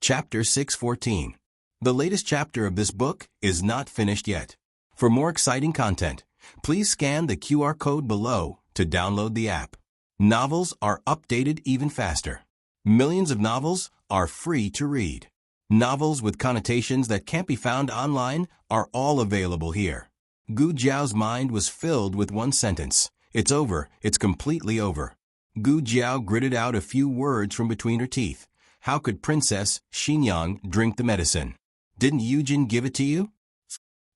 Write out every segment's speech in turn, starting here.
Chapter 614. The latest chapter of this book is not finished yet. For more exciting content, please scan the QR code below to download the app. Novels are updated even faster. Millions of novels are free to read. Novels with connotations that can't be found online are all available here. Gu Jiao's mind was filled with one sentence. It's over. It's completely over. Gu Jiao gritted out a few words from between her teeth. How could Princess Xinyang drink the medicine? Didn't Yujin give it to you?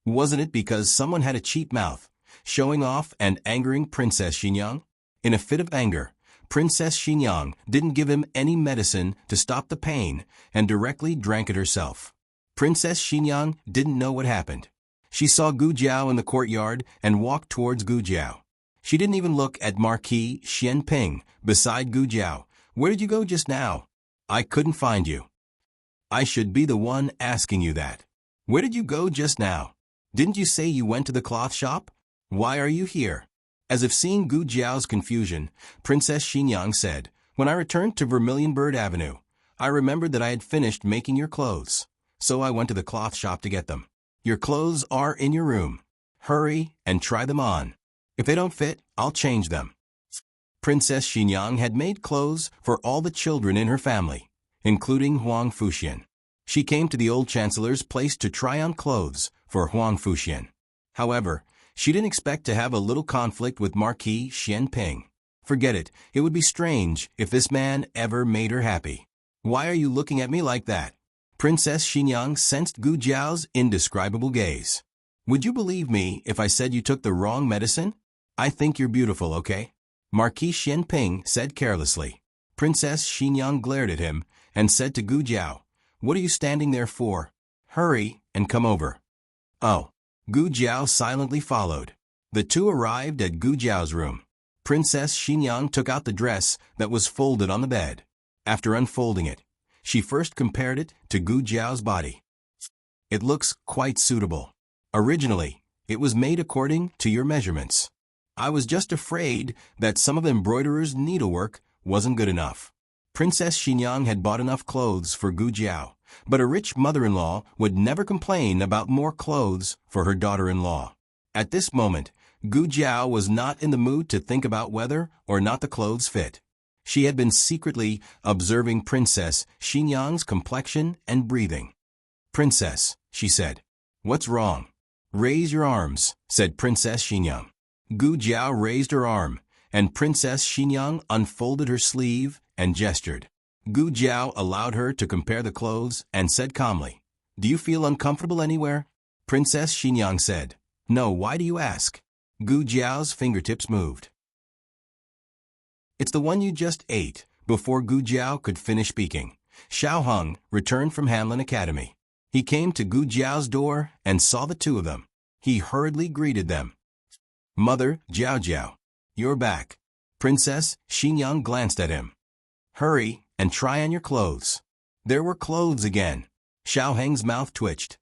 Wasn't it because someone had a cheap mouth, showing off and angering Princess Xinyang? In a fit of anger, Princess Xinyang didn't give him any medicine to stop the pain and directly drank it herself. Princess Xinyang didn't know what happened. She saw Gu Jiao in the courtyard and walked towards Gu Jiao. She didn't even look at Marquis Xianping beside Gu Jiao. Where did you go just now? I couldn't find you. I should be the one asking you that. Where did you go just now? Didn't you say you went to the cloth shop? Why are you here? As if seeing Gu Jiao's confusion, Princess Xinyang said, When I returned to Vermilion Bird Avenue, I remembered that I had finished making your clothes. So I went to the cloth shop to get them. Your clothes are in your room. Hurry and try them on. If they don't fit, I'll change them. Princess Xinyang had made clothes for all the children in her family, including Huang Fuxian. She came to the old chancellor's place to try on clothes for Huang Fuxian. However, she didn't expect to have a little conflict with Marquis Xianping. Forget it, it would be strange if this man ever made her happy. Why are you looking at me like that? Princess Xinyang sensed Gu Jiao's indescribable gaze. Would you believe me if I said you took the wrong medicine? I think you're beautiful, okay? Marquis Xianping said carelessly. Princess Xinyang glared at him and said to Gu Jiao, What are you standing there for? Hurry and come over. Oh. Gu Jiao silently followed. The two arrived at Gu Jiao's room. Princess Xinyang took out the dress that was folded on the bed. After unfolding it, she first compared it to Gu Jiao's body. It looks quite suitable. Originally, it was made according to your measurements. I was just afraid that some of the embroiderer's needlework wasn't good enough. Princess Xinyang had bought enough clothes for Gu Jiao, but a rich mother-in-law would never complain about more clothes for her daughter-in-law. At this moment, Gu Jiao was not in the mood to think about whether or not the clothes fit. She had been secretly observing Princess Xinyang's complexion and breathing. Princess, she said. What's wrong? Raise your arms, said Princess Xinyang. Gu Jiao raised her arm, and Princess Xinyang unfolded her sleeve and gestured. Gu Jiao allowed her to compare the clothes and said calmly, Do you feel uncomfortable anywhere? Princess Xinyang said, No, why do you ask? Gu Jiao's fingertips moved. It's the one you just ate. Before Gu Jiao could finish speaking, Xiao Heng returned from Hanlin Academy. He came to Gu Jiao's door and saw the two of them. He hurriedly greeted them. Mother, Jiao Jiao, you're back. Princess Xinyang glanced at him. Hurry and try on your clothes. There were clothes again. Xiao Heng's mouth twitched.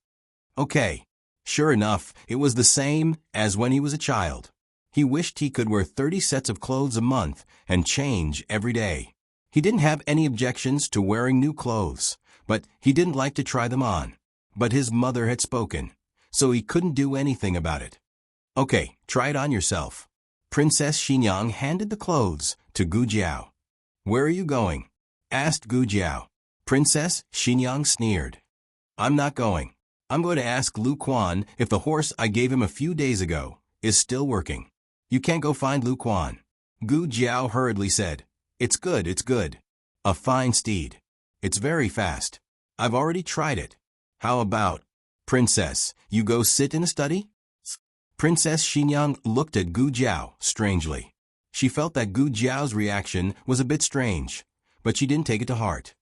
Okay. Sure enough, it was the same as when he was a child. He wished he could wear 30 sets of clothes a month and change every day. He didn't have any objections to wearing new clothes, but he didn't like to try them on. But his mother had spoken, so he couldn't do anything about it. Okay, try it on yourself. Princess Xinyang handed the clothes to Gu Jiao. Where are you going? Asked Gu Jiao. Princess Xinyang sneered. I'm not going. I'm going to ask Lu Quan if the horse I gave him a few days ago is still working. You can't go find Lu Quan. Gu Jiao hurriedly said. It's good. A fine steed. It's very fast. I've already tried it. How about, Princess, you go sit in a study? Princess Xinyang looked at Gu Jiao strangely. She felt that Gu Jiao's reaction was a bit strange, but she didn't take it to heart.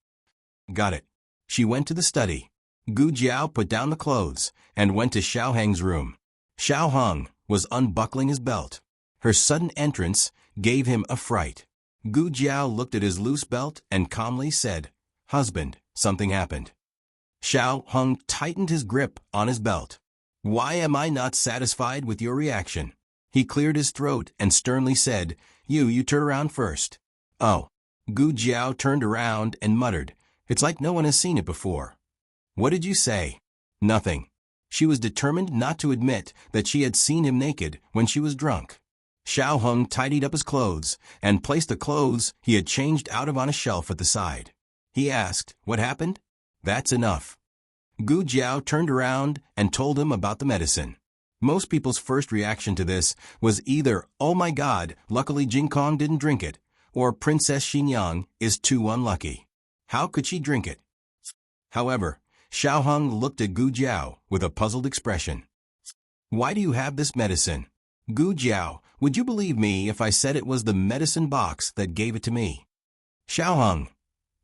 Got it. She went to the study. Gu Jiao put down the clothes and went to Xiao Heng's room. Xiao Heng was unbuckling his belt. Her sudden entrance gave him a fright. Gu Jiao looked at his loose belt and calmly said, Husband, something happened. Xiao Heng tightened his grip on his belt. Why am I not satisfied with your reaction? He cleared his throat and sternly said, You turn around first. Oh. Gu Jiao turned around and muttered, It's like no one has seen it before. What did you say? Nothing. She was determined not to admit that she had seen him naked when she was drunk. Xiao Hung tidied up his clothes and placed the clothes he had changed out of on a shelf at the side. He asked, "What happened?" "That's enough." Gu Jiao turned around and told him about the medicine. Most people's first reaction to this was either, "Oh my God, luckily Jing Kong didn't drink it," or "Princess Xinyang is too unlucky. How could she drink it?" However, Xiao Hung looked at Gu Jiao with a puzzled expression. "Why do you have this medicine?" "Gu Jiao, would you believe me if I said it was the medicine box that gave it to me?" "Xiao Hung,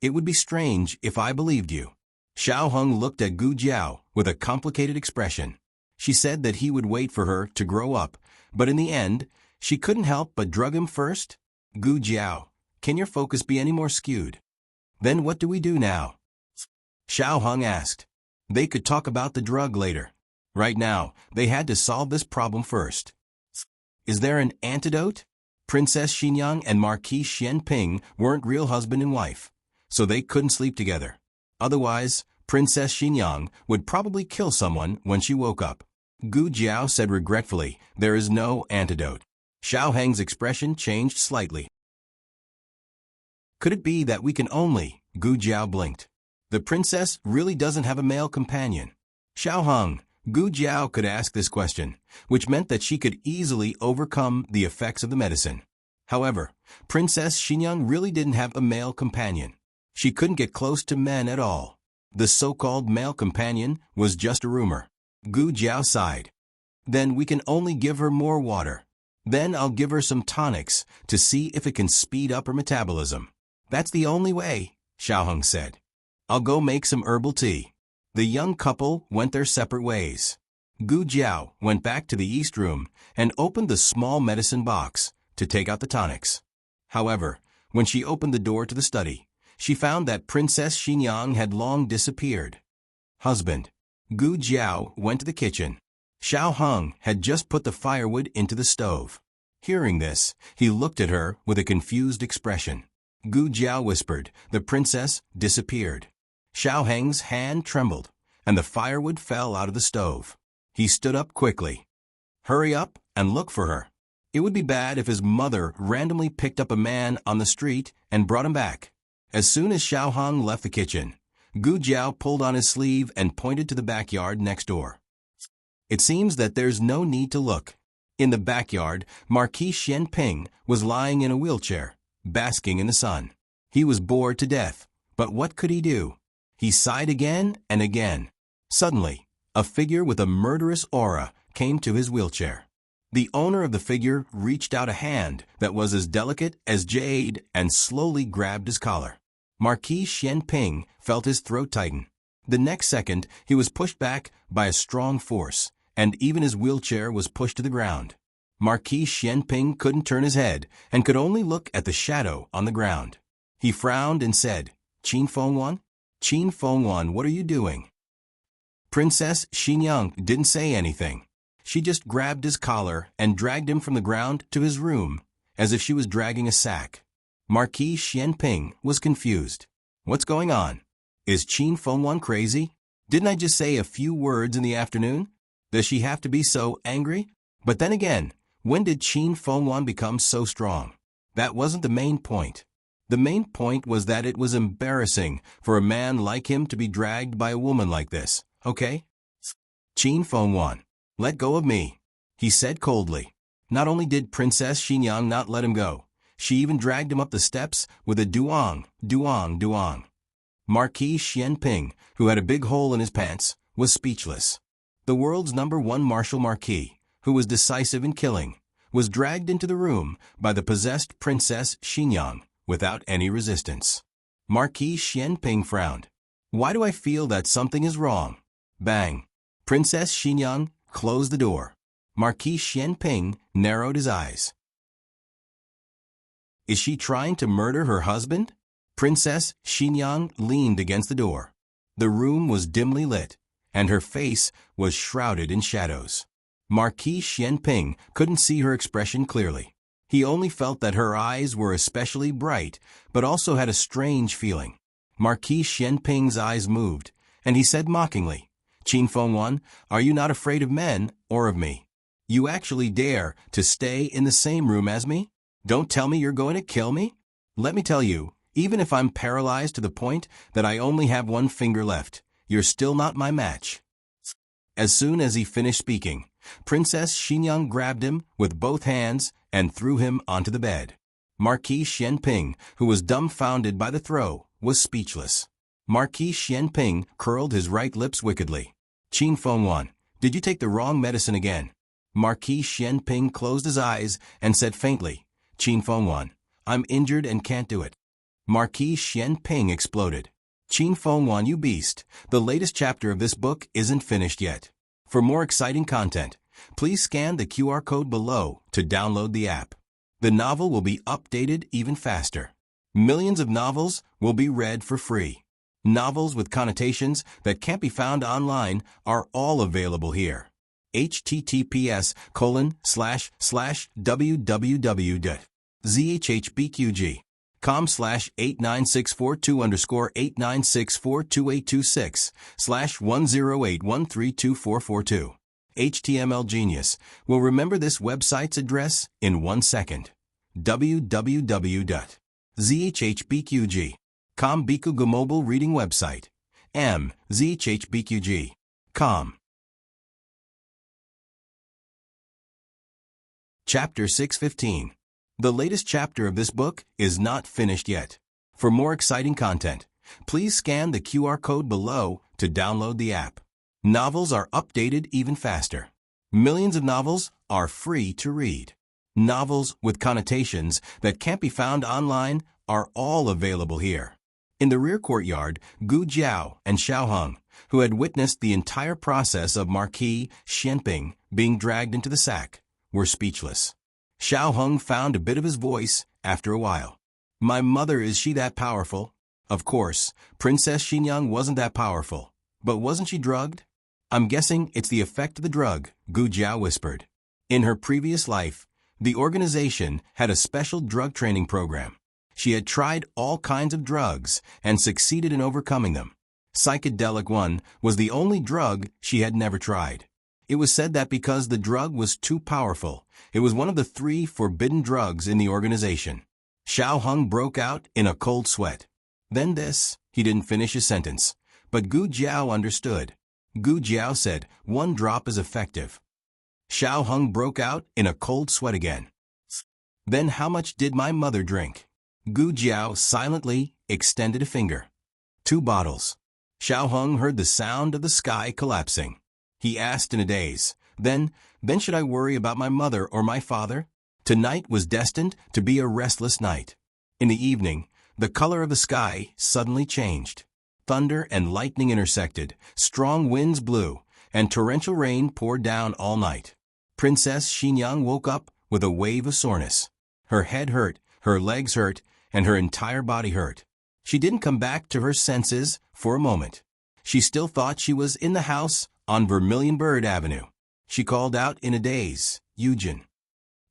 it would be strange if I believed you." Xiao Hung looked at Gu Jiao with a complicated expression. She said that he would wait for her to grow up, but in the end, she couldn't help but drug him first. "Gu Jiao, can your focus be any more skewed?" "Then what do we do now?" Xiao Hung asked. They could talk about the drug later. Right now, they had to solve this problem first. Is there an antidote? Princess Xinyang and Marquis Xianping weren't real husband and wife, so they couldn't sleep together. Otherwise, Princess Xinyang would probably kill someone when she woke up. Gu Jiao said regretfully, "There is no antidote." Xiao Heng's expression changed slightly. "Could it be that we can only?" Gu Jiao blinked. "The princess really doesn't have a male companion." Xiao Heng, Gu Jiao could ask this question, which meant that she could easily overcome the effects of the medicine. However, Princess Xinyang really didn't have a male companion. She couldn't get close to men at all. The so-called male companion was just a rumor. Gu Jiao sighed. "Then we can only give her more water. Then I'll give her some tonics to see if it can speed up her metabolism." "That's the only way," Xiao Heng said. "I'll go make some herbal tea." The young couple went their separate ways. Gu Jiao went back to the east room and opened the small medicine box to take out the tonics. However, when she opened the door to the study, she found that Princess Xinyang had long disappeared. "Husband." Gu Jiao went to the kitchen. Xiao Heng had just put the firewood into the stove. Hearing this, he looked at her with a confused expression. Gu Jiao whispered, "The princess disappeared." Xiao Heng's hand trembled, and the firewood fell out of the stove. He stood up quickly. "Hurry up and look for her." It would be bad if his mother randomly picked up a man on the street and brought him back. As soon as Xiao Heng left the kitchen, Gu Jiao pulled on his sleeve and pointed to the backyard next door. It seems that there's no need to look. In the backyard, Marquis Xianping was lying in a wheelchair, basking in the sun. He was bored to death, but what could he do? He sighed again and again. Suddenly, a figure with a murderous aura came to his wheelchair. The owner of the figure reached out a hand that was as delicate as jade and slowly grabbed his collar. Marquis Xianping felt his throat tighten. The next second, he was pushed back by a strong force, and even his wheelchair was pushed to the ground. Marquis Xianping couldn't turn his head and could only look at the shadow on the ground. He frowned and said, "Qin Fengwan? Qin Fengwan, what are you doing?" Princess Xinyang didn't say anything. She just grabbed his collar and dragged him from the ground to his room, as if she was dragging a sack. Marquis Xianping was confused. "What's going on? Is Qin Fengwan crazy? Didn't I just say a few words in the afternoon? Does she have to be so angry? But then again, when did Qin Fengwan become so strong? That wasn't the main point. The main point was that it was embarrassing for a man like him to be dragged by a woman like this, okay? "Qin Fengwan, let go of me," he said coldly. Not only did Princess Xinyang not let him go, she even dragged him up the steps with a duang, duang, duang. Marquis Xianping, who had a big hole in his pants, was speechless. The world's #1 martial marquis, who was decisive in killing, was dragged into the room by the possessed Princess Xinyang without any resistance. Marquis Xianping frowned. "Why do I feel that something is wrong?" Bang! Princess Xinyang closed the door. Marquis Xianping narrowed his eyes. Is she trying to murder her husband? Princess Xinyang leaned against the door. The room was dimly lit, and her face was shrouded in shadows. Marquis Xianping couldn't see her expression clearly. He only felt that her eyes were especially bright, but also had a strange feeling. Marquis Xianping's eyes moved, and he said mockingly, Qin Fengwan, are you not afraid of men or of me? You actually dare to stay in the same room as me? Don't tell me you're going to kill me? Let me tell you, even if I'm paralyzed to the point that I only have one finger left, you're still not my match. As soon as he finished speaking, Princess Xinyang grabbed him with both hands and threw him onto the bed. Marquis Xianping, who was dumbfounded by the throw, was speechless. Marquis Xianping curled his right lips wickedly. Qin Fengwan, did you take the wrong medicine again? Marquis Xianping closed his eyes and said faintly, Qin Fengwan, I'm injured and can't do it. Marquis Xianping exploded. Qin Fengwan, you beast, the latest chapter of this book isn't finished yet. For more exciting content, please scan the QR code below to download the app. The novel will be updated even faster. Millions of novels will be read for free. Novels with connotations that can't be found online are all available here. https://www.zhbqg.com/89642_8964226/108132442. HTML Genius will remember this website's address in 1 second. www.zhbqg.com Bikuga mobile reading website. zhbqg.com. Chapter 615. The latest chapter of this book is not finished yet. For more exciting content, please scan the QR code below to download the app. Novels are updated even faster. Millions of novels are free to read. Novels with connotations that can't be found online are all available here. In the rear courtyard, Gu Jiao and Xiao Heng, who had witnessed the entire process of Marquis Xianping being dragged into the sack, were speechless. Xiao Heng found a bit of his voice after a while. My mother, is she that powerful? Of course, Princess Xinyang wasn't that powerful. But wasn't she drugged? I'm guessing it's the effect of the drug, Gu Jiao whispered. In her previous life, the organization had a special drug training program. She had tried all kinds of drugs and succeeded in overcoming them. Psychedelic one was the only drug she had never tried. It was said that because the drug was too powerful, it was one of the 3 forbidden drugs in the organization. Xiao Heng broke out in a cold sweat. Then he didn't finish his sentence, but Gu Jiao understood. Gu Jiao said, 1 drop is effective. Xiao Heng broke out in a cold sweat again. Then how much did my mother drink? Gu Jiao silently extended a finger. 2 bottles. Xiao Heng heard the sound of the sky collapsing. He asked in a daze, Then should I worry about my mother or my father? Tonight was destined to be a restless night. In the evening, the color of the sky suddenly changed. Thunder and lightning intersected, strong winds blew, and torrential rain poured down all night. Princess Xinyang woke up with a wave of soreness. Her head hurt, her legs hurt, and her entire body hurt. She didn't come back to her senses for a moment. She still thought she was in the house on Vermilion Bird Avenue. She called out in a daze, Eugen.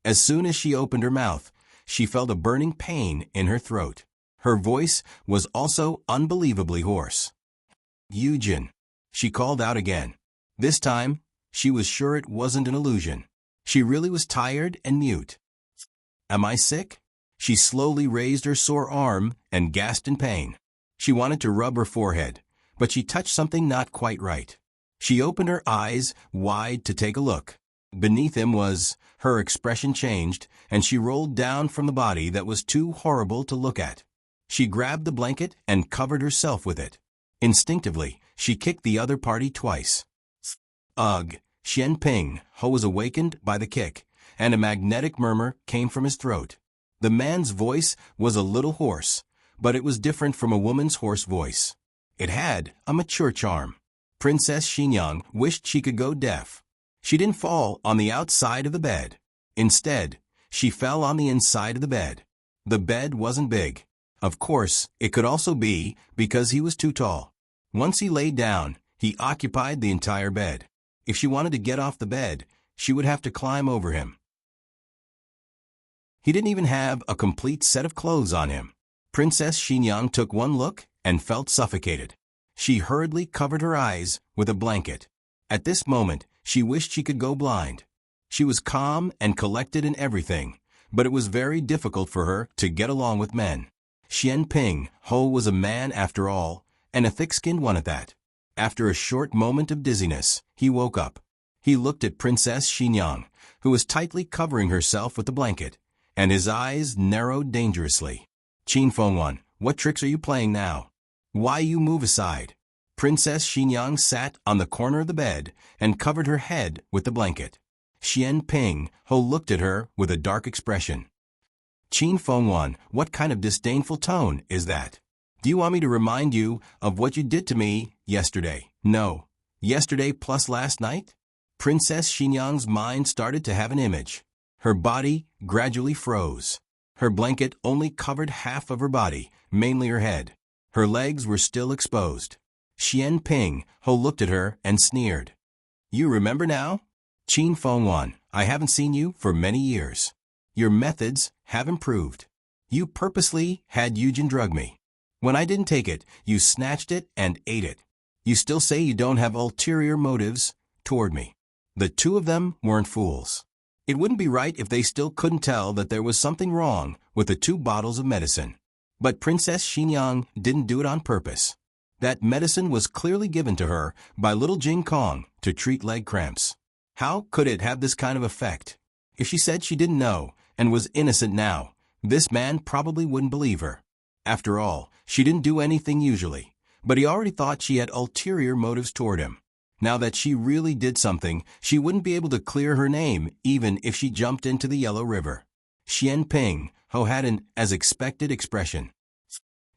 As soon as she opened her mouth, she felt a burning pain in her throat. Her voice was also unbelievably hoarse. Eugen. She called out again. This time, she was sure it wasn't an illusion. She really was tired and mute. Am I sick? She slowly raised her sore arm and gasped in pain. She wanted to rub her forehead, but she touched something not quite right. She opened her eyes wide to take a look. Beneath him her expression changed, and she rolled down from the body that was too horrible to look at. She grabbed the blanket and covered herself with it. Instinctively, she kicked the other party twice. Ugh! Xianping was awakened by the kick, and a magnetic murmur came from his throat. The man's voice was a little hoarse, but it was different from a woman's hoarse voice. It had a mature charm. Princess Xinyang wished she could go deaf. She didn't fall on the outside of the bed. Instead, she fell on the inside of the bed. The bed wasn't big. Of course, it could also be because he was too tall. Once he lay down, he occupied the entire bed. If she wanted to get off the bed, she would have to climb over him. He didn't even have a complete set of clothes on him. Princess Xinyang took one look and felt suffocated. She hurriedly covered her eyes with a blanket. At this moment, she wished she could go blind. She was calm and collected in everything, but it was very difficult for her to get along with men. Xian Ping Ho was a man after all, and a thick-skinned one at that. After a short moment of dizziness, he woke up. He looked at Princess Xinyang, who was tightly covering herself with the blanket, and his eyes narrowed dangerously. Qin Fengwan, what tricks are you playing now? Why you move aside? Princess Xinyang sat on the corner of the bed and covered her head with the blanket. Xian Ping Ho looked at her with a dark expression. Qin Fengwan, what kind of disdainful tone is that? Do you want me to remind you of what you did to me yesterday? No. Yesterday plus last night? Princess Xinyang's mind started to have an image. Her body gradually froze. Her blanket only covered half of her body, mainly her head. Her legs were still exposed. Xian Ping Ho looked at her and sneered. You remember now? Qin Fengwan, I haven't seen you for many years. Your methods have improved. You purposely had Yujin drug me. When I didn't take it, you snatched it and ate it. You still say you don't have ulterior motives toward me. The two of them weren't fools. It wouldn't be right if they still couldn't tell that there was something wrong with the 2 bottles of medicine. But Princess Xinyang didn't do it on purpose. That medicine was clearly given to her by little Jing Kong to treat leg cramps. How could it have this kind of effect? If she said she didn't know and was innocent now, this man probably wouldn't believe her. After all, she didn't do anything usually, but he already thought she had ulterior motives toward him. Now that she really did something, she wouldn't be able to clear her name even if she jumped into the Yellow River. Xian Ping Ho had an as expected expression.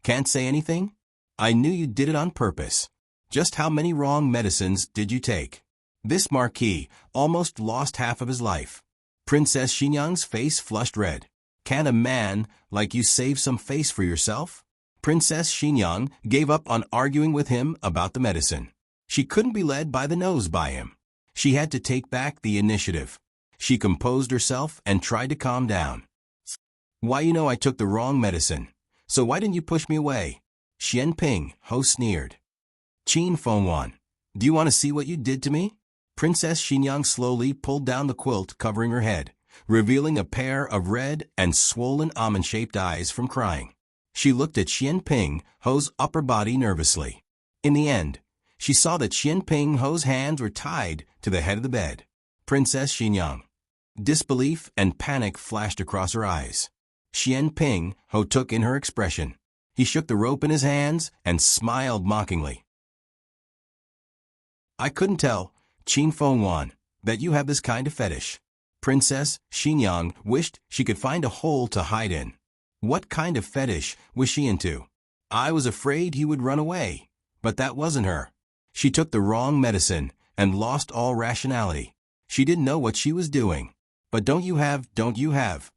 Can't say anything? I knew you did it on purpose. Just how many wrong medicines did you take? This marquis almost lost half of his life. Princess Xinyang's face flushed red. Can a man like you save some face for yourself? Princess Xinyang gave up on arguing with him about the medicine. She couldn't be led by the nose by him. She had to take back the initiative. She composed herself and tried to calm down. Why, you know I took the wrong medicine. So why didn't you push me away? Xian Ping Ho sneered. Qin Fengwan, do you want to see what you did to me? Princess Xinyang slowly pulled down the quilt covering her head, revealing a pair of red and swollen almond-shaped eyes from crying. She looked at Xian Ping Ho's upper body nervously. In the end, she saw that Xian Ping Ho's hands were tied to the head of the bed. Princess Xinyang. Disbelief and panic flashed across her eyes. Xian Ping Ho took in her expression. He shook the rope in his hands and smiled mockingly. I couldn't tell, Qin Fengwan, that you have this kind of fetish. Princess Xinyang wished she could find a hole to hide in. What kind of fetish was she into? I was afraid he would run away, but that wasn't her. She took the wrong medicine and lost all rationality. She didn't know what she was doing. But don't you have?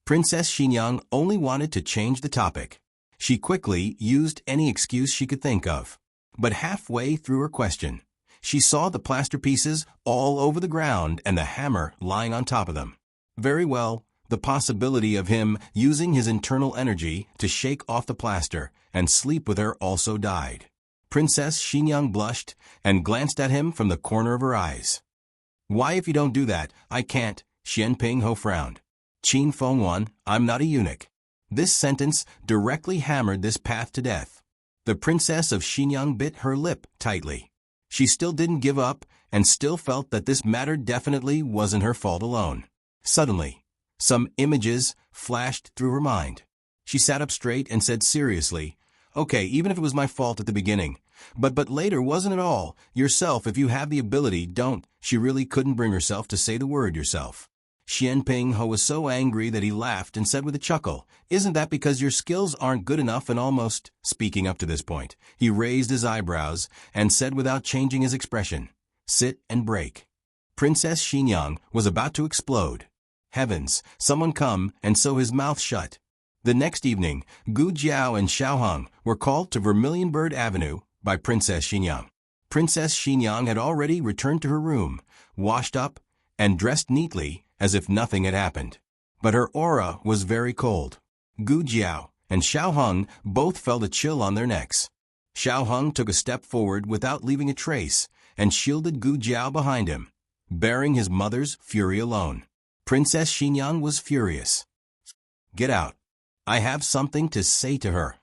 Princess Xinyang only wanted to change the topic. She quickly used any excuse she could think of. But halfway through her question, she saw the plaster pieces all over the ground and the hammer lying on top of them. Very well, the possibility of him using his internal energy to shake off the plaster and sleep with her also died. Princess Xinyang blushed and glanced at him from the corner of her eyes. Why, if you don't do that, I can't, Xian Ping Ho frowned. Qin Fengwan, I'm not a eunuch. This sentence directly hammered this path to death. The princess of Xinyang bit her lip tightly. She still didn't give up and still felt that this matter definitely wasn't her fault alone. Suddenly, some images flashed through her mind. She sat up straight and said seriously, Okay, even if it was my fault at the beginning, but later wasn't it all? Yourself, if you have the ability, don't. She really couldn't bring herself to say the word yourself. Xian Ping Ho was so angry that he laughed and said with a chuckle, Isn't that because your skills aren't good enough? And almost, speaking up to this point, he raised his eyebrows and said without changing his expression, Sit and break. Princess Xinyang was about to explode. Heavens, someone come and sew his mouth shut. The next evening, Gu Jiao and Xiao Heng were called to Vermilion Bird Avenue by Princess Xinyang. Princess Xinyang had already returned to her room, washed up, and dressed neatly as if nothing had happened. But her aura was very cold. Gu Jiao and Xiao Heng both felt a chill on their necks. Xiao Hung took a step forward without leaving a trace and shielded Gu Jiao behind him, bearing his mother's fury alone. Princess Xinyang was furious. Get out. I have something to say to her.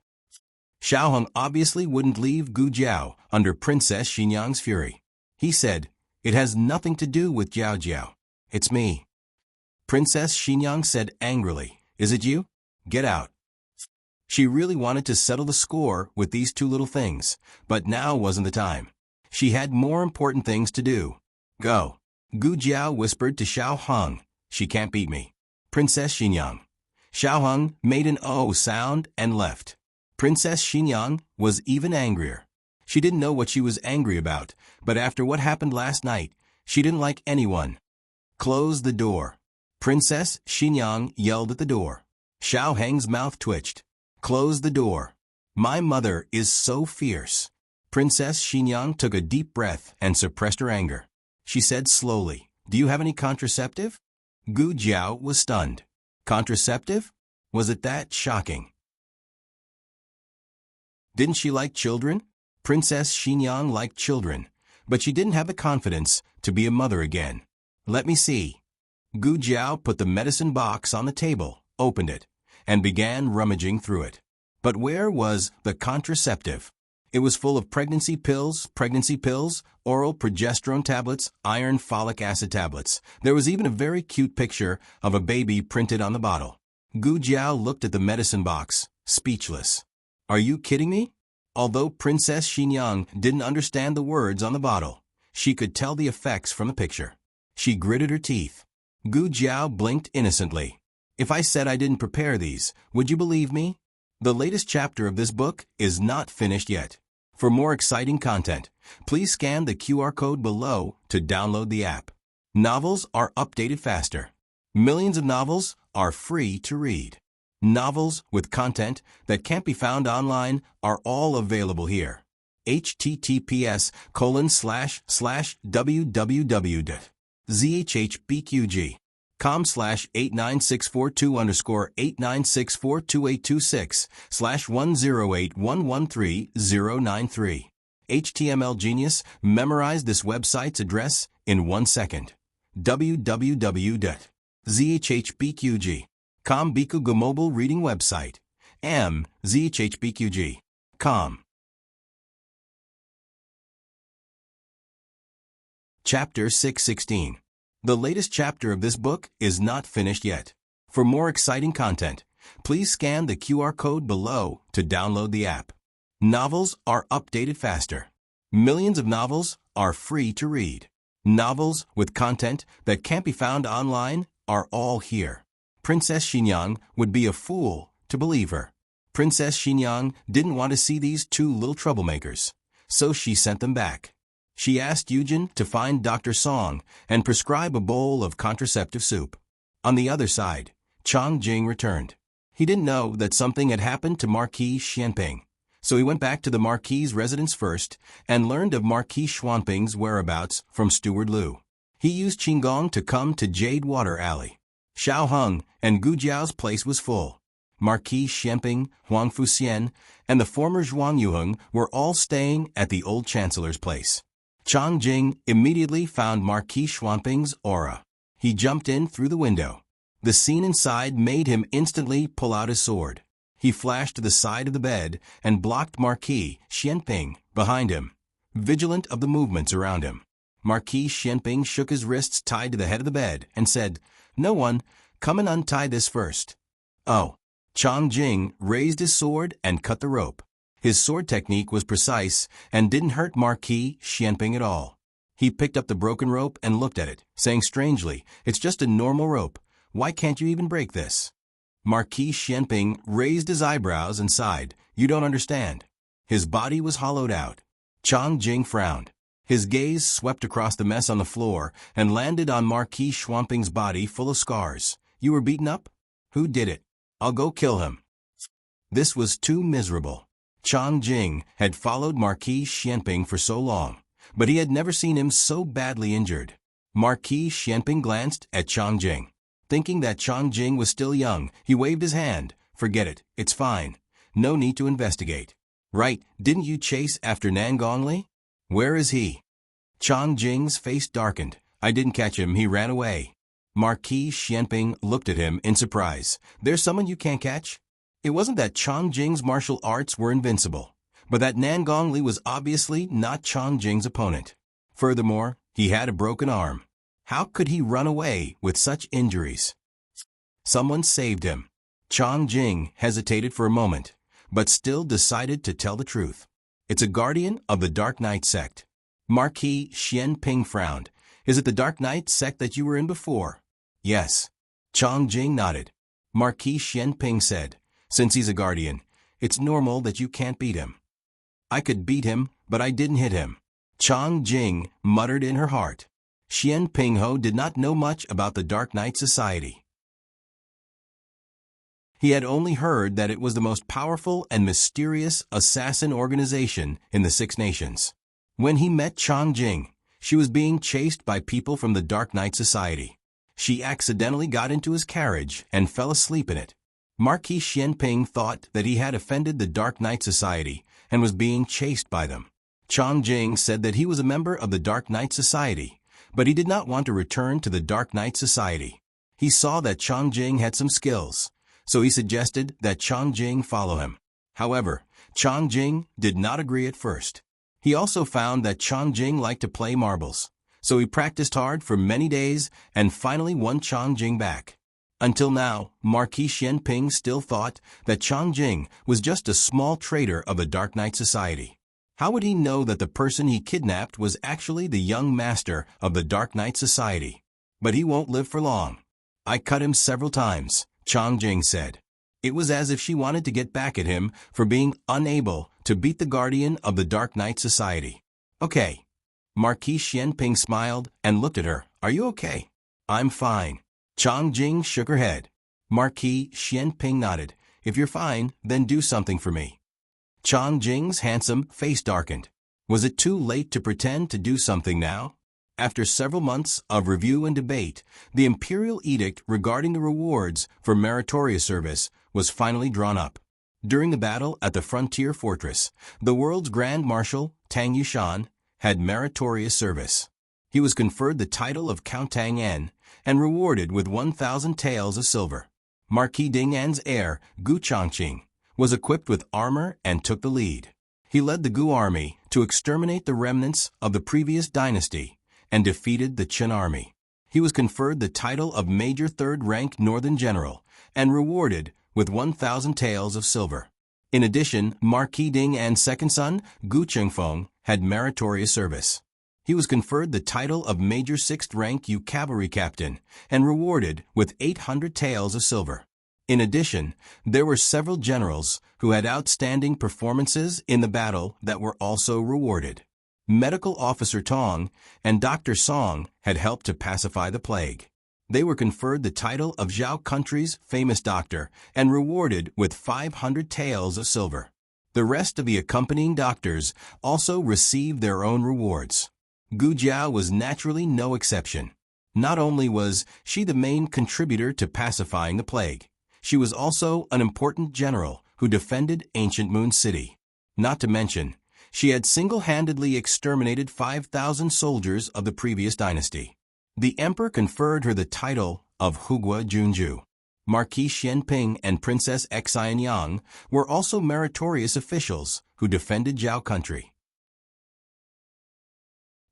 Xiao Hung obviously wouldn't leave Gu Jiao under Princess Xinyang's fury. He said, "It has nothing to do with Jiao Jiao. It's me." Princess Xinyang said angrily, "Is it you? Get out." She really wanted to settle the score with these two little things, but now wasn't the time. She had more important things to do. Go. Gu Jiao whispered to Xiao Hung, "She can't beat me." Princess Xinyang. Xiao Hung made an "oh" sound and left. Princess Xinyang was even angrier. She didn't know what she was angry about, but after what happened last night, she didn't like anyone. Close the door. Princess Xinyang yelled at the door. Xiao Hang's mouth twitched. Close the door. My mother is so fierce. Princess Xinyang took a deep breath and suppressed her anger. She said slowly, "Do you have any contraceptive?" Gu Jiao was stunned. Contraceptive? Was it that shocking? Didn't she like children? Princess Xinyang liked children, but she didn't have the confidence to be a mother again. Let me see. Gu Jiao put the medicine box on the table, opened it, and began rummaging through it. But where was the contraceptive? It was full of pregnancy pills, oral progesterone tablets, iron folic acid tablets. There was even a very cute picture of a baby printed on the bottle. Gu Jiao looked at the medicine box, speechless. Are you kidding me? Although Princess Xinyang didn't understand the words on the bottle, she could tell the effects from the picture. She gritted her teeth. Gu Jiao blinked innocently. If I said I didn't prepare these, would you believe me? The latest chapter of this book is not finished yet. For more exciting content, please scan the QR code below to download the app. Novels are updated faster. Millions of novels are free to read. Novels with content that can't be found online are all available here. https://www.zhbqg.com/89642826/1081130093. HTML Genius memorized this website's address in 1 second. www.zhbqg.com Bikuga mobile reading website. zhbqg.com. Chapter 616. The latest chapter of this book is not finished yet. For more exciting content, please scan the QR code below to download the app. Novels are updated faster. Millions of novels are free to read. Novels with content that can't be found online are all here. Princess Xinyang would be a fool to believe her. Princess Xinyang didn't want to see these two little troublemakers, so she sent them back. She asked Yujin to find Dr. Song and prescribe a bowl of contraceptive soup. On the other side, Chang Jing returned. He didn't know that something had happened to Marquis Xianping, so he went back to the Marquis's residence first and learned of Marquis Xuanping's whereabouts from Steward Liu. He used Qinggong to come to Jade Water Alley. Xiao Hung and Gu Jiao's place was full. Marquis Xianping, Huang Fuxian, and the former Zhuang Yuheng were all staying at the old chancellor's place. Chang Jing immediately found Marquis Xuanping's aura. He jumped in through the window. The scene inside made him instantly pull out his sword. He flashed to the side of the bed and blocked Marquis Xianping behind him, vigilant of the movements around him. Marquis Xianping shook his wrists tied to the head of the bed and said, "No one, come and untie this first." Oh. Chang Jing raised his sword and cut the rope. His sword technique was precise and didn't hurt Marquis Xianping at all. He picked up the broken rope and looked at it, saying strangely, "It's just a normal rope. Why can't you even break this?" Marquis Xianping raised his eyebrows and sighed, "You don't understand." His body was hollowed out. Chang Jing frowned. His gaze swept across the mess on the floor and landed on Marquis Xuanping's body full of scars. "You were beaten up? Who did it? I'll go kill him." This was too miserable. Chang Jing had followed Marquis Xianping for so long, but he had never seen him so badly injured. Marquis Xianping glanced at Chang Jing. Thinking that Chang Jing was still young, he waved his hand. "Forget it. It's fine. No need to investigate." Right, didn't you chase after Nangongli? Where is he? Chang Jing's face darkened. I didn't catch him, he ran away. Marquis Xianping looked at him in surprise. There's someone you can't catch? It wasn't that Chang Jing's martial arts were invincible, but that Nangongli was obviously not Chang Jing's opponent. Furthermore, he had a broken arm. How could he run away with such injuries? Someone saved him. Chang Jing hesitated for a moment, but still decided to tell the truth. It's a guardian of the Dark Knight sect. Marquis Xianping frowned. Is it the Dark Knight sect that you were in before? Yes. Chang Jing nodded. Marquis Xianping said, since he's a guardian, it's normal that you can't beat him. I could beat him, but I didn't hit him. Chang Jing muttered in her heart. Xianping Ho did not know much about the Dark Knight Society. He had only heard that it was the most powerful and mysterious assassin organization in the Six Nations. When he met Chang Jing, she was being chased by people from the Dark Knight Society. She accidentally got into his carriage and fell asleep in it. Marquis Xianping thought that he had offended the Dark Knight Society and was being chased by them. Chang Jing said that he was a member of the Dark Knight Society, but he did not want to return to the Dark Knight Society. He saw that Chang Jing had some skills, so he suggested that Chang Jing follow him. However, Chang Jing did not agree at first. He also found that Chang Jing liked to play marbles, so he practiced hard for many days and finally won Chang Jing back. Until now, Marquis Xianping still thought that Chang Jing was just a small traitor of the Dark Knight Society. How would he know that the person he kidnapped was actually the young master of the Dark Knight Society? But he won't live for long. I cut him several times, Chang Jing said. It was as if she wanted to get back at him for being unable to beat the guardian of the Dark Knight Society. Okay. Marquis Xianping smiled and looked at her. Are you okay? I'm fine. Chang Jing shook her head. Marquis Xianping nodded. If you're fine, then do something for me. Chang Jing's handsome face darkened. Was it too late to pretend to do something now? After several months of review and debate, the imperial edict regarding the rewards for meritorious service was finally drawn up. During the battle at the frontier fortress, the world's Grand Marshal, Tang Yushan, had meritorious service. He was conferred the title of Count Tang En and rewarded with 1,000 taels of silver. Marquis Ding An's heir, Gu Changqing, was equipped with armor and took the lead. He led the Gu army to exterminate the remnants of the previous dynasty and defeated the Qin army. He was conferred the title of Major Third-Rank Northern General and rewarded with 1,000 taels of silver. In addition, Marquis Ding An's second son, Gu Chengfeng, had meritorious service. He was conferred the title of Major Sixth-Rank Cavalry Captain and rewarded with 800 taels of silver. In addition, there were several generals who had outstanding performances in the battle that were also rewarded. Medical Officer Tong and Dr. Song had helped to pacify the plague. They were conferred the title of Zhao Country's famous doctor and rewarded with 500 taels of silver. The rest of the accompanying doctors also received their own rewards. Gu Jiao was naturally no exception. Not only was she the main contributor to pacifying the plague, she was also an important general who defended ancient Moon City. Not to mention, she had single-handedly exterminated 5,000 soldiers of the previous dynasty. The emperor conferred her the title of Hugua Junju. Marquis Xianping and Princess Xianyang were also meritorious officials who defended Zhao Country.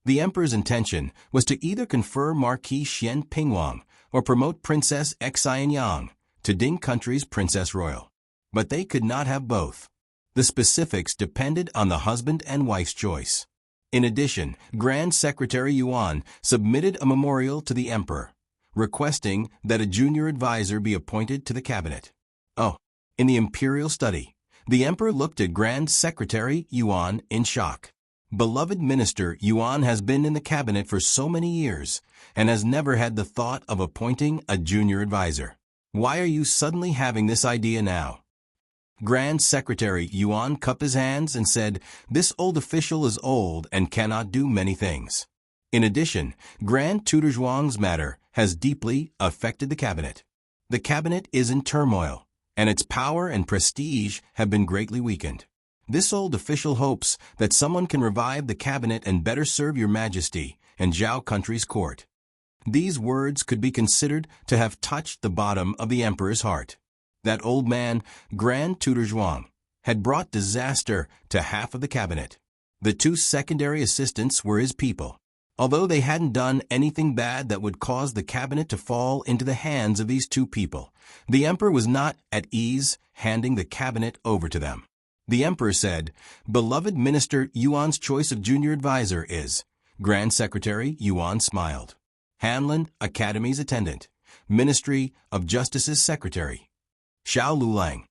The emperor's intention was to either confer Marquis Xianpingwang or promote Princess Xianyang to Ding Country's Princess Royal. But they could not have both. The specifics depended on the husband and wife's choice. In addition, Grand Secretary Yuan submitted a memorial to the emperor, requesting that a junior advisor be appointed to the cabinet. Oh, in the imperial study, the emperor looked at Grand Secretary Yuan in shock. Beloved Minister Yuan has been in the cabinet for so many years and has never had the thought of appointing a junior advisor. Why are you suddenly having this idea now? Grand Secretary Yuan cupped his hands and said, "This old official is old and cannot do many things." In addition, Grand Tutor Zhuang's matter has deeply affected the cabinet. The cabinet is in turmoil, and its power and prestige have been greatly weakened. This old official hopes that someone can revive the cabinet and better serve your majesty and Zhao country's court. These words could be considered to have touched the bottom of the emperor's heart. That old man, Grand Tutor Zhuang, had brought disaster to half of the cabinet. The two secondary assistants were his people. Although they hadn't done anything bad that would cause the cabinet to fall into the hands of these two people, the emperor was not at ease handing the cabinet over to them. The emperor said, "Beloved Minister Yuan's choice of junior advisor is." Grand Secretary Yuan smiled. "Hanlin, Academy's attendant. Ministry of Justice's secretary. Xiao Lulang.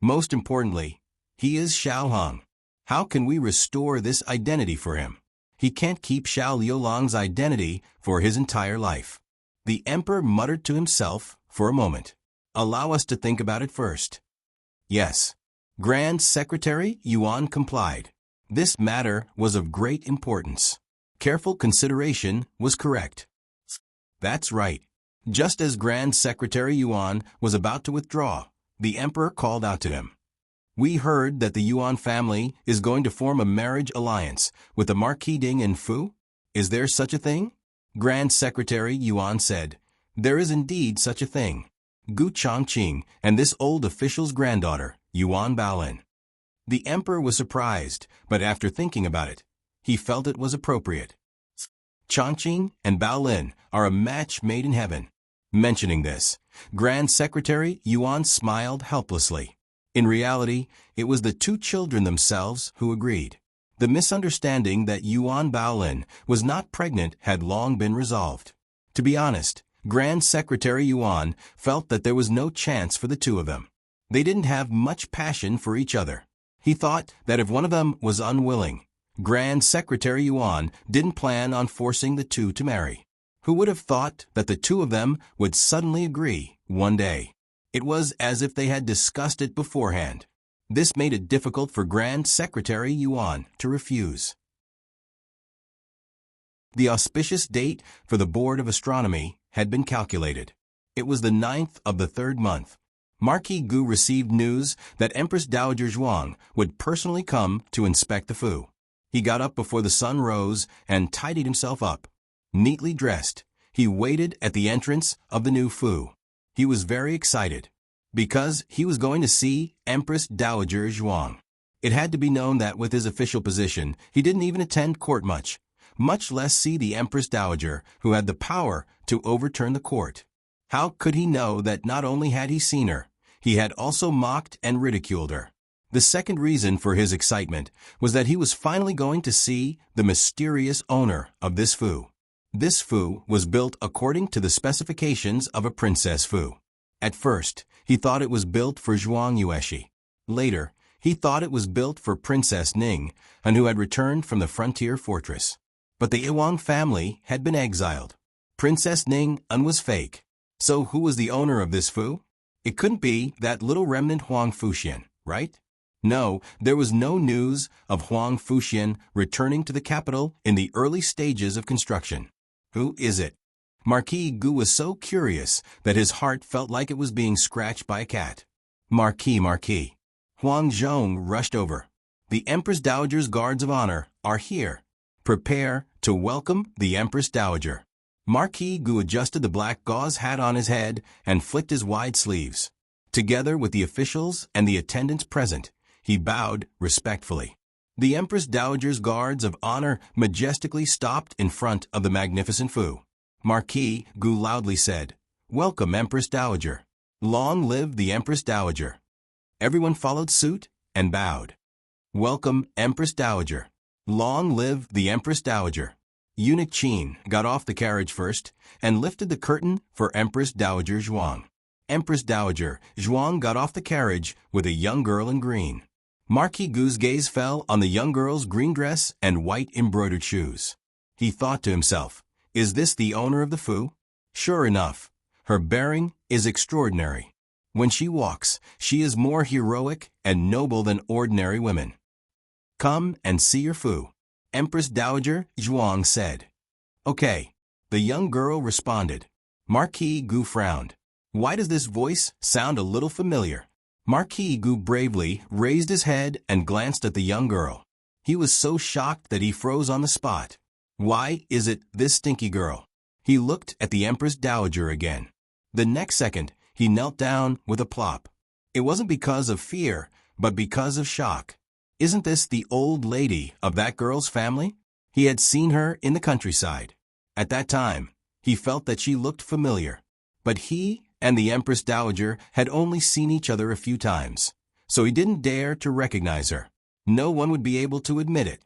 Most importantly, he is Xiao Hong. How can we restore this identity for him? He can't keep Xiao Liulang's identity for his entire life." The emperor muttered to himself for a moment. "Allow us to think about it first." "Yes." Grand Secretary Yuan complied. This matter was of great importance. Careful consideration was correct. "That's right." Just as Grand Secretary Yuan was about to withdraw, the emperor called out to him. "We heard that the Yuan family is going to form a marriage alliance with the Marquis Ding and Fu. Is there such a thing?" Grand Secretary Yuan said, "There is indeed such a thing. Gu Chongqing and this old official's granddaughter, Yuan Baolin." The emperor was surprised, but after thinking about it, he felt it was appropriate. Chongqing and Baolin are a match made in heaven. Mentioning this, Grand Secretary Yuan smiled helplessly. In reality, it was the two children themselves who agreed. The misunderstanding that Yuan Baolin was not pregnant had long been resolved. To be honest, Grand Secretary Yuan felt that there was no chance for the two of them. They didn't have much passion for each other. He thought that if one of them was unwilling, Grand Secretary Yuan didn't plan on forcing the two to marry. Who would have thought that the two of them would suddenly agree one day? It was as if they had discussed it beforehand. This made it difficult for Grand Secretary Yuan to refuse. The auspicious date for the Board of Astronomy had been calculated. It was the 9th of the 3rd month. Marquis Gu received news that Empress Dowager Zhuang would personally come to inspect the Fu. He got up before the sun rose and tidied himself up. Neatly dressed, he waited at the entrance of the new Fu. He was very excited, because he was going to see Empress Dowager Zhuang. It had to be known that with his official position, he didn't even attend court much less see the Empress Dowager, who had the power to overturn the court. How could he know that not only had he seen her, he had also mocked and ridiculed her? The second reason for his excitement was that he was finally going to see the mysterious owner of this Fu. This Fu was built according to the specifications of a Princess Fu. At first, he thought it was built for Zhuang Yueshi. Later, he thought it was built for Princess Ning, and who had returned from the frontier fortress. But the Yuan family had been exiled. Princess Ning was fake. So who was the owner of this Fu? It couldn't be that little remnant Huang Fuxian, right? No, there was no news of Huang Fuxian returning to the capital in the early stages of construction. Who is it? Marquis Gu was so curious that his heart felt like it was being scratched by a cat. Marquis. Huang Zhong rushed over. The Empress Dowager's guards of honor are here. Prepare to welcome the Empress Dowager. Marquis Gu adjusted the black gauze hat on his head and flicked his wide sleeves. Together with the officials and the attendants present, he bowed respectfully. The Empress Dowager's guards of honor majestically stopped in front of the magnificent Fu. Marquis Gu loudly said, "Welcome, Empress Dowager. Long live the Empress Dowager." Everyone followed suit and bowed. "Welcome, Empress Dowager. Long live the Empress Dowager." Eunuch Qin got off the carriage first and lifted the curtain for Empress Dowager Zhuang. Empress Dowager Zhuang got off the carriage with a young girl in green. Marquis Gu's gaze fell on the young girl's green dress and white embroidered shoes. He thought to himself, is this the owner of the Fu? Sure enough, her bearing is extraordinary. When she walks, she is more heroic and noble than ordinary women. Come and see your Fu, Empress Dowager Zhuang said. Okay, the young girl responded. Marquis Gu frowned. Why does this voice sound a little familiar? Marquis Gu bravely raised his head and glanced at the young girl. He was so shocked that he froze on the spot. Why is it this stinky girl? He looked at the Empress Dowager again. The next second, he knelt down with a plop. It wasn't because of fear, but because of shock. Isn't this the old lady of that girl's family? He had seen her in the countryside. At that time, he felt that she looked familiar. But he and the Empress Dowager had only seen each other a few times, so he didn't dare to recognize her. No one would be able to admit it.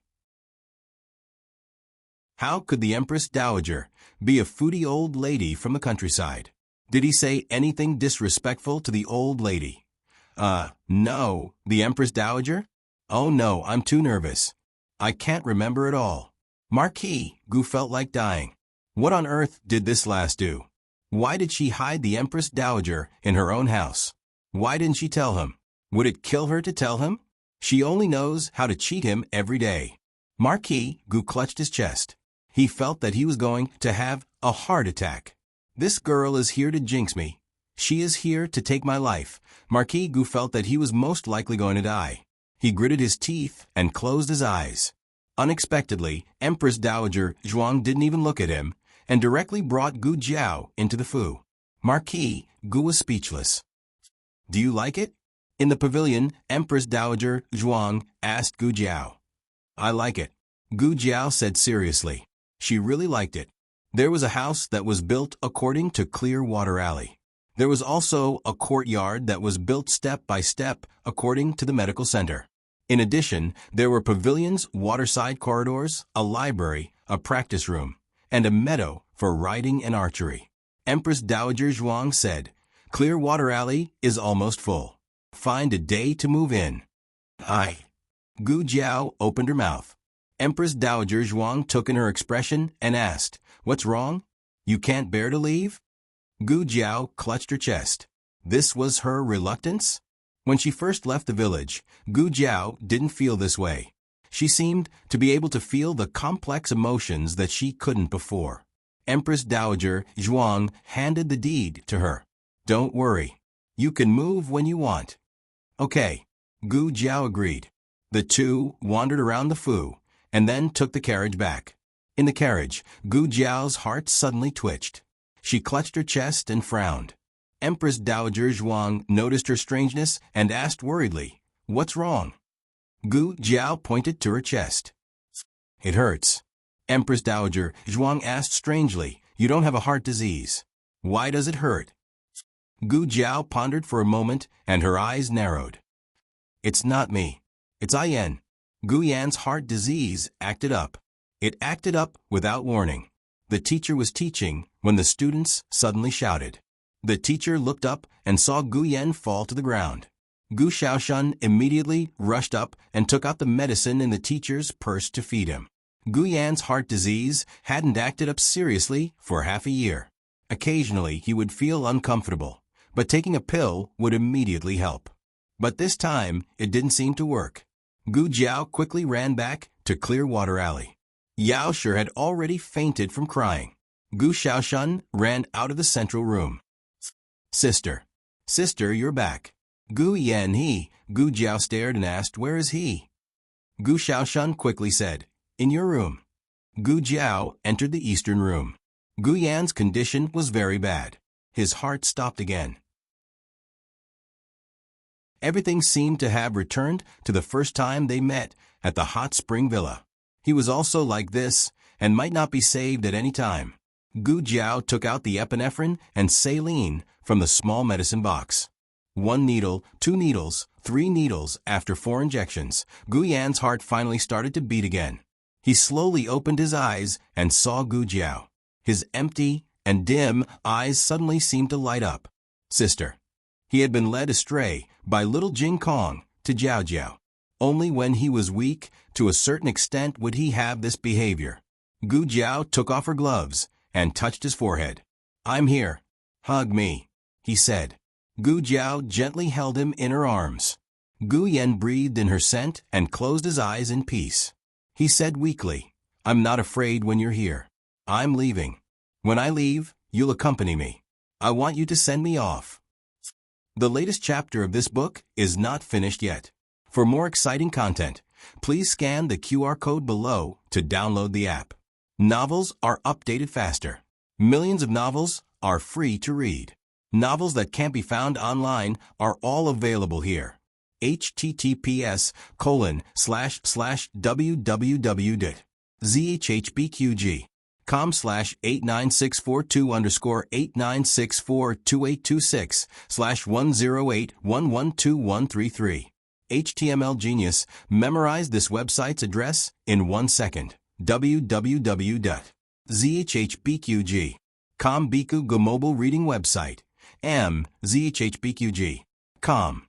How could the Empress Dowager be a foodie old lady from the countryside? Did he say anything disrespectful to the old lady? No, the Empress Dowager? Oh no, I'm too nervous. I can't remember at all. Marquis Gu felt like dying. What on earth did this lass do? Why did she hide the Empress Dowager in her own house? Why didn't she tell him? Would it kill her to tell him? She only knows how to cheat him every day. Marquis Gu clutched his chest. He felt that he was going to have a heart attack. This girl is here to jinx me. She is here to take my life. Marquis Gu felt that he was most likely going to die. He gritted his teeth and closed his eyes. Unexpectedly, Empress Dowager Zhuang didn't even look at him and directly brought Gu Jiao into the fu. Marquis Gu was speechless. Do you like it? In the pavilion, Empress Dowager Zhuang asked Gu Jiao. I like it, Gu Jiao said seriously. She really liked it. There was a house that was built according to clear water alley. There was also a courtyard that was built step by step according to the medical center. In addition, there were pavilions, waterside corridors, a library, a practice room, and a meadow for riding and archery. Empress Dowager Zhuang said, Clear water alley is almost full. Find a day to move in. Aye. Gu Jiao opened her mouth. Empress Dowager Zhuang took in her expression and asked, What's wrong? You can't bear to leave? Gu Jiao clutched her chest. This was her reluctance? When she first left the village, Gu Jiao didn't feel this way. She seemed to be able to feel the complex emotions that she couldn't before. Empress Dowager Zhuang handed the deed to her. Don't worry. You can move when you want. Okay. Gu Jiao agreed. The two wandered around the fu and then took the carriage back. In the carriage, Gu Jiao's heart suddenly twitched. She clutched her chest and frowned. Empress Dowager Zhuang noticed her strangeness and asked worriedly, What's wrong? Gu Jiao pointed to her chest. It hurts. Empress Dowager Zhuang asked strangely, You don't have a heart disease. Why does it hurt? Gu Jiao pondered for a moment and her eyes narrowed. It's not me. It's Yan. Gu Yan's heart disease acted up. It acted up without warning. The teacher was teaching when the students suddenly shouted. The teacher looked up and saw Gu Yan fall to the ground. Gu Shaoshun immediately rushed up and took out the medicine in the teacher's purse to feed him. Gu Yan's heart disease hadn't acted up seriously for half a year. Occasionally he would feel uncomfortable, but taking a pill would immediately help. But this time it didn't seem to work. Gu Jiao quickly ran back to Clear Water Alley. Yao Shi had already fainted from crying. Gu Shaoshun ran out of the central room. Sister, you're back. Gu Yan he. Gu Jiao stared and asked, Where is he? Gu Shaoshun quickly said, In your room. Gu Jiao entered the eastern room. Gu Yan's condition was very bad. His heart stopped again. Everything seemed to have returned to the first time they met at the hot spring villa. He was also like this and might not be saved at any time. Gu Jiao took out the epinephrine and saline from the small medicine box. 1 needle, 2 needles, 3 needles. After 4 injections, Gu Yan's heart finally started to beat again. He slowly opened his eyes and saw Gu Jiao. His empty and dim eyes suddenly seemed to light up. Sister. He had been led astray by little Jing Kong to Jiao Jiao. Only when he was weak, to a certain extent, would he have this behavior. Gu Jiao took off her gloves and touched his forehead. I'm here. Hug me, he said. Gu Jiao gently held him in her arms. Gu Yan breathed in her scent and closed his eyes in peace. He said weakly, I'm not afraid when you're here. I'm leaving. When I leave, you'll accompany me. I want you to send me off. The latest chapter of this book is not finished yet. For more exciting content, please scan the QR code below to download the app. Novels are updated faster. Millions of novels are free to read. Novels that can't be found online are all available here. https://www.zhpqg.com/89642_89642826/108112133. HTML Genius memorized this website's address in 1 second. www.zhpqg.com Biku Go mobile reading website. zhpqg.com.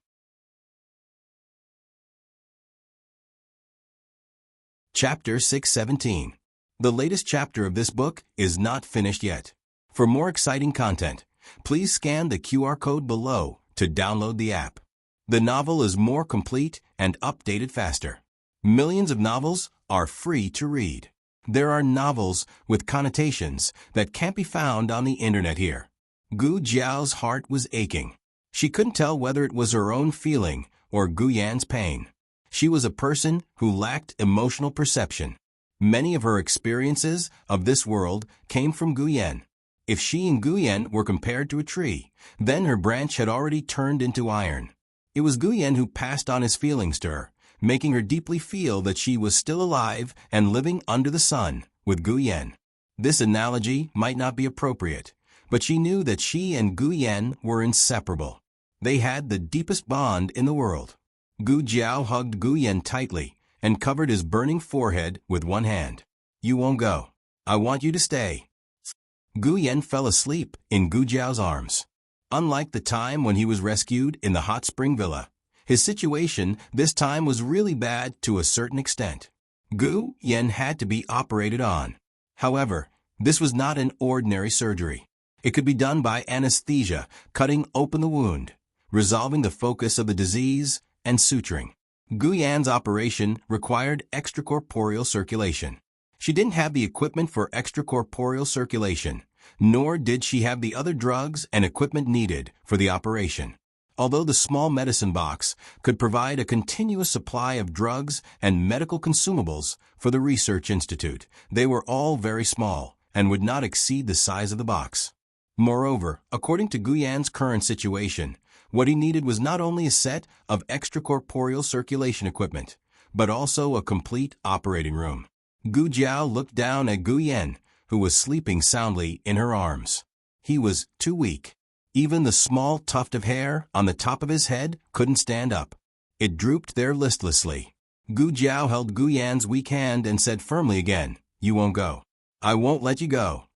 Chapter 617. The latest chapter of this book is not finished yet. For more exciting content, please scan the QR code below to download the app. The novel is more complete and updated faster. Millions of novels are free to read. There are novels with connotations that can't be found on the internet here. Gu Jiao's heart was aching. She couldn't tell whether it was her own feeling or Gu Yan's pain. She was a person who lacked emotional perception. Many of her experiences of this world came from Gu Yan. If she and Gu Yan were compared to a tree, then her branch had already turned into iron. It was Gu Yan who passed on his feelings to her, making her deeply feel that she was still alive and living under the sun with Gu Yan. This analogy might not be appropriate, but she knew that she and Gu Yan were inseparable. They had the deepest bond in the world. Gu Jiao hugged Gu Yan tightly and covered his burning forehead with one hand. "You won't go. I want you to stay." Gu Yan fell asleep in Gu Jiao's arms. Unlike the time when he was rescued in the hot spring villa, his situation this time was really bad to a certain extent. Gu Yan had to be operated on. However, this was not an ordinary surgery. It could be done by anesthesia, cutting open the wound, resolving the focus of the disease, and suturing. Gu Yan's operation required extracorporeal circulation. She didn't have the equipment for extracorporeal circulation, nor did she have the other drugs and equipment needed for the operation. Although the small medicine box could provide a continuous supply of drugs and medical consumables for the research institute, they were all very small and would not exceed the size of the box. Moreover, according to Gu Yan's current situation, what he needed was not only a set of extracorporeal circulation equipment, but also a complete operating room. Gu Jiao looked down at Gu Yan, who was sleeping soundly in her arms. He was too weak. Even the small tuft of hair on the top of his head couldn't stand up. It drooped there listlessly. Gu Jiao held Gu Yan's weak hand and said firmly again, "You won't go. I won't let you go.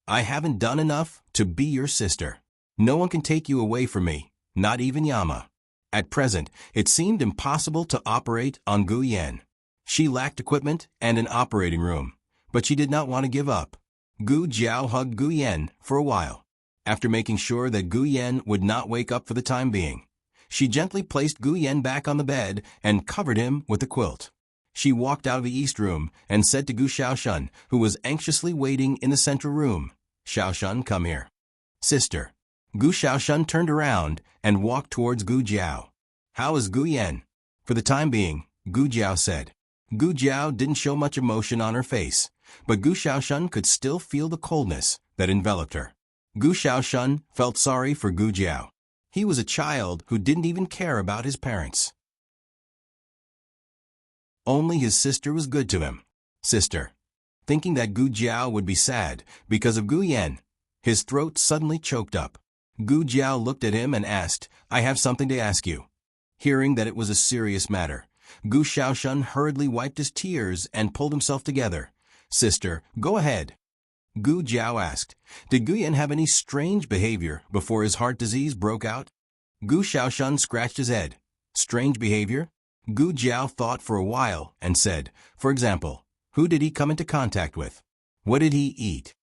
I haven't done enough to be your sister. No one can take you away from me, not even Yama." At present, it seemed impossible to operate on Gu Yan. She lacked equipment and an operating room, but she did not want to give up. Gu Jiao hugged Gu Yan for a while. After making sure that Gu Yan would not wake up for the time being, she gently placed Gu Yan back on the bed and covered him with a quilt. She walked out of the east room and said to Gu Xiaoshun, who was anxiously waiting in the central room, "Xiaoshun, come here." "Sister." Gu Xiaoshun turned around and walked towards Gu Jiao. "How is Gu Yan?" "For the time being," Gu Jiao said. Gu Jiao didn't show much emotion on her face, but Gu Xiaoshun could still feel the coldness that enveloped her. Gu Xiaoshun felt sorry for Gu Jiao. He was a child who didn't even care about his parents. Only his sister was good to him. "Sister." Thinking that Gu Jiao would be sad because of Gu Yan, his throat suddenly choked up. Gu Jiao looked at him and asked, "I have something to ask you." Hearing that it was a serious matter, Gu Xiaoshun hurriedly wiped his tears and pulled himself together. "Sister, go ahead." Gu Jiao asked, "Did Gu Yan have any strange behavior before his heart disease broke out?" Gu Xiaoshun scratched his head. "Strange behavior?" Gu Jiao thought for a while and said, "For example, who did he come into contact with? What did he eat?"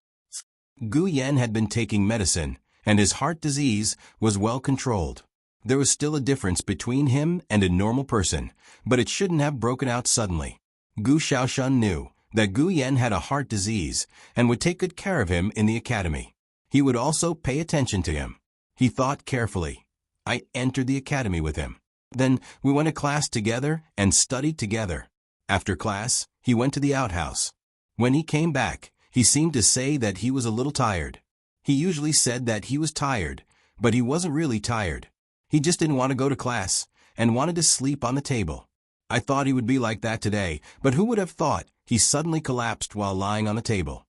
Gu Yan had been taking medicine, and his heart disease was well controlled. There was still a difference between him and a normal person, but it shouldn't have broken out suddenly. Gu Xiaoshun knew that Gu Yan had a heart disease and would take good care of him in the academy. He would also pay attention to him. He thought carefully. I entered the academy with him. Then we went to class together and studied together. After class, he went to the outhouse. When he came back, he seemed to say that he was a little tired. He usually said that he was tired, but he wasn't really tired. He just didn't want to go to class and wanted to sleep on the table. I thought he would be like that today, but who would have thought he suddenly collapsed while lying on the table?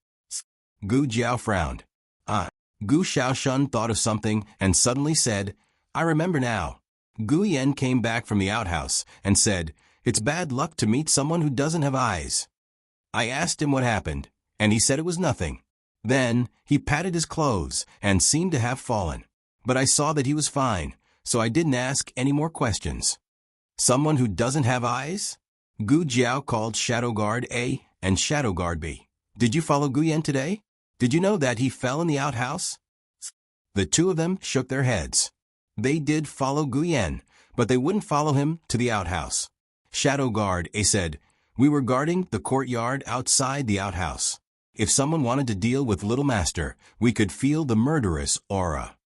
Gu Jiao frowned. Gu Xiaoshun thought of something and suddenly said, I remember now. Gu Yan came back from the outhouse and said, It's bad luck to meet someone who doesn't have eyes. I asked him what happened, and he said it was nothing. Then he patted his clothes and seemed to have fallen. But I saw that he was fine, so I didn't ask any more questions. Someone who doesn't have eyes? Gu Jiao called Shadow Guard A and Shadow Guard B. Did you follow Gu Yan today? Did you know that he fell in the outhouse? The two of them shook their heads. They did follow Gu Yan, but they wouldn't follow him to the outhouse. Shadow Guard A said, We were guarding the courtyard outside the outhouse. If someone wanted to deal with Little Master, we could feel the murderous aura.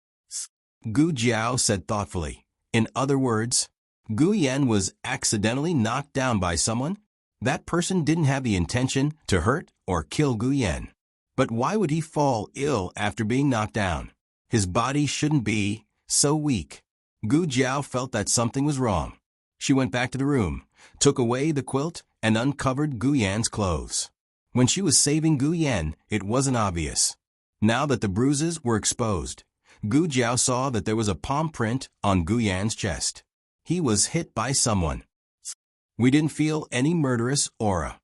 Gu Jiao said thoughtfully. In other words, Gu Yan was accidentally knocked down by someone? That person didn't have the intention to hurt or kill Gu Yan. But why would he fall ill after being knocked down? His body shouldn't be so weak. Gu Jiao felt that something was wrong. She went back to the room, took away the quilt, and uncovered Gu Yan's clothes. When she was saving Gu Yan, it wasn't obvious. Now that the bruises were exposed, Gu Jiao saw that there was a palm print on Gu Yan's chest. He was hit by someone. We didn't feel any murderous aura.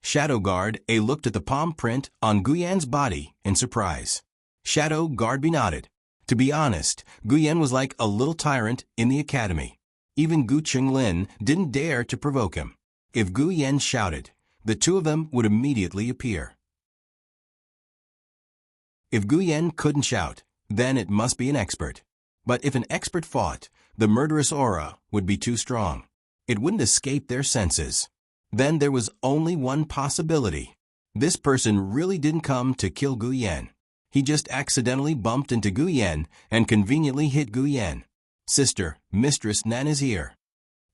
Shadow Guard A looked at the palm print on Gu Yan's body in surprise. Shadow Guard B nodded. To be honest, Gu Yan was like a little tyrant in the academy. Even Gu Qinglin didn't dare to provoke him. If Gu Yan shouted, the two of them would immediately appear. If Gu Yan couldn't shout, then it must be an expert. But if an expert fought, the murderous aura would be too strong. It wouldn't escape their senses. Then there was only one possibility. This person really didn't come to kill Gu Yan. He just accidentally bumped into Gu Yan and conveniently hit Gu Yan. Sister, Mistress Nan is here.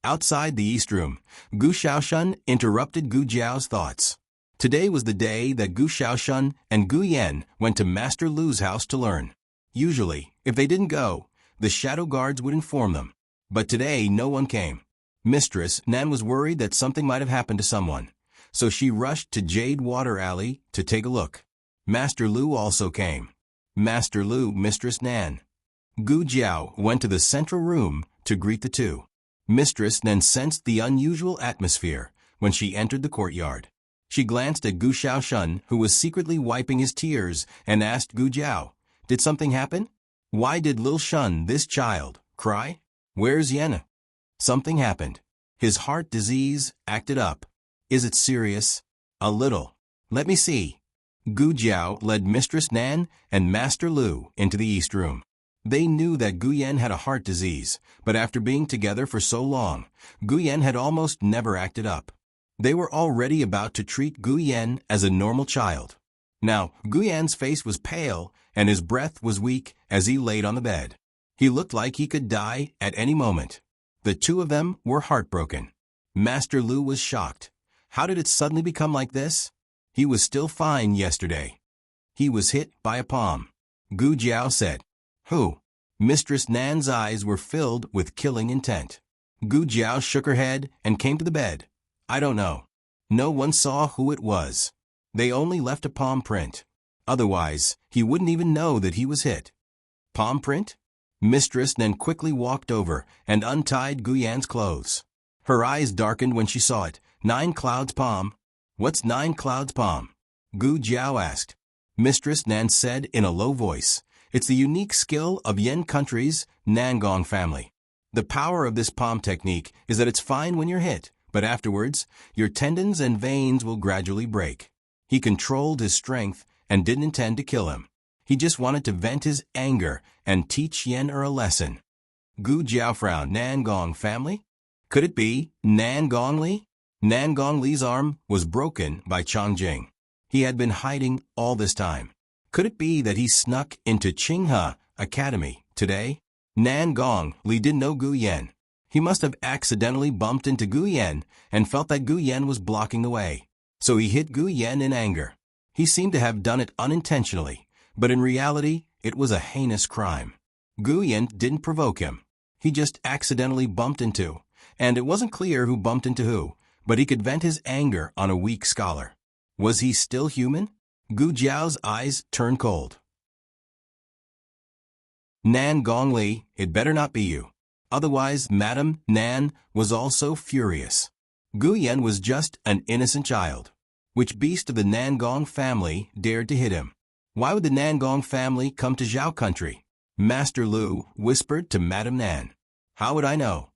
Outside the East Room, Gu Xiaoshun interrupted Gu Jiao's thoughts. Today was the day that Gu Xiaoshun and Gu Yan went to Master Lu's house to learn. Usually, if they didn't go, the shadow guards would inform them. But today no one came. Mistress Nan was worried that something might have happened to someone, so she rushed to Jade Water Alley to take a look. Master Lu also came. Master Lu, Mistress Nan. Gu Jiao went to the central room to greet the two. Mistress Nan sensed the unusual atmosphere when she entered the courtyard. She glanced at Gu Xiaoshun, who was secretly wiping his tears, and asked Gu Jiao, Did something happen? Why did Lil Shun, this child, cry? Where's Yen? Something happened. His heart disease acted up. Is it serious? A little. Let me see. Gu Jiao led Mistress Nan and Master Lu into the East Room. They knew that Gu Yan had a heart disease, but after being together for so long, Gu Yan had almost never acted up. They were already about to treat Gu Yan as a normal child. Now, Gu Yan's face was pale and his breath was weak as he laid on the bed. He looked like he could die at any moment. The two of them were heartbroken. Master Lu was shocked. How did it suddenly become like this? He was still fine yesterday. He was hit by a palm. Gu Jiao said. Who? Mistress Nan's eyes were filled with killing intent. Gu Jiao shook her head and came to the bed. I don't know. No one saw who it was. They only left a palm print. Otherwise, he wouldn't even know that he was hit. Palm print? Mistress Nan quickly walked over and untied Gu Yan's clothes. Her eyes darkened when she saw it. 9 Clouds palm. What's 9 Clouds palm? Gu Jiao asked. Mistress Nan said in a low voice. It's the unique skill of Yen country's Nangong family. The power of this palm technique is that it's fine when you're hit, but afterwards, your tendons and veins will gradually break. He controlled his strength and didn't intend to kill him. He just wanted to vent his anger and teach Yen a lesson. Gu Jiao frowned. Nangong family? Could it be Nangong Li? Nangong Li's arm was broken by Changjing. He had been hiding all this time. Could it be that he snuck into Qinghe Academy today? Nan Gong Li didn't know Gu Yan. He must have accidentally bumped into Gu Yan and felt that Gu Yan was blocking the way. So he hit Gu Yan in anger. He seemed to have done it unintentionally, but in reality, it was a heinous crime. Gu Yan didn't provoke him. He just accidentally bumped into, and it wasn't clear who bumped into who, but he could vent his anger on a weak scholar. Was he still human? Gu Jiao's eyes turned cold. Nan Gong Li, it better not be you. Otherwise, Madame Nan was also furious. Gu Yan was just an innocent child. Which beast of the Nan Gong family dared to hit him? Why would the Nan Gong family come to Zhao country? Master Lu whispered to Madame Nan. How would I know?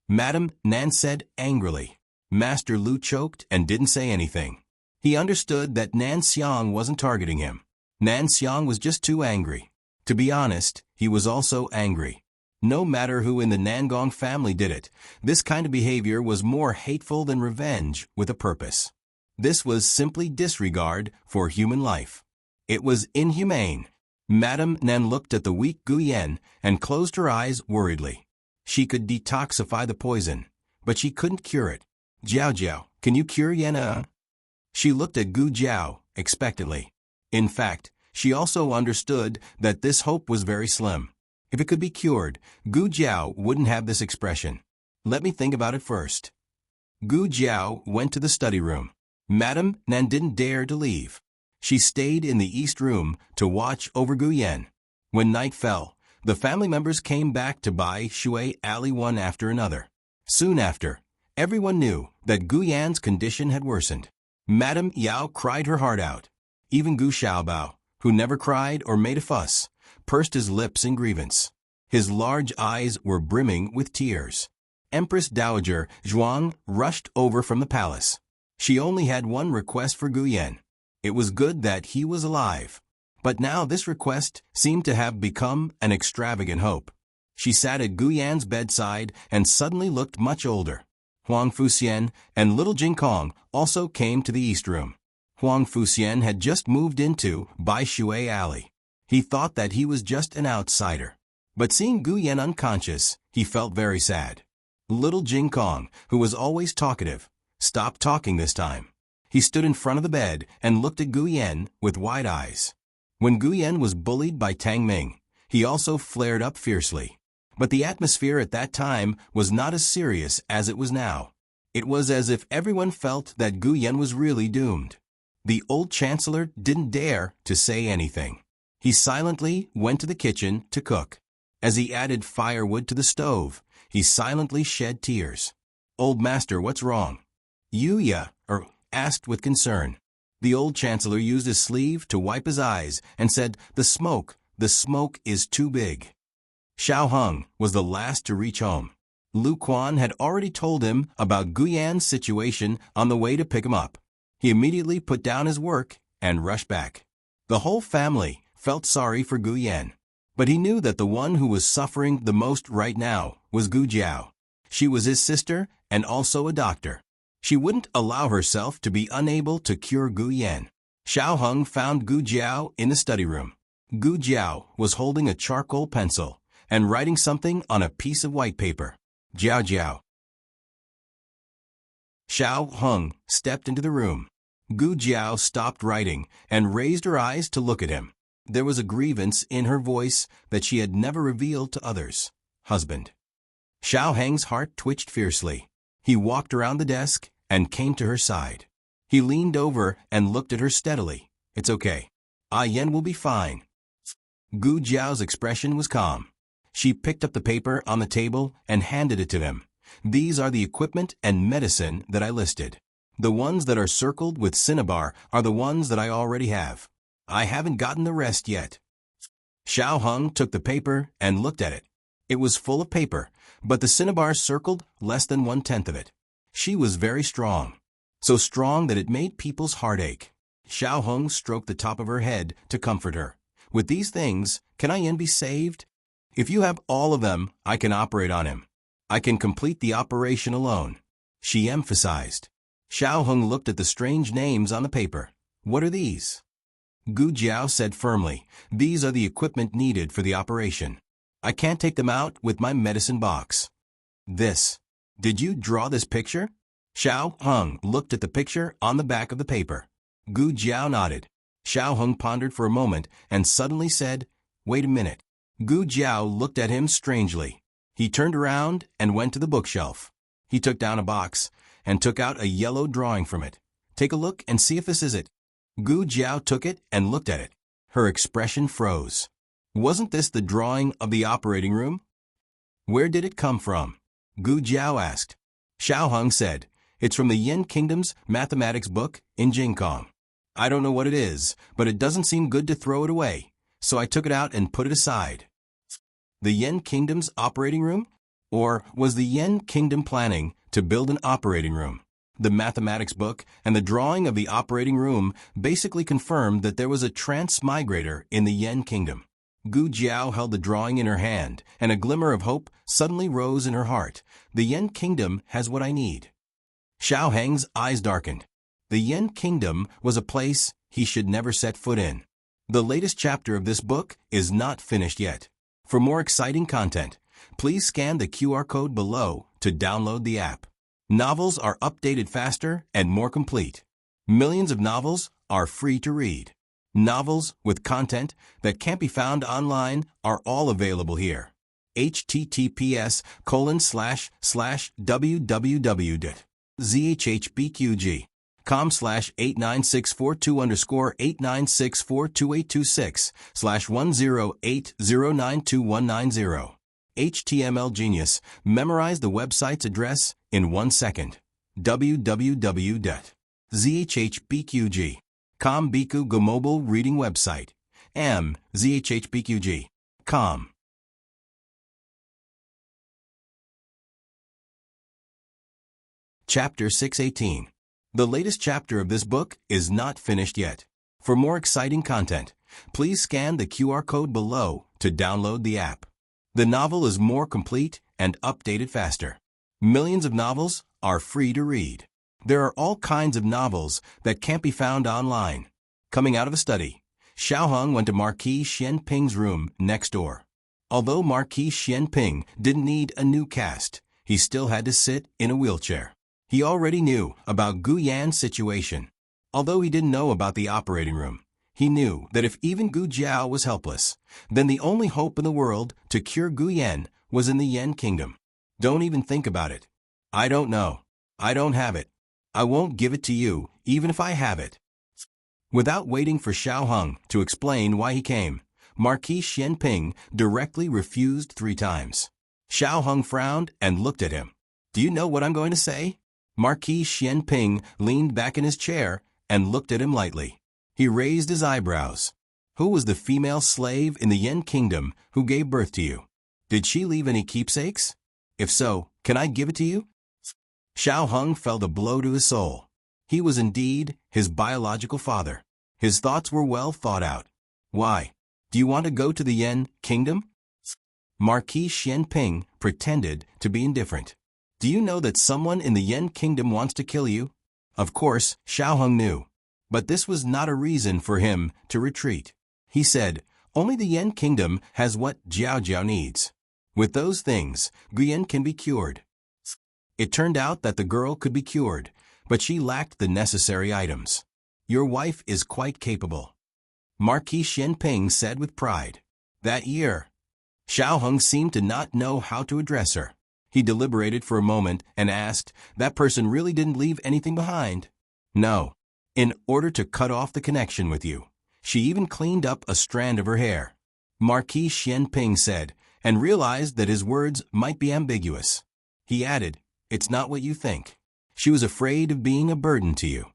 Madame Nan said angrily. Master Lu choked and didn't say anything. He understood that Nan Xiang wasn't targeting him. Nan Xiang was just too angry. To be honest, he was also angry. No matter who in the Nan Gong family did it, this kind of behavior was more hateful than revenge with a purpose. This was simply disregard for human life. It was inhumane. Madame Nan looked at the weak Gu Yan and closed her eyes worriedly. She could detoxify the poison, but she couldn't cure it. Jiao Jiao, can you cure Yan? She looked at Gu Jiao expectantly. In fact, she also understood that this hope was very slim. If it could be cured, Gu Jiao wouldn't have this expression. Let me think about it first. Gu Jiao went to the study room. Madame Nan didn't dare to leave. She stayed in the east room to watch over Gu Yan. When night fell, the family members came back to buy Shui Ali one after another. Soon after, everyone knew that Gu Yan's condition had worsened. Madame Yao cried her heart out. Even Gu Xiaobao, who never cried or made a fuss, pursed his lips in grievance. His large eyes were brimming with tears. Empress Dowager Zhuang rushed over from the palace. She only had one request for Gu Yan. It was good that he was alive. But now this request seemed to have become an extravagant hope. She sat at Gu Yan's bedside and suddenly looked much older. Huang Fuxian and little Jing Kong also came to the east room. Huang Fuxian had just moved into Bai Shui Alley. He thought that he was just an outsider. But seeing Gu Yan unconscious, he felt very sad. Little Jing Kong, who was always talkative, stopped talking this time. He stood in front of the bed and looked at Gu Yan with wide eyes. When Gu Yan was bullied by Tang Ming, he also flared up fiercely. But the atmosphere at that time was not as serious as it was now. It was as if everyone felt that Gu Yan was really doomed. The old chancellor didn't dare to say anything. He silently went to the kitchen to cook. As he added firewood to the stove, he silently shed tears. Old master, what's wrong? Yuya asked with concern. The old chancellor used his sleeve to wipe his eyes and said, the smoke is too big. Xiao Heng was the last to reach home. Lu Quan had already told him about Gu Yan's situation on the way to pick him up. He immediately put down his work and rushed back. The whole family felt sorry for Gu Yan, but he knew that the one who was suffering the most right now was Gu Jiao. She was his sister and also a doctor. She wouldn't allow herself to be unable to cure Gu Yan. Xiao Heng found Gu Jiao in the study room. Gu Jiao was holding a charcoal pencil and writing something on a piece of white paper. Jiao Jiao. Xiao Heng stepped into the room. Gu Jiao stopped writing and raised her eyes to look at him. There was a grievance in her voice that she had never revealed to others. Husband. Xiao Heng's heart twitched fiercely. He walked around the desk and came to her side. He leaned over and looked at her steadily. It's okay. Yan will be fine. Gu Jiao's expression was calm. She picked up the paper on the table and handed it to him. These are the equipment and medicine that I listed. The ones that are circled with cinnabar are the ones that I already have. I haven't gotten the rest yet. Xiao Heng took the paper and looked at it. It was full of paper, but the cinnabar circled less than 1/10 of it. She was very strong. So strong that it made people's heart ache. Xiao Heng stroked the top of her head to comfort her. With these things, can Yan be saved? If you have all of them, I can operate on him. I can complete the operation alone, she emphasized. Xiao Heng looked at the strange names on the paper. What are these? Gu Jiao said firmly, these are the equipment needed for the operation. I can't take them out with my medicine box. This. Did you draw this picture? Xiao Hung looked at the picture on the back of the paper. Gu Jiao nodded. Xiao Hung pondered for a moment and suddenly said, "Wait a minute." Gu Jiao looked at him strangely. He turned around and went to the bookshelf. He took down a box and took out a yellow drawing from it. "Take a look and see if this is it." Gu Jiao took it and looked at it. Her expression froze. Wasn't this the drawing of the operating room? Where did it come from? Gu Jiao asked. Xiao Hung said, "It's from the Yin Kingdom's mathematics book in Jingkong. I don't know what it is, but it doesn't seem good to throw it away, so I took it out and put it aside." The Yin Kingdom's operating room? Or was the Yin Kingdom planning to build an operating room? The mathematics book and the drawing of the operating room basically confirmed that there was a transmigrator in the Yin Kingdom. Gu Jiao held the drawing in her hand, and a glimmer of hope suddenly rose in her heart. The Yin Kingdom has what I need. Xiao Heng's eyes darkened. The Yin Kingdom was a place he should never set foot in. The latest chapter of this book is not finished yet. For more exciting content, please scan the QR code below to download the app. Novels are updated faster and more complete. Millions of novels are free to read. Novels with content that can't be found online are all available here. https://www.zhbqg.com/89642_8964286/108092190. HTML Genius. Memorize the website's address in 1 second. www.zhbqg.com Biku Go mobile reading website. zhbqg.com. Chapter 618. The latest chapter of this book is not finished yet. For more exciting content, please scan the QR code below to download the app. The novel is more complete and updated faster. Millions of novels are free to read. There are all kinds of novels that can't be found online. Coming out of a study, Xiao Hung went to Marquis Xianping's room next door. Although Marquis Xianping didn't need a new cast, he still had to sit in a wheelchair. He already knew about Gu Yan's situation. Although he didn't know about the operating room, he knew that if even Gu Jiao was helpless, then the only hope in the world to cure Gu Yan was in the Yin Kingdom. Don't even think about it. I don't know. I don't have it. I won't give it to you, even if I have it. Without waiting for Xiao Hung to explain why he came, Marquis Xianping directly refused 3 times. Xiao Hung frowned and looked at him. "Do you know what I'm going to say?" Marquis Xianping leaned back in his chair and looked at him lightly. He raised his eyebrows. "Who was the female slave in the Yin Kingdom who gave birth to you? Did she leave any keepsakes? If so, can I give it to you?" Xiao Hung felt a blow to his soul. He was indeed his biological father. His thoughts were well thought out. "Why? Do you want to go to the Yin Kingdom?" Marquis Xianping pretended to be indifferent. "Do you know that someone in the Yin Kingdom wants to kill you?" Of course, Xiao Hung knew. But this was not a reason for him to retreat. He said, "Only the Yin Kingdom has what Jiao Jiao needs. With those things, Guyan can be cured." It turned out that the girl could be cured, but she lacked the necessary items. "Your wife is quite capable," Marquis Xianping said with pride. That year, Xiao Hung seemed to not know how to address her. He deliberated for a moment and asked, "That person really didn't leave anything behind?" "No. In order to cut off the connection with you, she even cleaned up a strand of her hair," Marquis Xianping said, and realized that his words might be ambiguous. He added, "It's not what you think. She was afraid of being a burden to you.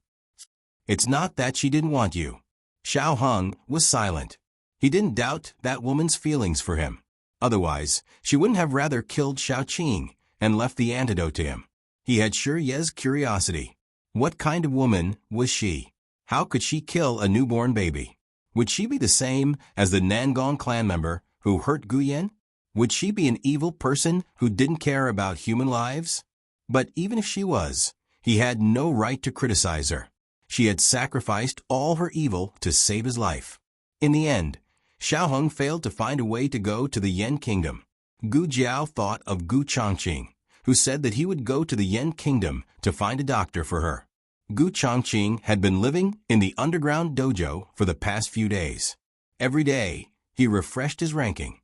It's not that she didn't want you." Xiao Hung was silent. He didn't doubt that woman's feelings for him. Otherwise, she wouldn't have rather killed Xiao Qing and left the antidote to him. He had Shi Ye's curiosity. What kind of woman was she? How could she kill a newborn baby? Would she be the same as the Nangong clan member who hurt Guyan? Would she be an evil person who didn't care about human lives? But even if she was, he had no right to criticize her. She had sacrificed all her evil to save his life. In the end, Xiaoheng failed to find a way to go to the Yan kingdom. Gu Jiao thought of Gu Chongqing, who said that he would go to the Yan kingdom to find a doctor for her. Gu Chongqing had been living in the underground dojo for the past few days. Every day, he refreshed his ranking.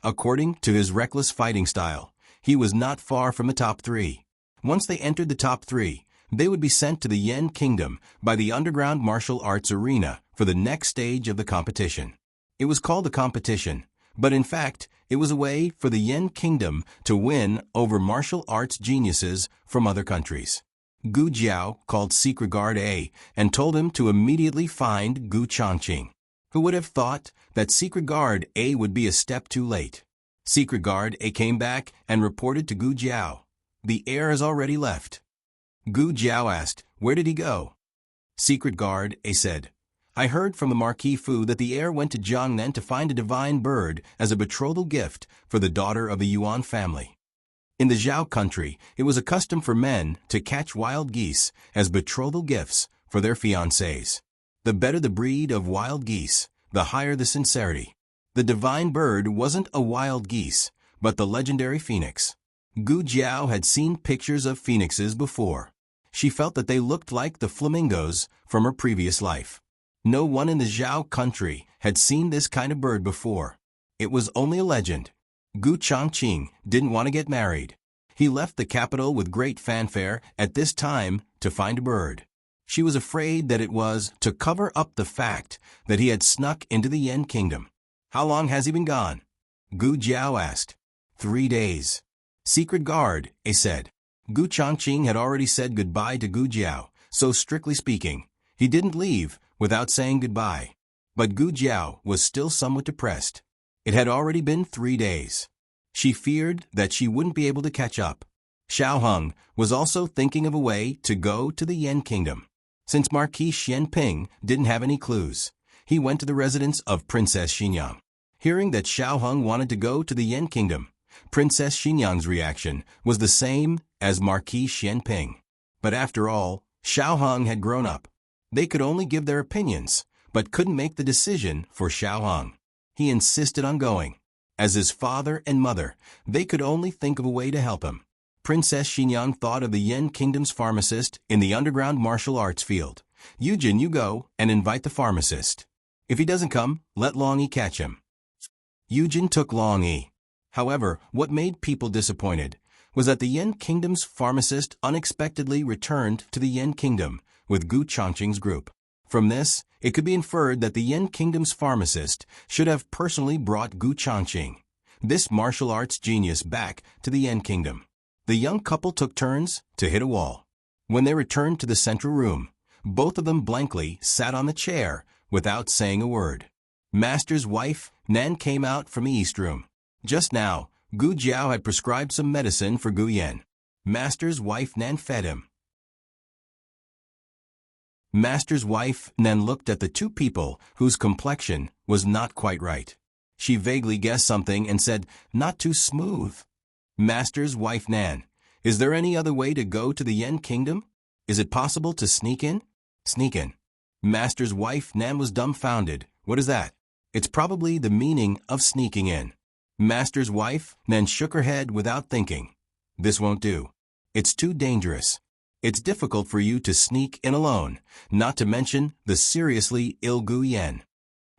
According to his reckless fighting style, he was not far from the top 3. Once they entered the top 3, they would be sent to the Yan kingdom by the underground martial arts arena for the next stage of the competition. It was called a competition, but in fact, it was a way for the Yan kingdom to win over martial arts geniuses from other countries. Gu Jiao called Secret Guard A and told him to immediately find Gu Chongqing. Who would have thought that Secret Guard A would be a step too late? Secret Guard A came back and reported to Gu Jiao. The heir has already left. Gu Jiao asked, where did he go? Secret Guard A said, I heard from the Marquis Fu that the heir went to Jiangnan to find a divine bird as a betrothal gift for the daughter of the Yuan family. In the Zhao country, it was a custom for men to catch wild geese as betrothal gifts for their fiancés. The better the breed of wild geese, the higher the sincerity. The divine bird wasn't a wild geese, but the legendary phoenix. Gu Jiao had seen pictures of phoenixes before. She felt that they looked like the flamingos from her previous life. No one in the Zhao country had seen this kind of bird before. It was only a legend. Gu Chongqing didn't want to get married. He left the capital with great fanfare at this time to find a bird. She was afraid that it was to cover up the fact that he had snuck into the Yan kingdom. How long has he been gone? Gu Jiao asked. 3 days. Secret Guard, A said. Gu Chongqing had already said goodbye to Gu Jiao, so strictly speaking, he didn't leave without saying goodbye. But Gu Jiao was still somewhat depressed. It had already been 3 days. She feared that she wouldn't be able to catch up. Xiaoheng was also thinking of a way to go to the Yan kingdom. Since Marquis Xianping didn't have any clues, he went to the residence of Princess Xinyang. Hearing that Xiaoheng wanted to go to the Yan kingdom, Princess Xinyang's reaction was the same as Marquis Xianping. But after all, Xiaoheng had grown up. They could only give their opinions, but couldn't make the decision for Xiaoheng. He insisted on going. As his father and mother, they could only think of a way to help him. Princess Xinyang thought of the Yan kingdom's pharmacist in the underground martial arts field. Yujin, you go and invite the pharmacist. If he doesn't come, let Long Yi catch him. Yujin took Long Yi. However, what made people disappointed was that the Yan kingdom's pharmacist unexpectedly returned to the Yan kingdom with Gu Chongqing's group. From this, it could be inferred that the Yan kingdom's pharmacist should have personally brought Gu Chongqing, this martial arts genius, back to the Yan kingdom. The young couple took turns to hit a wall. When they returned to the central room, both of them blankly sat on the chair without saying a word. Master's wife, Nan, came out from the east room. Just now, Gu Jiao had prescribed some medicine for Gu Yan. Master's wife Nan fed him. Master's wife Nan looked at the two people whose complexion was not quite right. She vaguely guessed something and said, "Not too smooth." Master's wife Nan, "Is there any other way to go to the Yan kingdom? Is it possible to sneak in?" Sneak in. Master's wife Nan was dumbfounded. What is that? It's probably the meaning of sneaking in. Master's wife Nan shook her head without thinking. This won't do. It's too dangerous. It's difficult for you to sneak in alone, not to mention the seriously ill Gu Yan.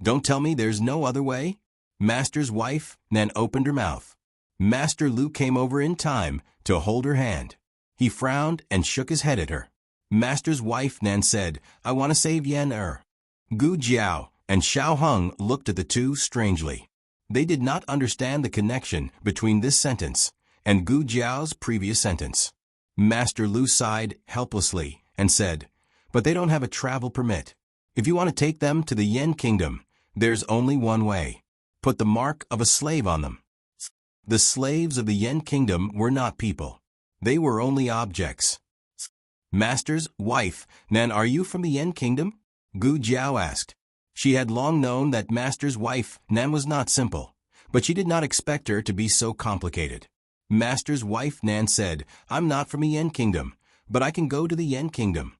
Don't tell me there's no other way? Master's wife Nan opened her mouth. Master Lu came over in time to hold her hand. He frowned and shook his head at her. Master's wife Nan said, "I want to save Yan Er." Gu Jiao and Xiaoheng looked at the two strangely. They did not understand the connection between this sentence and Gu Jiao's previous sentence. Master Lu sighed helplessly and said, "But they don't have a travel permit. If you want to take them to the Yan kingdom, there's only one way. Put the mark of a slave on them." The slaves of the Yan kingdom were not people. They were only objects. Master's wife, Nan, are you from the Yan kingdom? Gu Jiao asked. She had long known that Master's wife, Nan, was not simple, but she did not expect her to be so complicated. Master's wife, Nan, said, "I'm not from the Yan kingdom, but I can go to the Yan kingdom."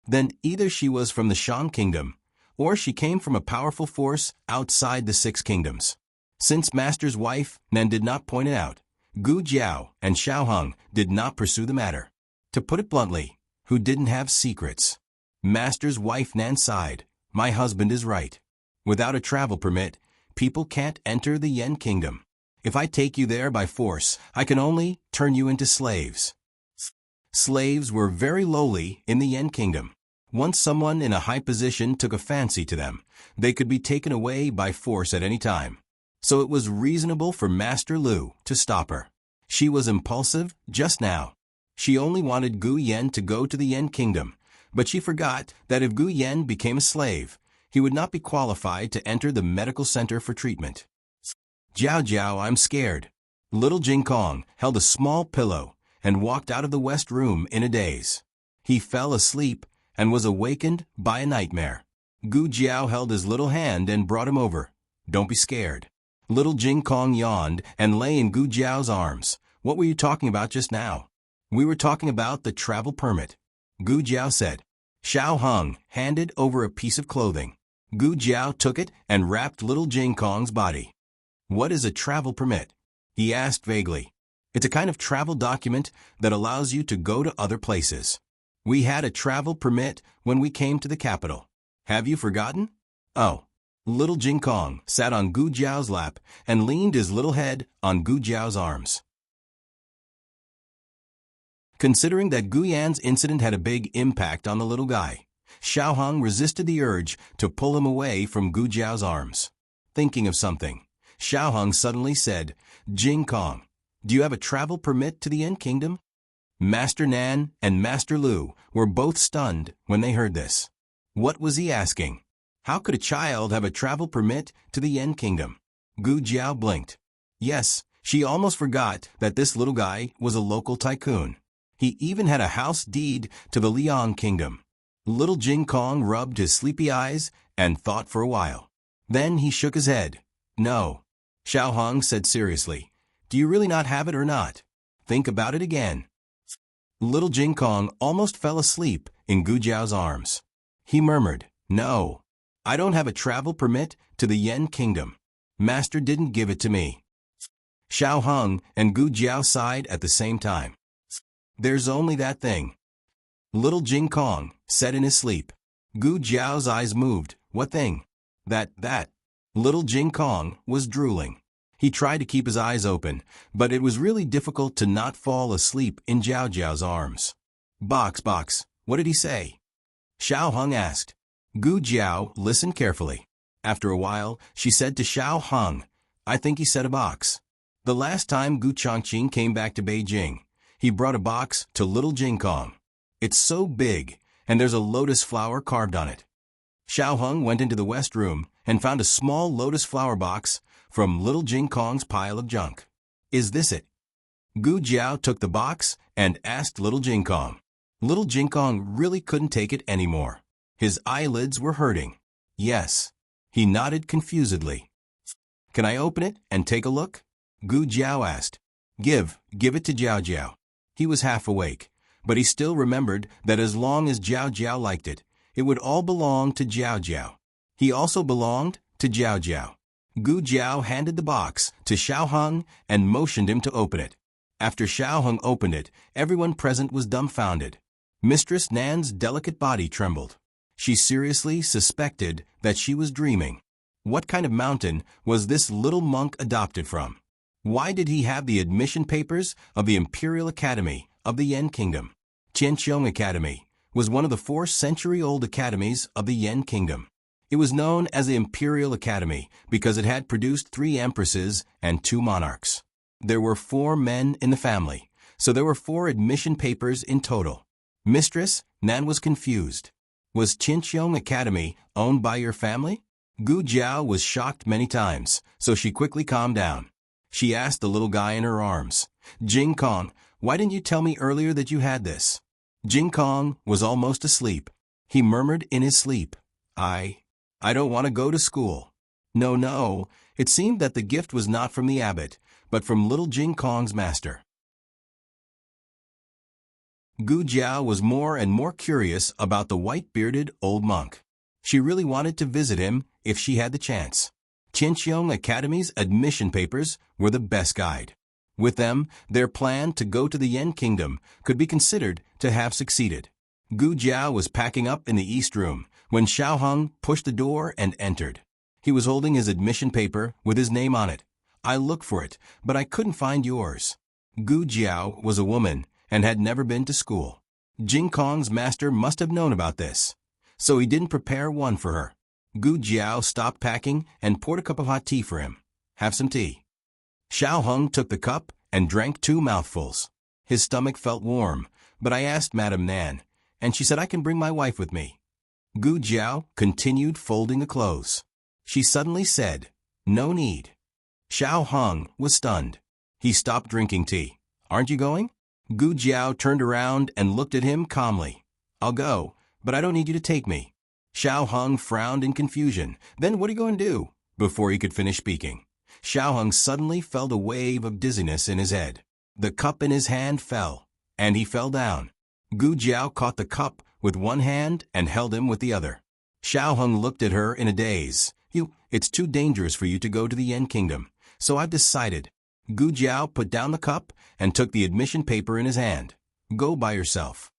Then either she was from the Shang kingdom, or she came from a powerful force outside the six kingdoms. Since Master's wife, Nan, did not point it out, Gu Jiao and Xiao Hung did not pursue the matter. To put it bluntly, who didn't have secrets? Master's wife Nan sighed. My husband is right. Without a travel permit, people can't enter the Yen kingdom. If I take you there by force, I can only turn you into slaves. Slaves were very lowly in the Yen kingdom. Once someone in a high position took a fancy to them, they could be taken away by force at any time. So it was reasonable for Master Lu to stop her. She was impulsive just now. She only wanted Gu Yen to go to the Yen kingdom, but she forgot that if Gu Yen became a slave, he would not be qualified to enter the medical center for treatment. Jiao Jiao, I'm scared. Little Jing Kong held a small pillow and walked out of the west room in a daze. He fell asleep and was awakened by a nightmare. Gu Jiao held his little hand and brought him over. Don't be scared. Little Jing Kong yawned and lay in Gu Jiao's arms. What were you talking about just now? We were talking about the travel permit. Gu Jiao said. Xiao Hung handed over a piece of clothing. Gu Jiao took it and wrapped little Jing Kong's body. What is a travel permit? He asked vaguely. It's a kind of travel document that allows you to go to other places. We had a travel permit when we came to the capital. Have you forgotten? Oh. Little Jing Kong sat on Gu Jiao's lap and leaned his little head on Gu Jiao's arms. Considering that Gu Yan's incident had a big impact on the little guy, Xiao Hung resisted the urge to pull him away from Gu Jiao's arms. Thinking of something, Xiao Hung suddenly said, Jing Kong, do you have a travel permit to the Yen Kingdom? Master Nan and Master Lu were both stunned when they heard this. What was he asking? How could a child have a travel permit to the Yen Kingdom? Gu Jiao blinked. Yes, she almost forgot that this little guy was a local tycoon. He even had a house deed to the Liang Kingdom. Little Jing Kong rubbed his sleepy eyes and thought for a while. Then he shook his head. No. Xiao Hung said seriously, do you really not have it or not? Think about it again. Little Jing Kong almost fell asleep in Gu Jiao's arms. He murmured, No. I don't have a travel permit to the Yen Kingdom. Master didn't give it to me. Xiao Hung and Gu Jiao sighed at the same time. There's only that thing. Little Jing Kong said in his sleep. Gu Jiao's eyes moved. What thing? That. Little Jing Kong was drooling. He tried to keep his eyes open, but it was really difficult to not fall asleep in Jiao Jiao's arms. Box, what did he say? Xiao Hung asked. Gu Jiao listened carefully. After a while, she said to Xiao Hung, I think he said a box. The last time Gu Chongqing came back to Beijing, he brought a box to little Jing Kong. It's so big, and there's a lotus flower carved on it. Xiao Hung went into the west room and found a small lotus flower box from little Jing Kong's pile of junk. Is this it? Gu Jiao took the box and asked little Jing Kong. Little Jing Kong really couldn't take it anymore. His eyelids were hurting. Yes. He nodded confusedly. Can I open it and take a look? Gu Jiao asked. Give it to Jiao Jiao. He was half awake, but he still remembered that as long as Jiao Jiao liked it, it would all belong to Jiao Jiao. He also belonged to Jiao Jiao. Gu Jiao handed the box to Xiao Hung and motioned him to open it. After Xiao Hung opened it, everyone present was dumbfounded. Mistress Nan's delicate body trembled. She seriously suspected that she was dreaming. What kind of mountain was this little monk adopted from? Why did he have the admission papers of the Imperial Academy of the Yen Kingdom? Qianqiong Academy was one of the 4-century-old academies of the Yen Kingdom. It was known as the Imperial Academy because it had produced 3 empresses and 2 monarchs. There were 4 men in the family, so there were 4 admission papers in total. Mistress Nan was confused. Was Qianqiong Academy owned by your family? Gu Jiao was shocked many times, so she quickly calmed down. She asked the little guy in her arms, Jing Kong, why didn't you tell me earlier that you had this? Jing Kong was almost asleep. He murmured in his sleep, I don't want to go to school. No, it seemed that the gift was not from the abbot, but from little Jing Kong's master. Gu Jiao was more and more curious about the white-bearded old monk. She really wanted to visit him if she had the chance. Chincheong Academy's admission papers were the best guide. With them, their plan to go to the Yen Kingdom could be considered to have succeeded. Gu Jiao was packing up in the East Room when Xiao Hung pushed the door and entered. He was holding his admission paper with his name on it. I looked for it, but I couldn't find yours. Gu Jiao was a woman and had never been to school. Jing Kong's master must have known about this, so he didn't prepare one for her. Gu Jiao stopped packing and poured a cup of hot tea for him. Have some tea. Xiao Hung took the cup and drank 2 mouthfuls. His stomach felt warm, but I asked Madame Nan, and she said I can bring my wife with me. Gu Jiao continued folding the clothes. She suddenly said, "No need." Xiao Hung was stunned. He stopped drinking tea. "Aren't you going?" Gu Jiao turned around and looked at him calmly. "I'll go, but I don't need you to take me." Xiao Hung frowned in confusion. "Then what are you going to do?" Before he could finish speaking, Xiao Hung suddenly felt a wave of dizziness in his head. The cup in his hand fell, and he fell down. Gu Jiao caught the cup with one hand and held him with the other. Xiao Hung looked at her in a daze. It's too dangerous for you to go to the Yen Kingdom, so I've decided." Gu Jiao put down the cup and took the admission paper in his hand. "Go by yourself."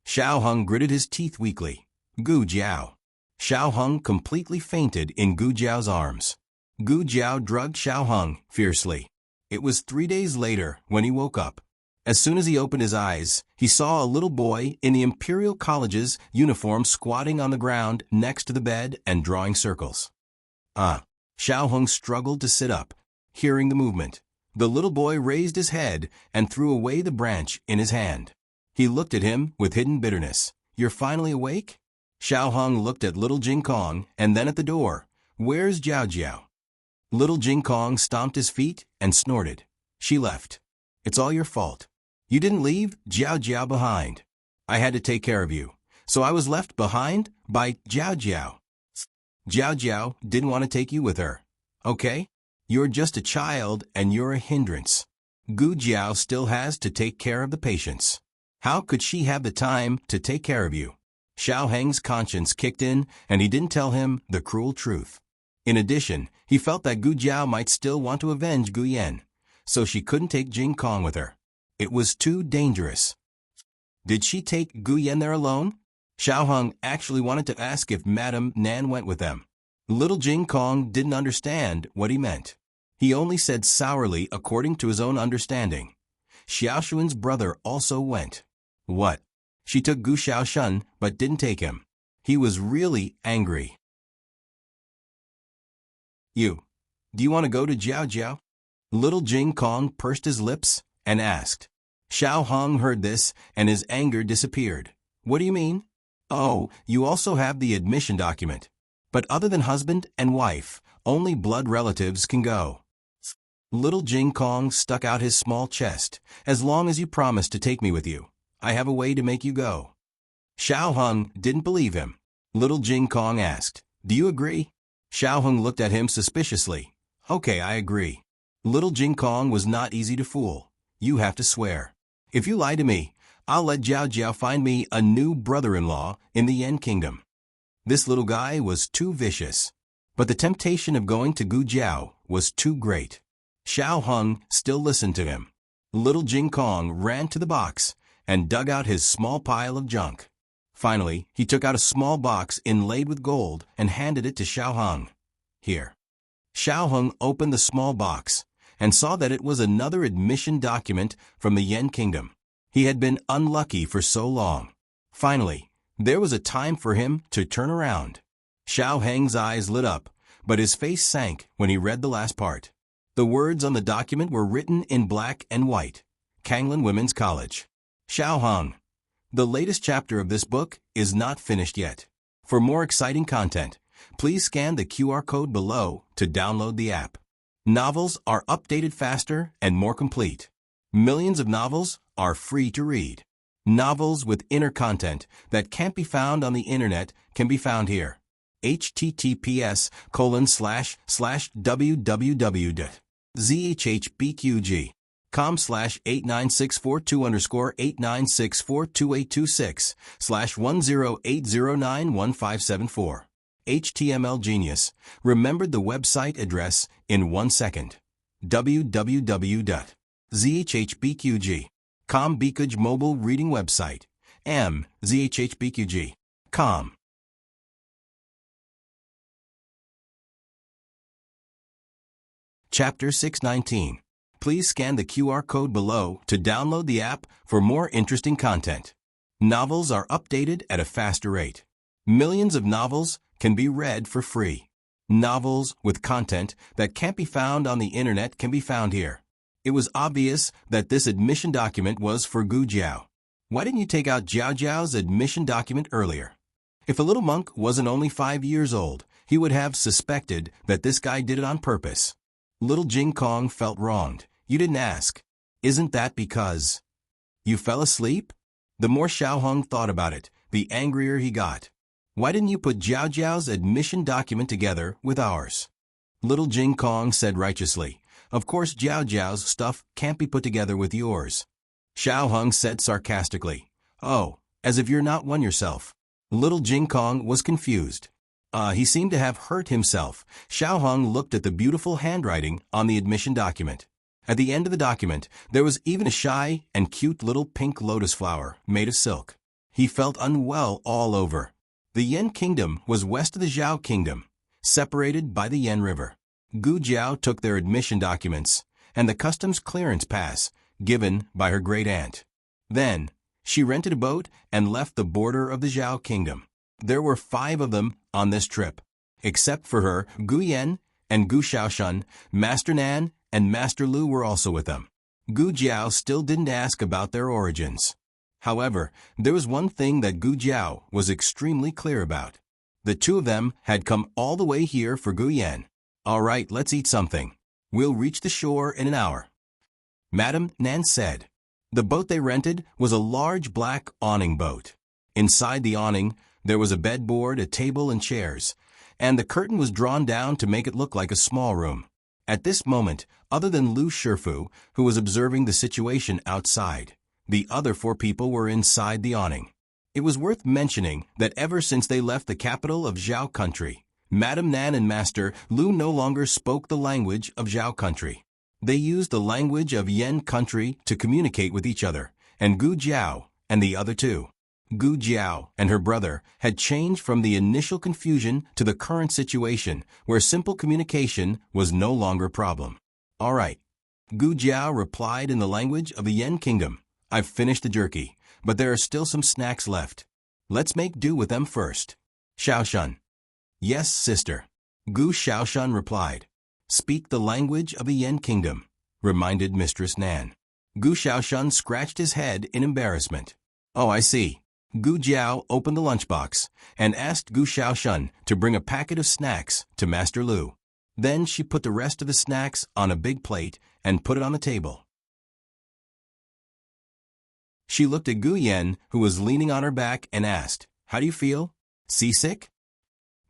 Xiao Hung gritted his teeth weakly. "Gu Jiao." Xiao Hung completely fainted in Gu Jiao's arms. Gu Jiao drugged Xiao Hung fiercely. It was 3 days later when he woke up. As soon as he opened his eyes, he saw a little boy in the Imperial College's uniform squatting on the ground next to the bed and drawing circles. Xiao Hung struggled to sit up, hearing the movement. The little boy raised his head and threw away the branch in his hand. He looked at him with hidden bitterness. "You're finally awake?" Xiao Hung looked at little Jing Kong and then at the door. "Where's Jiao Jiao?" Little Jing Kong stomped his feet and snorted. "She left. It's all your fault. You didn't leave Jiao Jiao behind. I had to take care of you, so I was left behind by Jiao Jiao. Jiao Jiao didn't want to take you with her. Okay? You're just a child and you're a hindrance. Gu Jiao still has to take care of the patients. How could she have the time to take care of you?" Xiao Heng's conscience kicked in and he didn't tell him the cruel truth. In addition, he felt that Gu Jiao might still want to avenge Gu Yan, so she couldn't take Jing Kong with her. It was too dangerous. Did she take Gu Yan there alone? Xiao Hung actually wanted to ask if Madame Nan went with them. Little Jing Kong didn't understand what he meant. He only said sourly according to his own understanding. Xiaoxuan's brother also went. What? She took Gu Xiaoxun but didn't take him. He was really angry. Do you want to go to Jiao Jiao? Little Jing Kong pursed his lips and asked. Xiao Hung heard this and his anger disappeared. What do you mean? Oh, you also have the admission document. But other than husband and wife, only blood relatives can go. Little Jing Kong stuck out his small chest. As long as you promise to take me with you, I have a way to make you go. Xiao Hung didn't believe him. Little Jing Kong asked, Do you agree? Xiao Hung looked at him suspiciously. Okay, I agree. Little Jing Kong was not easy to fool. You have to swear. If you lie to me, I'll let Jiao Jiao find me a new brother-in-law in the Yen Kingdom. This little guy was too vicious. But the temptation of going to Gu Jiao was too great. Xiao Hung still listened to him. Little Jing Kong ran to the box and dug out his small pile of junk. Finally, he took out a small box inlaid with gold and handed it to Xiao Hung. Here. Xiao Hung opened the small box and saw that it was another admission document from the Yen Kingdom. He had been unlucky for so long. Finally, there was a time for him to turn around. Xiao Heng's eyes lit up, but his face sank when he read the last part. The words on the document were written in black and white. Kanglin Women's College. Xiao Hung. The latest chapter of this book is not finished yet. For more exciting content, please scan the QR code below to download the app. Novels are updated faster and more complete. Millions of novels are free to read. Novels with inner content that can't be found on the internet can be found here. https://www.zhhbqg.com/89642_89642/108091574. HTML genius remembered the website address in 1 second. www.zhhbqg.com Beakage mobile reading website. zhhbqg.com. Chapter 619. Please scan the QR code below to download the app for more interesting content. Novels are updated at a faster rate. Millions of novels can be read for free. Novels with content that can't be found on the internet can be found here. It was obvious that this admission document was for Gu Jiao. Why didn't you take out Jiao Jiao's admission document earlier? If a little monk wasn't only 5 years old, he would have suspected that this guy did it on purpose. Little Jing Kong felt wronged. You didn't ask. Isn't that because you fell asleep? The more Xiao Hong thought about it, the angrier he got. Why didn't you put Jiao Jiao's admission document together with ours? Little Jing Kong said righteously, of course Jiao Jiao's stuff can't be put together with yours. Xiao Hong said sarcastically, oh, as if you're not one yourself. Little Jing Kong was confused. He seemed to have hurt himself. Xiao Hong looked at the beautiful handwriting on the admission document. At the end of the document, there was even a shy and cute little pink lotus flower made of silk. He felt unwell all over. The Yan Kingdom was west of the Zhao Kingdom, separated by the Yan River. Gu Jiao took their admission documents and the customs clearance pass given by her great-aunt. Then, she rented a boat and left the border of the Zhao Kingdom. There were 5 of them on this trip. Except for her, Gu Yan and Gu Shaoshun, Master Nan, and Master Lu were also with them. Gu Jiao still didn't ask about their origins. However, there was one thing that Gu Jiao was extremely clear about. The 2 of them had come all the way here for Gu Yan. All right, let's eat something. We'll reach the shore in an hour. Madam Nan said. The boat they rented was a large black awning boat. Inside the awning, there was a bedboard, a table, and chairs, and the curtain was drawn down to make it look like a small room. At this moment, other than Lu Shifu, who was observing the situation outside, the other 4 people were inside the awning. It was worth mentioning that ever since they left the capital of Zhao Country, Madam Nan and Master Lu no longer spoke the language of Zhao Country. They used the language of Yan Country to communicate with each other, and Gu Jiao and the other 2. Gu Jiao and her brother had changed from the initial confusion to the current situation where simple communication was no longer a problem. All right. Gu Jiao replied in the language of the Yan Kingdom. I've finished the jerky, but there are still some snacks left. Let's make do with them first. Shaoshun. Yes, sister. Gu Shaoshun replied. Speak the language of the Yan Kingdom, reminded Mistress Nan. Gu Shaoshun scratched his head in embarrassment. Oh, I see. Gu Jiao opened the lunchbox and asked Gu Shaoshun to bring a packet of snacks to Master Lu. Then she put the rest of the snacks on a big plate and put it on the table. She looked at Gu Yan, who was leaning on her back, and asked, How do you feel? Seasick?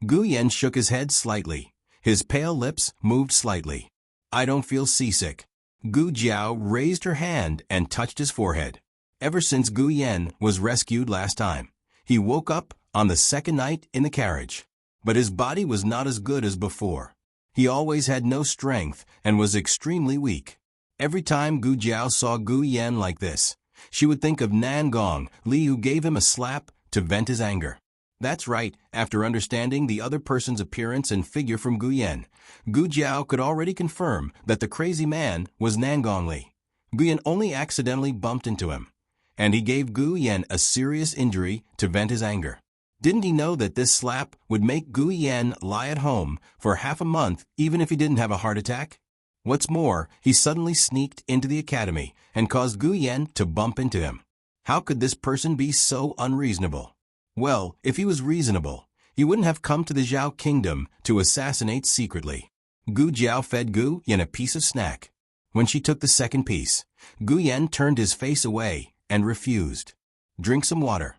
Gu Yan shook his head slightly. His pale lips moved slightly. I don't feel seasick. Gu Jiao raised her hand and touched his forehead. Ever since Gu Yan was rescued last time, he woke up on the 2nd night in the carriage. But his body was not as good as before. He always had no strength and was extremely weak. Every time Gu Jiao saw Gu Yan like this, she would think of Nan Gong Li, who gave him a slap to vent his anger. That's right, after understanding the other person's appearance and figure from Gu Yan, Gu Jiao could already confirm that the crazy man was Nan Gong Li. Gu Yan only accidentally bumped into him, and he gave Gu Yan a serious injury to vent his anger. Didn't he know that this slap would make Gu Yan lie at home for half a month even if he didn't have a heart attack? What's more, he suddenly sneaked into the academy and caused Gu Yan to bump into him. How could this person be so unreasonable? Well, if he was reasonable, he wouldn't have come to the Zhao Kingdom to assassinate secretly. Gu Jiao fed Gu Yan a piece of snack. When she took the second piece, Gu Yan turned his face away and refused. Drink some water.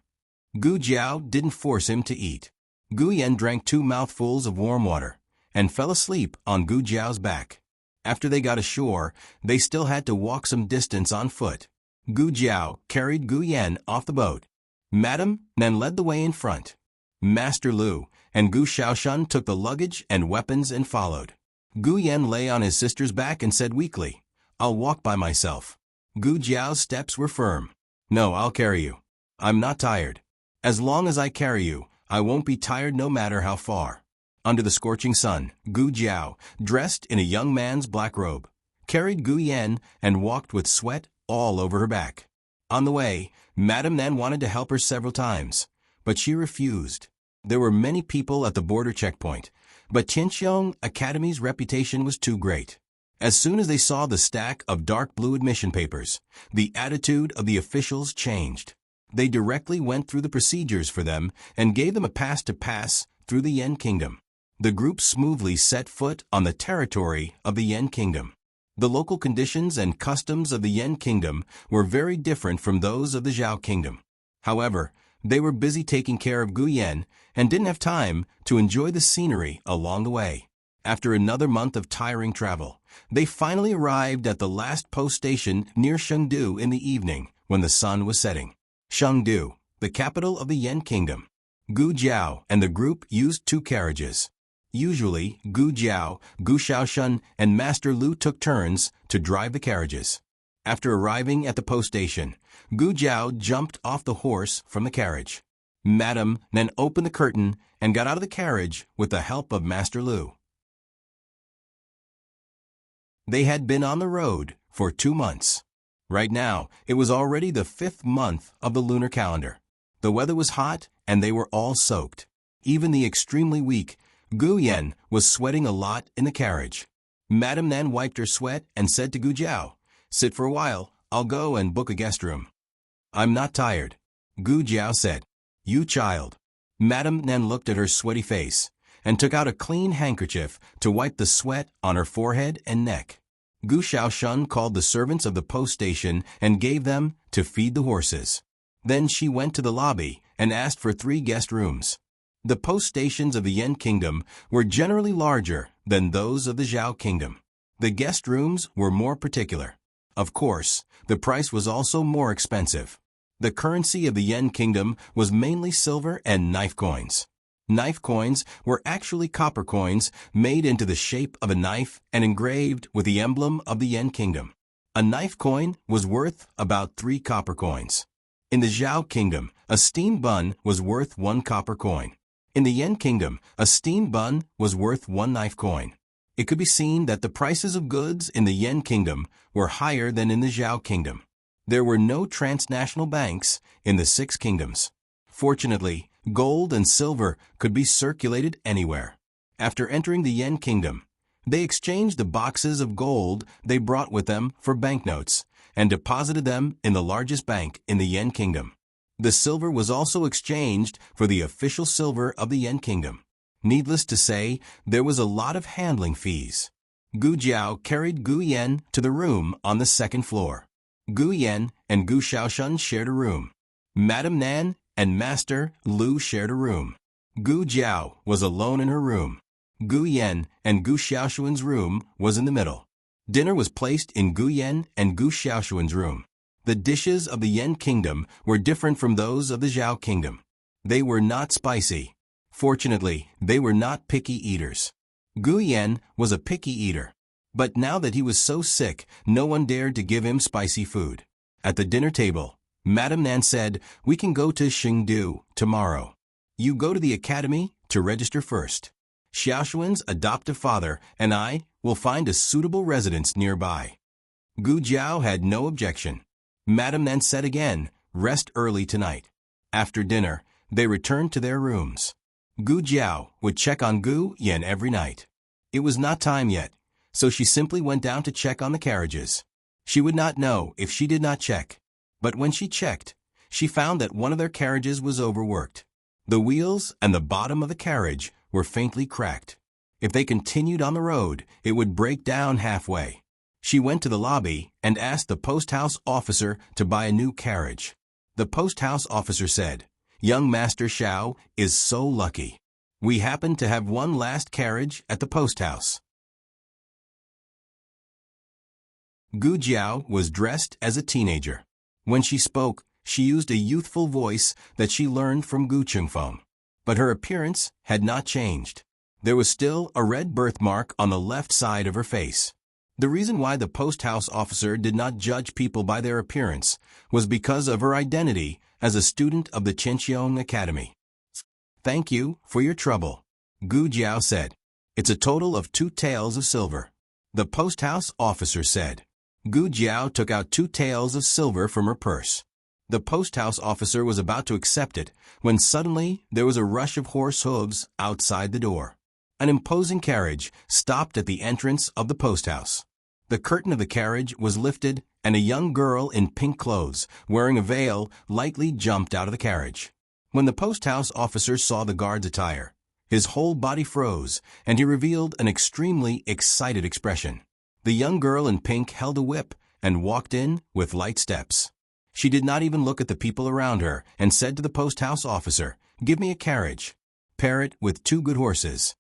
Gu Jiao didn't force him to eat. Gu Yan drank 2 mouthfuls of warm water and fell asleep on Gu Jiao's back. After they got ashore, they still had to walk some distance on foot. Gu Jiao carried Gu Yan off the boat. Madam Nan led the way in front. Master Lu and Gu Xiaoshan took the luggage and weapons and followed. Gu Yan lay on his sister's back and said weakly, "I'll walk by myself." Gu Jiao's steps were firm. "No, I'll carry you. I'm not tired. As long as I carry you, I won't be tired no matter how far." Under the scorching sun, Gu Jiao, dressed in a young man's black robe, carried Gu Yan and walked with sweat all over her back. On the way, Madame Nan wanted to help her several times, but she refused. There were many people at the border checkpoint, but Tianqiong Academy's reputation was too great. As soon as they saw the stack of dark blue admission papers, the attitude of the officials changed. They directly went through the procedures for them and gave them a pass to pass through the Yan Kingdom. The group smoothly set foot on the territory of the Yan Kingdom. The local conditions and customs of the Yan Kingdom were very different from those of the Zhao Kingdom. However, they were busy taking care of Gu Yan and didn't have time to enjoy the scenery along the way. After another month of tiring travel, they finally arrived at the last post station near Chengdu in the evening when the sun was setting. Chengdu, the capital of the Yan Kingdom. Gu Jiao and the group used 2 carriages. Usually, Gu Jiao, Gu Xiaoshan, and Master Lu took turns to drive the carriages. After arriving at the post station, Gu Jiao jumped off the horse from the carriage. Madame Nan opened the curtain and got out of the carriage with the help of Master Lu. They had been on the road for 2 months. Right now, it was already the 5th month of the lunar calendar. The weather was hot and they were all soaked. Even the extremely weak Gu Yan was sweating a lot in the carriage. Madame Nan wiped her sweat and said to Gu Jiao, "Sit for a while, I'll go and book a guest room." "I'm not tired," Gu Jiao said. "You child." Madame Nan looked at her sweaty face and took out a clean handkerchief to wipe the sweat on her forehead and neck. Gu Xiaoshan called the servants of the post station and gave them to feed the horses. Then she went to the lobby and asked for 3 guest rooms. The post stations of the Yan Kingdom were generally larger than those of the Zhao Kingdom. The guest rooms were more particular. Of course, the price was also more expensive. The currency of the Yan Kingdom was mainly silver and knife coins. Knife coins were actually copper coins made into the shape of a knife and engraved with the emblem of the Yan Kingdom. A knife coin was worth about 3 copper coins. In the Zhao Kingdom, a steam bun was worth 1 copper coin. In the Yan Kingdom, a steam bun was worth 1 knife coin. It could be seen that the prices of goods in the Yan Kingdom were higher than in the Zhao Kingdom. There were no transnational banks in the 6 kingdoms. Fortunately, gold and silver could be circulated anywhere. After entering the Yan Kingdom, they exchanged the boxes of gold they brought with them for banknotes and deposited them in the largest bank in the Yan Kingdom. The silver was also exchanged for the official silver of the Yan Kingdom. Needless to say, there was a lot of handling fees. Gu Jiao carried Gu Yan to the room on the 2nd floor. Gu Yan and Gu Xiaoshan shared a room. Madame Nan and Master Lu shared a room. Gu Jiao was alone in her room. Gu Yan and Gu Xiaoshuan's room was in the middle. Dinner was placed in Gu Yan and Gu Xiaoshuan's room. The dishes of the Yan Kingdom were different from those of the Zhao Kingdom. They were not spicy. Fortunately, they were not picky eaters. Gu Yan was a picky eater. But now that he was so sick, no one dared to give him spicy food. At the dinner table, Madame Nan said, "We can go to Chengdu tomorrow. You go to the academy to register first. Xiaoshuan's adoptive father and I will find a suitable residence nearby." Gu Jiao had no objection. Madame Nan said again, "Rest early tonight." After dinner, they returned to their rooms. Gu Jiao would check on Gu Yan every night. It was not time yet, so she simply went down to check on the carriages. She would not know if she did not check. But when she checked, she found that one of their carriages was overworked. The wheels and the bottom of the carriage were faintly cracked. If they continued on the road, it would break down halfway. She went to the lobby and asked the post house officer to buy a new carriage. The post house officer said, "Young Master Xiao is so lucky. We happen to have one last carriage at the post house." Gu Jiao was dressed as a teenager. When she spoke, she used a youthful voice that she learned from Gu Chengfeng. but her appearance had not changed. There was still a red birthmark on the left side of her face. The reason why the post house officer did not judge people by their appearance was because of her identity as a student of the Chencheong Academy. "Thank you for your trouble," Gu Jiao said. "It's a total of 2 taels of silver." The post house officer said. Gu Jiao took out 2 taels of silver from her purse. The post house officer was about to accept it when suddenly there was a rush of horse hooves outside the door. An imposing carriage stopped at the entrance of the post house. The curtain of the carriage was lifted, and a young girl in pink clothes, wearing a veil, lightly jumped out of the carriage. When the post house officer saw the guard's attire, his whole body froze, and he revealed an extremely excited expression. The young girl in pink held a whip and walked in with light steps. She did not even look at the people around her and said to the post house officer, "Give me a carriage. Pair it with 2 good horses."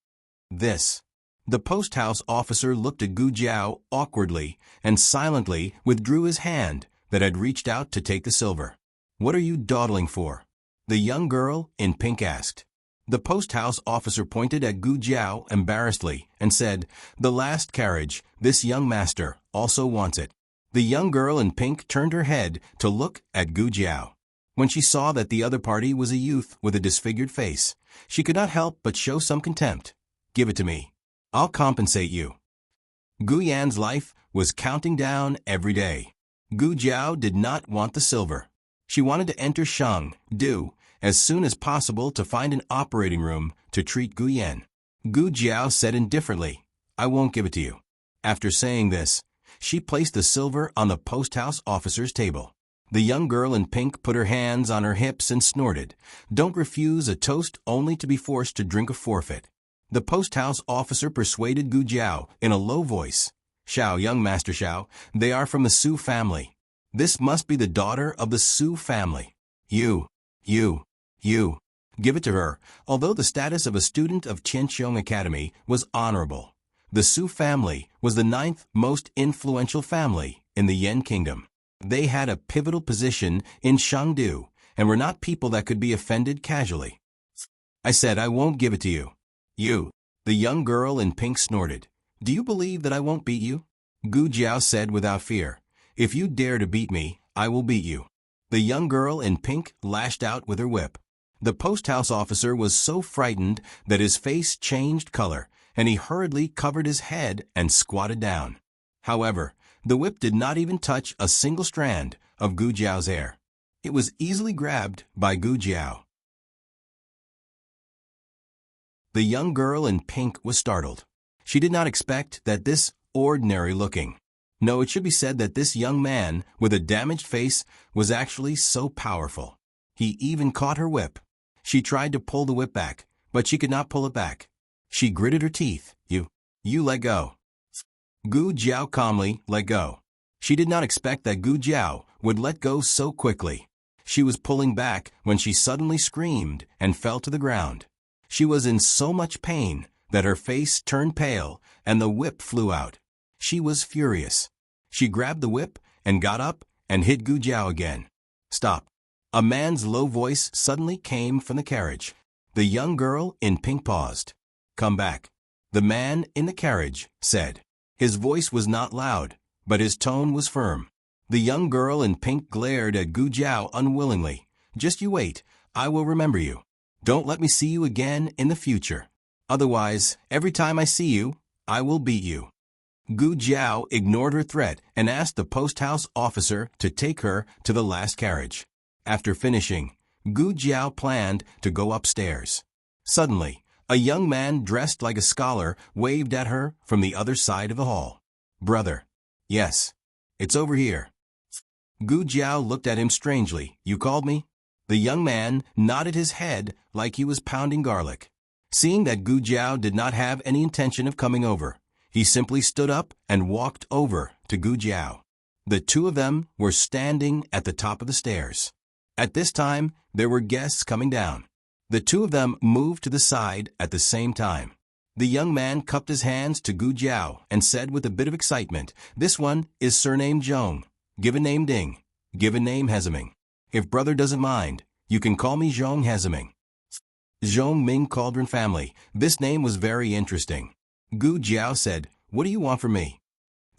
This. The post house officer looked at Gu Jiao awkwardly and silently withdrew his hand that had reached out to take the silver. "What are you dawdling for?" the young girl in pink asked. The post house officer pointed at Gu Jiao embarrassedly and said, "The last carriage, this young master, also wants it." The young girl in pink turned her head to look at Gu Jiao. When she saw that the other party was a youth with a disfigured face, she could not help but show some contempt. "Give it to me. I'll compensate you." Gu Yan's life was counting down every day. Gu Jiao did not want the silver. She wanted to enter Shangdu as soon as possible to find an operating room to treat Gu Yan. Gu Jiao said indifferently, "I won't give it to you." After saying this, she placed the silver on the post house officer's table. The young girl in pink put her hands on her hips and snorted, "Don't refuse a toast only to be forced to drink a forfeit." The post house officer persuaded Gu Jiao in a low voice, "Xiao, young master Xiao, they are from the Su family. This must be the daughter of the Su family. You. Give it to her." Although the status of a student of Chencheong Academy was honorable, the Su family was the 9th most influential family in the Yan Kingdom. They had a pivotal position in Shangdu and were not people that could be offended casually. "I said I won't give it to you." "You." The young girl in pink snorted. "Do you believe that I won't beat you?" Gu Jiao said without fear, "If you dare to beat me, I will beat you." The young girl in pink lashed out with her whip. The post house officer was so frightened that his face changed color, and he hurriedly covered his head and squatted down. However, the whip did not even touch a single strand of Gu Jiao's hair. It was easily grabbed by Gu Jiao. The young girl in pink was startled. She did not expect that this ordinary-looking. No, it should be said that this young man with a damaged face was actually so powerful. He even caught her whip. She tried to pull the whip back, but she could not pull it back. She gritted her teeth. You let go." Gu Jiao calmly let go. She did not expect that Gu Jiao would let go so quickly. She was pulling back when she suddenly screamed and fell to the ground. She was in so much pain that her face turned pale and the whip flew out. She was furious. She grabbed the whip and got up and hit Gu Jiao again. "Stop." A man's low voice suddenly came from the carriage. The young girl in pink paused. "Come back," the man in the carriage said. His voice was not loud, but his tone was firm. The young girl in pink glared at Gu Jiao unwillingly. "Just you wait. I will remember you. Don't let me see you again in the future. Otherwise, every time I see you, I will beat you." Gu Jiao ignored her threat and asked the post house officer to take her to the last carriage. After finishing, Gu Jiao planned to go upstairs. Suddenly, a young man dressed like a scholar waved at her from the other side of the hall. "Brother." "Yes. It's over here." Gu Jiao looked at him strangely. "You called me?" The young man nodded his head like he was pounding garlic. Seeing that Gu Jiao did not have any intention of coming over, he simply stood up and walked over to Gu Jiao. The two of them were standing at the top of the stairs. At this time, there were guests coming down. The two of them moved to the side at the same time. The young man cupped his hands to Gu Jiao and said with a bit of excitement, "This one is surnamed Zhong. Given name Ding. Given name Heziming. If brother doesn't mind, you can call me Zhong Heziming." Zhongming Cauldron family. This name was very interesting. Gu Jiao said, "What do you want from me?"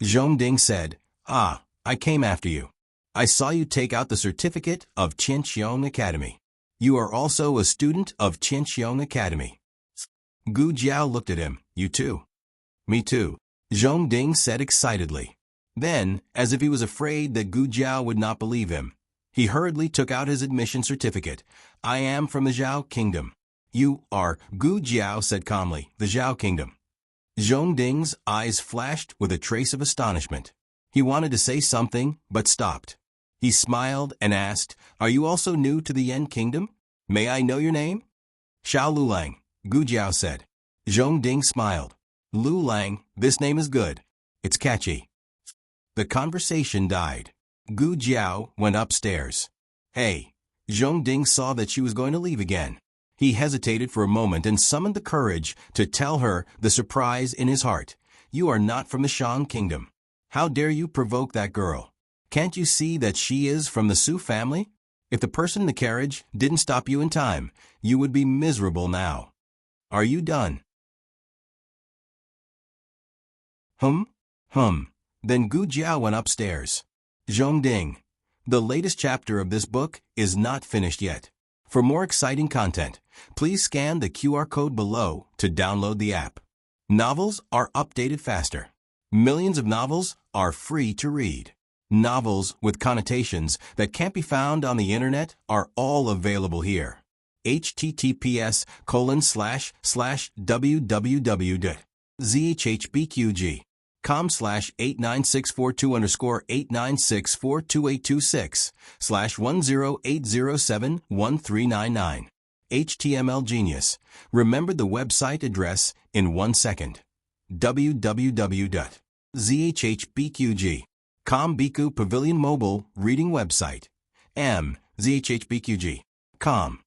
Zhongding said, I came after you. I saw you take out the certificate of Qinxiong Academy. You are also a student of Qinxiong Academy. Gu Jiao looked at him. You too? Me too, Zhongding said excitedly. Then, as if he was afraid that Gu Jiao would not believe him, he hurriedly took out his admission certificate. I am from the Zhao Kingdom. You are, Gu Jiao said calmly, the Zhao Kingdom. Zhongding's eyes flashed with a trace of astonishment. He wanted to say something, but stopped. He smiled and asked, Are you also new to the Yan Kingdom? May I know your name? Xiao Lulang, Gu Jiao said. Zhongding smiled. Lulang, this name is good. It's catchy. The conversation died. Gu Jiao went upstairs. Hey. Zhongding saw that she was going to leave again. He hesitated for a moment and summoned the courage to tell her the surprise in his heart. You are not from the Shang Kingdom. How dare you provoke that girl? Can't you see that she is from the Su family? If the person in the carriage didn't stop you in time, you would be miserable now. Are you done? Then Gu Jiao went upstairs. Zhongding. The latest chapter of this book is not finished yet. For more exciting content, please scan the QR code below to download the app. Novels are updated faster. Millions of novels are free to read. Novels with connotations that can't be found on the internet are all available here. https://www.zhbqg.com/89642_8964286/108071399. HTML Genius. Remember the website address in 1 second. www.zhbqg.com Biku Pavilion Mobile Reading Website. zhbqg.com.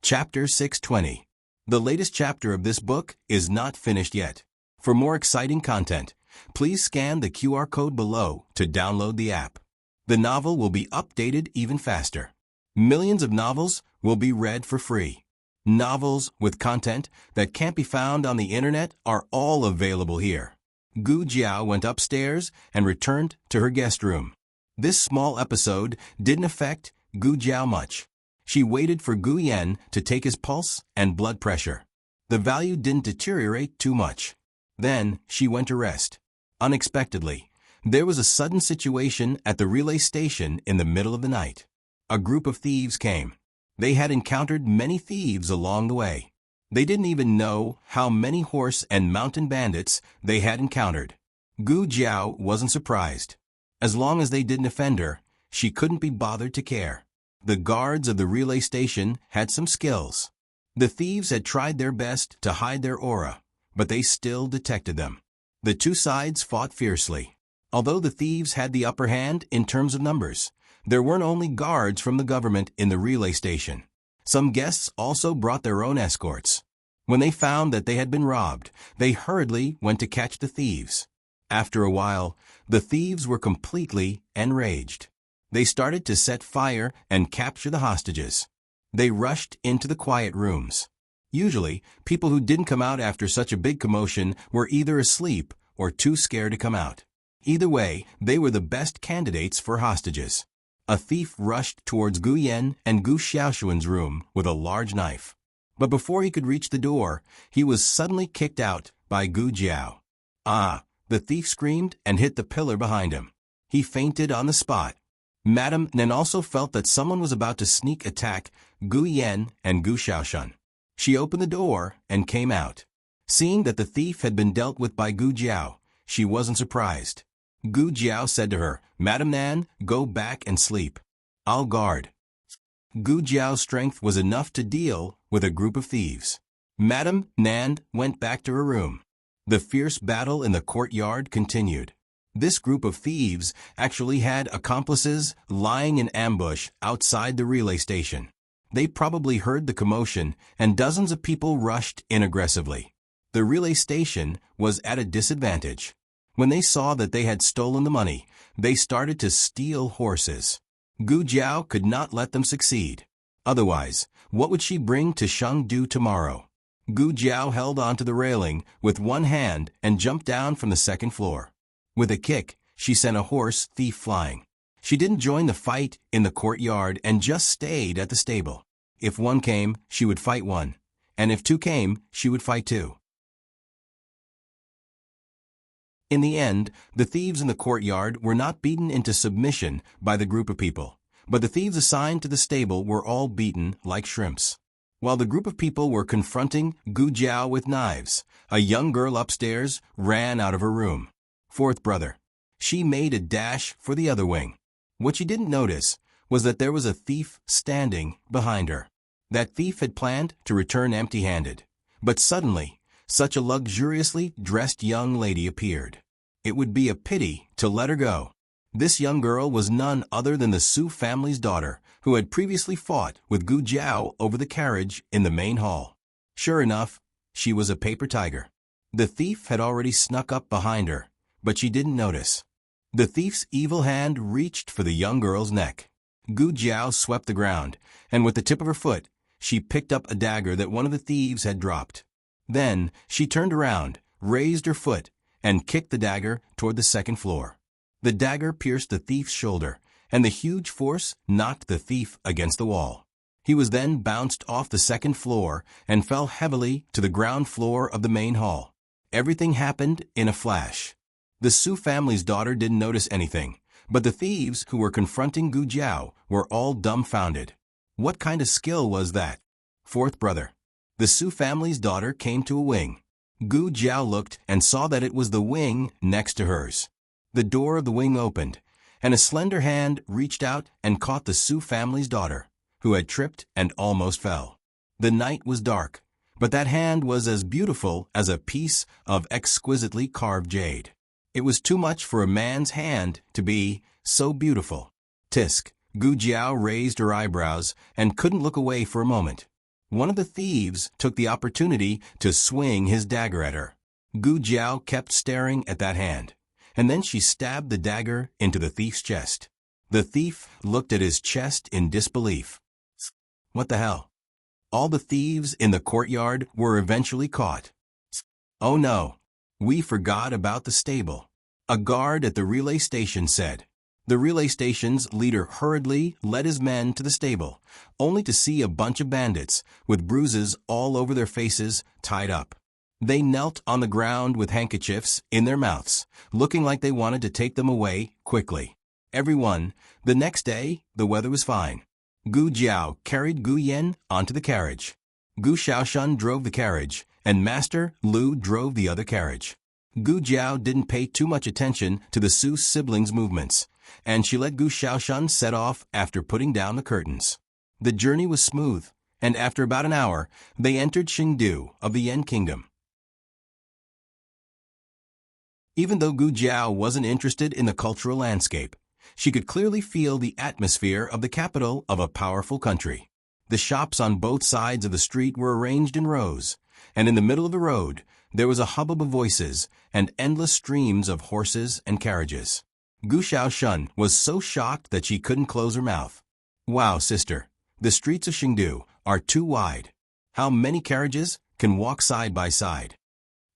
Chapter 620. The latest chapter of this book is not finished yet. For more exciting content, please scan the QR code below to download the app. The novel will be updated even faster. Millions of novels will be read for free. Novels with content that can't be found on the internet are all available here. Gu Jiao went upstairs and returned to her guest room. This small episode didn't affect Gu Jiao much. She waited for Gu Yan to take his pulse and blood pressure. The value didn't deteriorate too much. Then she went to rest. Unexpectedly, there was a sudden situation at the relay station in the middle of the night. A group of thieves came. They had encountered many thieves along the way. They didn't even know how many horse and mountain bandits they had encountered. Gu Jiao wasn't surprised. As long as they didn't offend her, she couldn't be bothered to care. The guards of the relay station had some skills. The thieves had tried their best to hide their aura, but they still detected them. The two sides fought fiercely. Although the thieves had the upper hand in terms of numbers, there weren't only guards from the government in the relay station. Some guests also brought their own escorts. When they found that they had been robbed, they hurriedly went to catch the thieves. After a while, the thieves were completely enraged. They started to set fire and capture the hostages. They rushed into the quiet rooms. Usually, people who didn't come out after such a big commotion were either asleep or too scared to come out. Either way, they were the best candidates for hostages. A thief rushed towards Gu Yan and Gu Xiaoshuan's room with a large knife. But before he could reach the door, he was suddenly kicked out by Gu Jiao. The thief screamed and hit the pillar behind him. He fainted on the spot. Madame Nen also felt that someone was about to sneak attack Gu Yan and Gu Xiaoshuan. She opened the door and came out. Seeing that the thief had been dealt with by Gu Jiao, she wasn't surprised. Gu Jiao said to her, Madame Nan, go back and sleep. I'll guard. Gu Jiao's strength was enough to deal with a group of thieves. Madame Nan went back to her room. The fierce battle in the courtyard continued. This group of thieves actually had accomplices lying in ambush outside the relay station. They probably heard the commotion, and dozens of people rushed in aggressively. The relay station was at a disadvantage. When they saw that they had stolen the money, they started to steal horses. Gu Jiao could not let them succeed. Otherwise, what would she bring to Chengdu tomorrow? Gu Jiao held onto the railing with one hand and jumped down from the second floor. With a kick, she sent a horse thief flying. She didn't join the fight in the courtyard and just stayed at the stable. If one came, she would fight one, and if two came, she would fight two. In the end, the thieves in the courtyard were not beaten into submission by the group of people, but the thieves assigned to the stable were all beaten like shrimps. While the group of people were confronting Gu Jiao with knives, a young girl upstairs ran out of her room. Fourth brother. She made a dash for the other wing. What she didn't notice was that there was a thief standing behind her. That thief had planned to return empty-handed. But suddenly, such a luxuriously dressed young lady appeared. It would be a pity to let her go. This young girl was none other than the Su family's daughter, who had previously fought with Gu Jiao over the carriage in the main hall. Sure enough, she was a paper tiger. The thief had already snuck up behind her, but she didn't notice. The thief's evil hand reached for the young girl's neck. Gu Jiao swept the ground, and with the tip of her foot, she picked up a dagger that one of the thieves had dropped. Then, she turned around, raised her foot, and kicked the dagger toward the second floor. The dagger pierced the thief's shoulder, and the huge force knocked the thief against the wall. He was then bounced off the second floor and fell heavily to the ground floor of the main hall. Everything happened in a flash. The Su family's daughter didn't notice anything, but the thieves who were confronting Gu Jiao were all dumbfounded. What kind of skill was that? Fourth brother. The Su family's daughter came to a wing. Gu Jiao looked and saw that it was the wing next to hers. The door of the wing opened, and a slender hand reached out and caught the Su family's daughter, who had tripped and almost fell. The night was dark, but that hand was as beautiful as a piece of exquisitely carved jade. It was too much for a man's hand to be so beautiful. Tisk. Gu Jiao raised her eyebrows and couldn't look away for a moment. One of the thieves took the opportunity to swing his dagger at her. Gu Jiao kept staring at that hand, and then she stabbed the dagger into the thief's chest. The thief looked at his chest in disbelief. What the hell? All the thieves in the courtyard were eventually caught. Oh no, we forgot about the stable. A guard at the relay station said. The relay station's leader hurriedly led his men to the stable, only to see a bunch of bandits, with bruises all over their faces, tied up. They knelt on the ground with handkerchiefs in their mouths, looking like they wanted to take them away quickly. Everyone. The next day, the weather was fine. Gu Jiao carried Gu Yen onto the carriage. Gu Xiaoshan drove the carriage, and Master Lu drove the other carriage. Gu Jiao didn't pay too much attention to the Su siblings' movements, and she let Gu Xiaoshan set off after putting down the curtains. The journey was smooth, and after about an hour, they entered Chengdu of the Yan Kingdom. Even though Gu Jiao wasn't interested in the cultural landscape, she could clearly feel the atmosphere of the capital of a powerful country. The shops on both sides of the street were arranged in rows, and in the middle of the road, there was a hubbub of voices and endless streams of horses and carriages. Gu Xiaoshan was so shocked that she couldn't close her mouth. Wow, sister, the streets of Chengdu are too wide. How many carriages can walk side by side?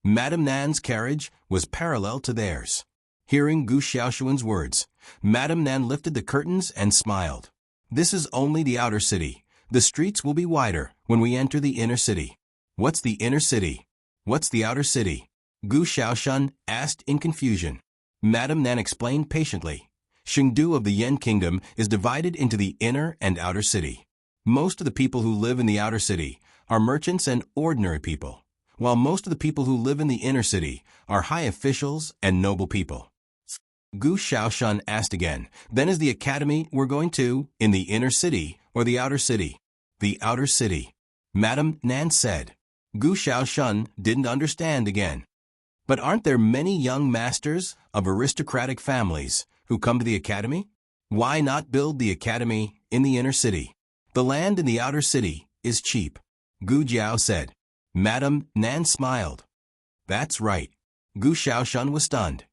Madame Nan's carriage was parallel to theirs. Hearing Gu Xiaoshuan's words, Madame Nan lifted the curtains and smiled. This is only the outer city. The streets will be wider when we enter the inner city. What's the inner city? What's the outer city? Gu Xiaoshan asked in confusion. Madame Nan explained patiently. Chengdu of the Yan Kingdom is divided into the inner and outer city. Most of the people who live in the outer city are merchants and ordinary people, while most of the people who live in the inner city are high officials and noble people. Gu Xiaoshan asked again, then is the academy we're going to in the inner city or the outer city? The outer city. Madame Nan said. Gu Xiaoshan didn't understand again. But aren't there many young masters of aristocratic families who come to the academy? Why not build the academy in the inner city? The land in the outer city is cheap. Gu Jiao said. Madame Nan smiled. That's right. Gu Xiaoshan was stunned.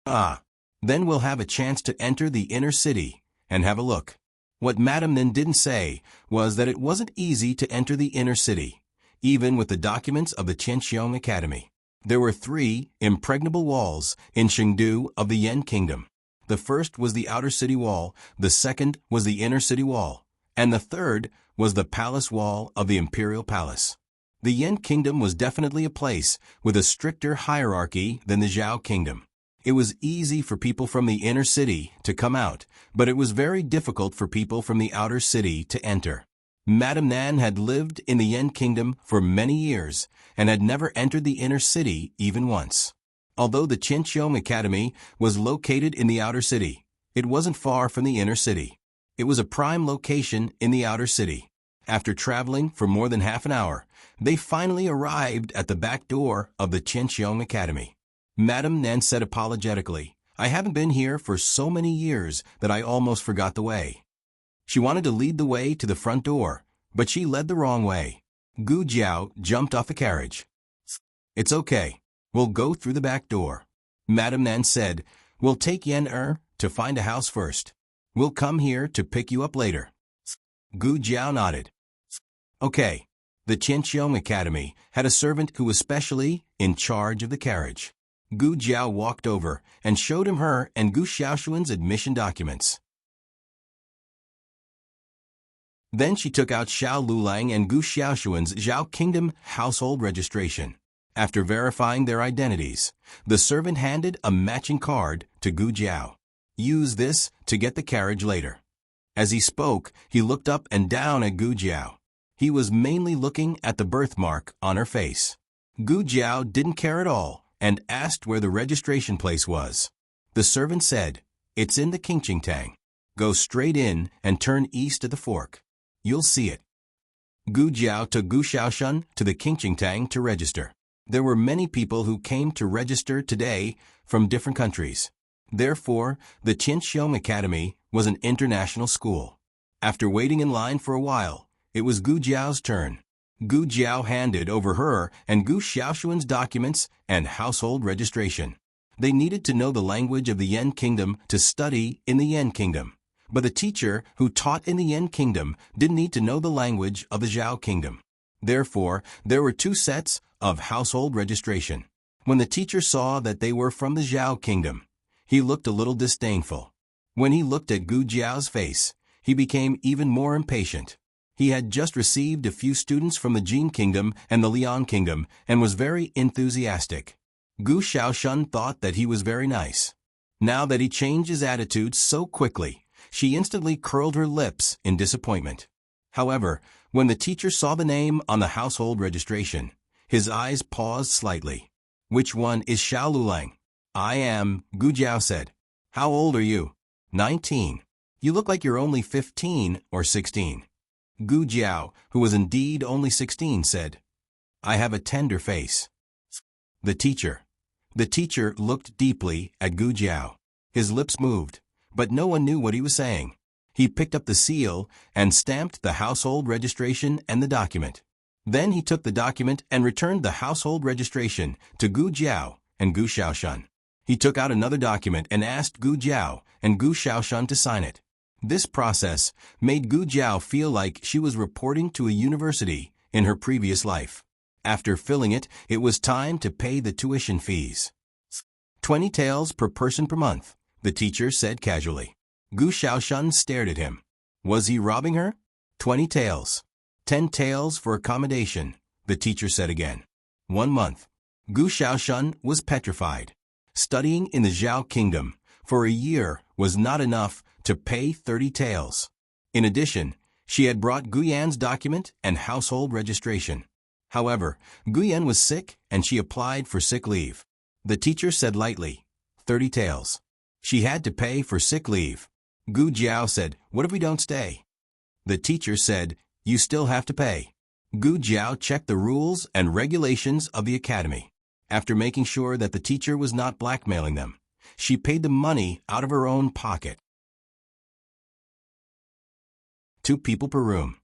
Ah, then we'll have a chance to enter the inner city and have a look. What Madame Nin didn't say was that it wasn't easy to enter the inner city, even with the documents of the Qianxiong Academy. There were 3 impregnable walls in Chengdu of the Yan Kingdom. The first was the outer city wall, the second was the inner city wall, and the third was the palace wall of the imperial palace. The Yan Kingdom was definitely a place with a stricter hierarchy than the Zhao Kingdom. It was easy for people from the inner city to come out, but it was very difficult for people from the outer city to enter. Madame Nan had lived in the Yan Kingdom for many years and had never entered the inner city even once. Although the Qianxiong Academy was located in the outer city, it wasn't far from the inner city. It was a prime location in the outer city. After traveling for more than half an hour, they finally arrived at the back door of the Qianxiong Academy. Madame Nan said apologetically, "I haven't been here for so many years that I almost forgot the way." She wanted to lead the way to the front door, but she led the wrong way. Gu Jiao jumped off the carriage. "It's okay. We'll go through the back door." Madame Nan said, "We'll take Yan to find a house first. We'll come here to pick you up later." Gu Jiao nodded. Okay. The Qianxiong Academy had a servant who was specially in charge of the carriage. Gu Jiao walked over and showed him her and Gu Xiaoshuan's admission documents. Then she took out Xiao Lulang and Gu Xiaoshuan's Zhao Kingdom household registration. After verifying their identities, the servant handed a matching card to Gu Jiao. "Use this to get the carriage later." As he spoke, he looked up and down at Gu Jiao. He was mainly looking at the birthmark on her face. Gu Jiao didn't care at all and asked where the registration place was. The servant said, "It's in the Qingqingtang. Go straight in and turn east at the fork. You'll see it." Gu Jiao took Gu Xiaoshan to the Qingqingtang to register. There were many people who came to register today from different countries. Therefore, the Qianxiong Academy was an international school. After waiting in line for a while, it was Gu Jiao's turn. Gu Jiao handed over her and Gu Xiaoshuan's documents and household registration. They needed to know the language of the Yan Kingdom to study in the Yan Kingdom. But the teacher who taught in the Yan Kingdom didn't need to know the language of the Zhao Kingdom. Therefore, there were 2 sets of household registration. When the teacher saw that they were from the Zhao Kingdom, he looked a little disdainful. When he looked at Gu Jiao's face, he became even more impatient. He had just received a few students from the Jin Kingdom and the Liang Kingdom and was very enthusiastic. Gu Xiaoshan thought that he was very nice. Now that he changed his attitude so quickly, she instantly curled her lips in disappointment. However, when the teacher saw the name on the household registration, his eyes paused slightly. "Which one is Xiao Lulang?" "I am," Gu Jiao said. "How old are you?" 19. "You look like you're only 15 or 16. Gu Jiao, who was indeed only 16, said, "I have a tender face." The teacher looked deeply at Gu Jiao. His lips moved, but no one knew what he was saying. He picked up the seal and stamped the household registration and the document. Then he took the document and returned the household registration to Gu Jiao and Gu Xiaoshan. He took out another document and asked Gu Jiao and Gu Xiaoshan to sign it. This process made Gu Jiao feel like she was reporting to a university in her previous life. After filling it, it was time to pay the tuition fees. 20 taels per person per month, the teacher said casually. Gu Xiaoshan stared at him. Was he robbing her? 20 taels. 10 taels for accommodation, the teacher said again. 1 month. Gu Xiaoshan was petrified. Studying in the Zhao Kingdom for a year was not enough to pay 30 taels. In addition, she had brought Guyan's document and household registration. However, Guyan was sick and she applied for sick leave. The teacher said lightly, 30 taels. She had to pay for sick leave. Gu Jiao said, "What if we don't stay?" The teacher said, "You still have to pay." Gu Jiao checked the rules and regulations of the academy. After making sure that the teacher was not blackmailing them, she paid the money out of her own pocket. 2 people per room,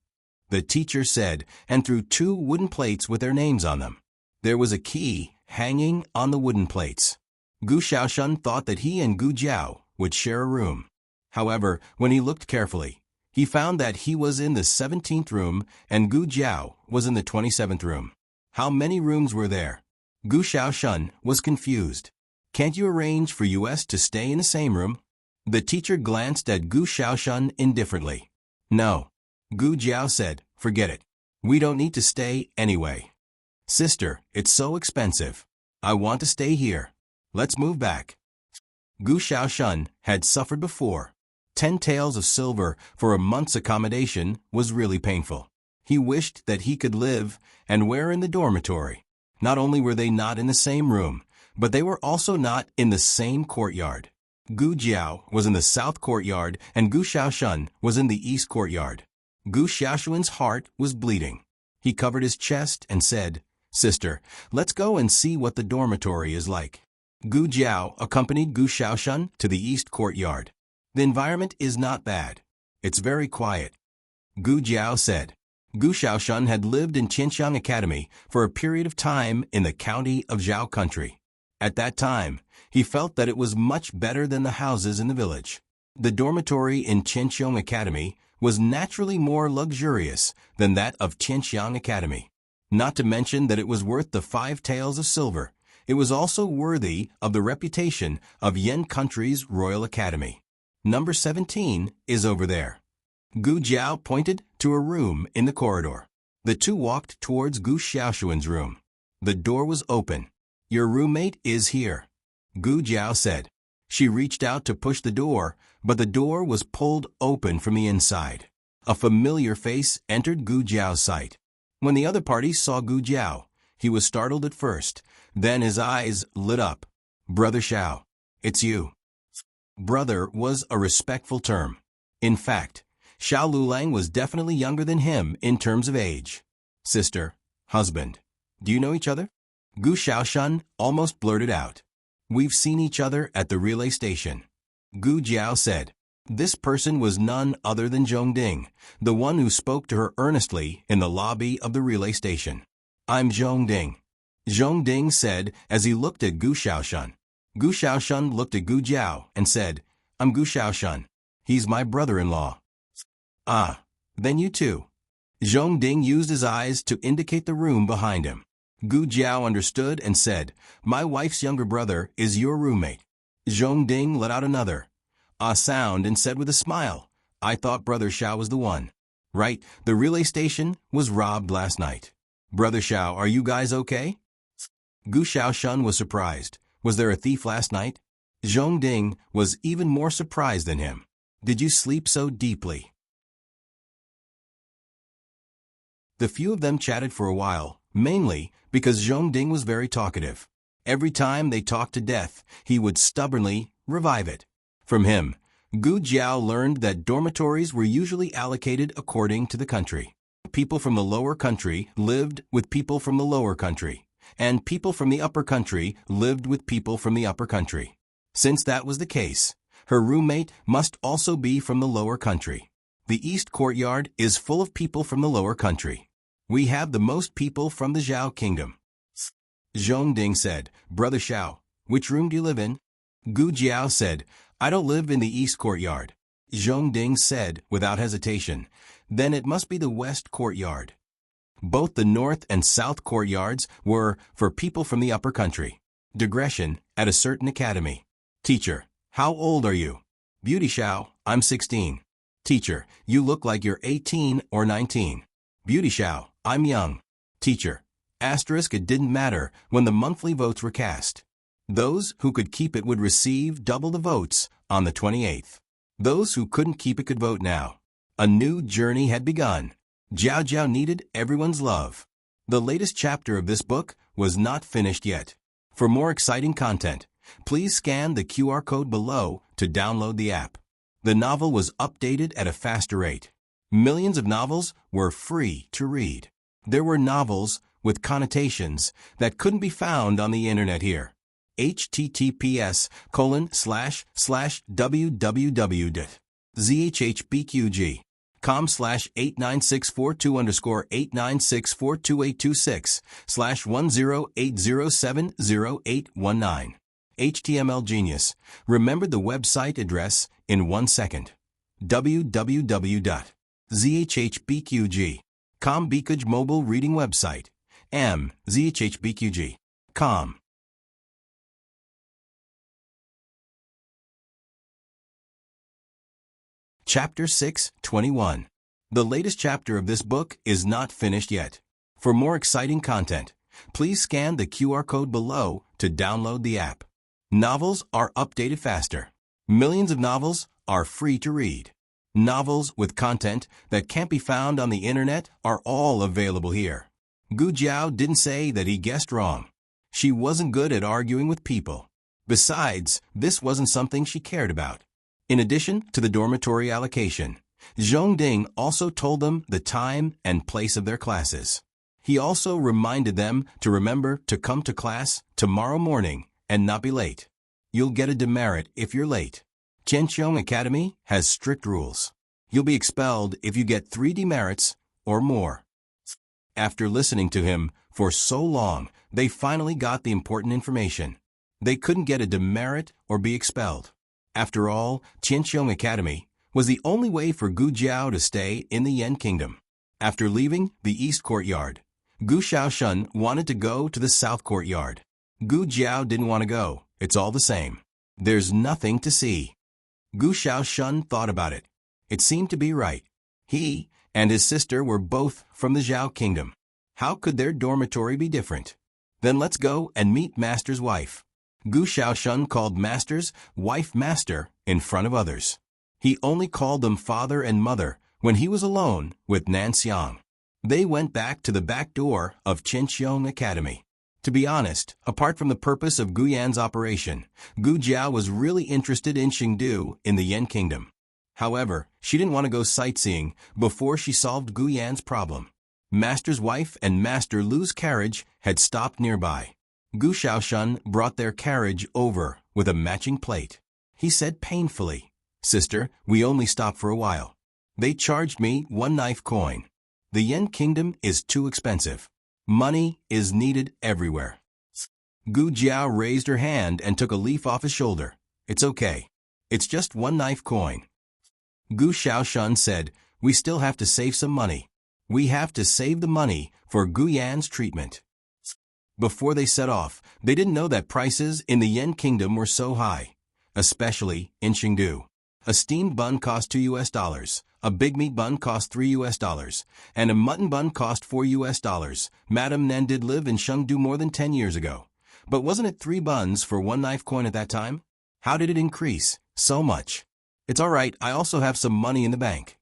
the teacher said, and threw 2 wooden plates with their names on them. There was a key hanging on the wooden plates. Gu Xiaoshan thought that he and Gu Jiao would share a room. However, when he looked carefully, He found that he was in the 17th room and Gu Jiao was in the 27th room. How many rooms were there? Gu Xiaoshun was confused. Can't you arrange for us to stay in the same room? The teacher glanced at Gu Xiaoshun indifferently. No. Gu Jiao said, forget it. We don't need to stay anyway. Sister, it's so expensive. I want to stay here. Let's move back. Gu Xiaoshun had suffered before. 10 taels of silver for a month's accommodation was really painful. He wished that he could live and were in the dormitory. Not only were they not in the same room, but they were also not in the same courtyard. Gu Jiao was in the south courtyard and Gu Xiaoshun was in the east courtyard. Gu Xiaoshun's heart was bleeding. He covered his chest and said, Sister, let's go and see what the dormitory is like. Gu Jiao accompanied Gu Xiaoshun to the east courtyard. The environment is not bad. It's very quiet. Gu Jiao said. Gu Xiaoshun had lived in Qianxiang Academy for a period of time in the county of Zhao country. At that time, he felt that it was much better than the houses in the village. The dormitory in Qianxiang Academy was naturally more luxurious than that of Qianxiang Academy. Not to mention that it was worth the 5 taels of silver. It was also worthy of the reputation of Yan country's Royal Academy. Number 17 is over there. Gu Jiao pointed to a room in the corridor. The two walked towards Gu Xiaoshun's room. The door was open. Your roommate is here, Gu Jiao said. She reached out to push the door, but the door was pulled open from the inside. A familiar face entered Gu Jiao's sight. When the other party saw Gu Jiao, he was startled at first. Then his eyes lit up. Brother Xiao, it's you. Brother was a respectful term. In fact, Xiao Lulang was definitely younger than him in terms of age. Sister, husband, do you know each other? Gu Xiaoshun almost blurted out. We've seen each other at the relay station. Gu Jiao said. This person was none other than Zhongding, the one who spoke to her earnestly in the lobby of the relay station. I'm Zhongding. Zhongding said as he looked at Gu Xiaoshun. Gu Xiaoshun looked at Gu Jiao and said, I'm Gu Xiaoshun. He's my brother-in-law. Ah, then you too. Zhongding used his eyes to indicate the room behind him. Gu Jiao understood and said, my wife's younger brother is your roommate. Zhongding let out another sound and said with a smile, I thought Brother Xiao was the one. Right, the relay station was robbed last night. Brother Xiao, are you guys okay? Gu Xiaoshun was surprised. Was there a thief last night? Zhongding was even more surprised than him. Did you sleep so deeply? The few of them chatted for a while, mainly because Zhongding was very talkative. Every time they talked to death, he would stubbornly revive it. From him, Gu Jiao learned that dormitories were usually allocated according to the country. People from the lower country lived with people from the lower country, and people from the upper country lived with people from the upper country. Since that was the case, her roommate must also be from the lower country. The east courtyard is full of people from the lower country. We have the most people from the Zhao kingdom. Zhongding said, Brother Xiao, which room do you live in? Gu Jiao said, I don't live in the east courtyard. Zhongding said, without hesitation, then it must be the west courtyard. Both the north and south courtyards were for people from the upper country. Digression at a certain academy. Teacher, how old are you? Beauty Xiao, I'm 16. Teacher, you look like you're 18 or 19. Beauty Xiao, I'm young. Teacher, asterisk it didn't matter when the monthly votes were cast. Those who could keep it would receive double the votes on the 28th. Those who couldn't keep it could vote now. A new journey had begun. Jiao Jiao needed everyone's love. The latest chapter of this book was not finished yet. For more exciting content, please scan the QR code below to download the app. The novel was updated at a faster rate. Millions of novels were free to read. There were novels with connotations that couldn't be found on the internet here. https://www.zhbqg.com/89642_8964286/1080700819. HTML Genius remembered the website address in 1 second. www.zhhbqg.com Beakage mobile reading website. zhhbqg.com. Chapter 6:21. The latest chapter of this book is not finished yet. For more exciting content, please scan the QR code below to download the app. Novels are updated faster. Millions of novels are free to read. Novels with content that can't be found on the internet are all available here. Gu Jiao didn't say that he guessed wrong. She wasn't good at arguing with people. Besides, this wasn't something she cared about. In addition to the dormitory allocation, Zhongding also told them the time and place of their classes. He also reminded them to remember to come to class tomorrow morning and not be late. You'll get a demerit if you're late. Qianqiong Academy has strict rules. You'll be expelled if you get 3 demerits or more. After listening to him for so long, they finally got the important information. They couldn't get a demerit or be expelled. After all, Qianqiong Academy was the only way for Gu Jiao to stay in the Yan Kingdom. After leaving the East Courtyard, Gu Xiaoshun wanted to go to the South Courtyard. Gu Jiao didn't want to go. It's all the same. There's nothing to see. Gu Xiaoshun thought about it. It seemed to be right. He and his sister were both from the Zhao Kingdom. How could their dormitory be different? Then let's go and meet Master's wife. Gu Xiaoshun called Master's wife Master in front of others. He only called them father and mother when he was alone with Nan Xiang. They went back to the back door of Qianqiong Academy. To be honest, apart from the purpose of Gu Yan's operation, Gu Jiao was really interested in Xingdu in the Yan Kingdom. However, she didn't want to go sightseeing before she solved Gu Yan's problem. Master's wife and Master Lu's carriage had stopped nearby. Gu Xiaoshun brought their carriage over with a matching plate. He said painfully, "Sister, we only stopped for a while. They charged me 1 knife coin. The Yan Kingdom is too expensive. Money is needed everywhere." Gu Jiao raised her hand and took a leaf off his shoulder. "It's okay. It's just 1 knife coin." Gu Xiaoshun said, "We still have to save some money. We have to save the money for Gu Yan's treatment." Before they set off, they didn't know that prices in the Yan Kingdom were so high, especially in Chengdu. A steamed bun cost $2, a big meat bun cost $3, and a mutton bun cost $4. Madame Nan did live in Chengdu more than 10 years ago. But wasn't it 3 buns for 1 knife coin at that time? How did it increase so much? "It's all right, I also have some money in the bank,"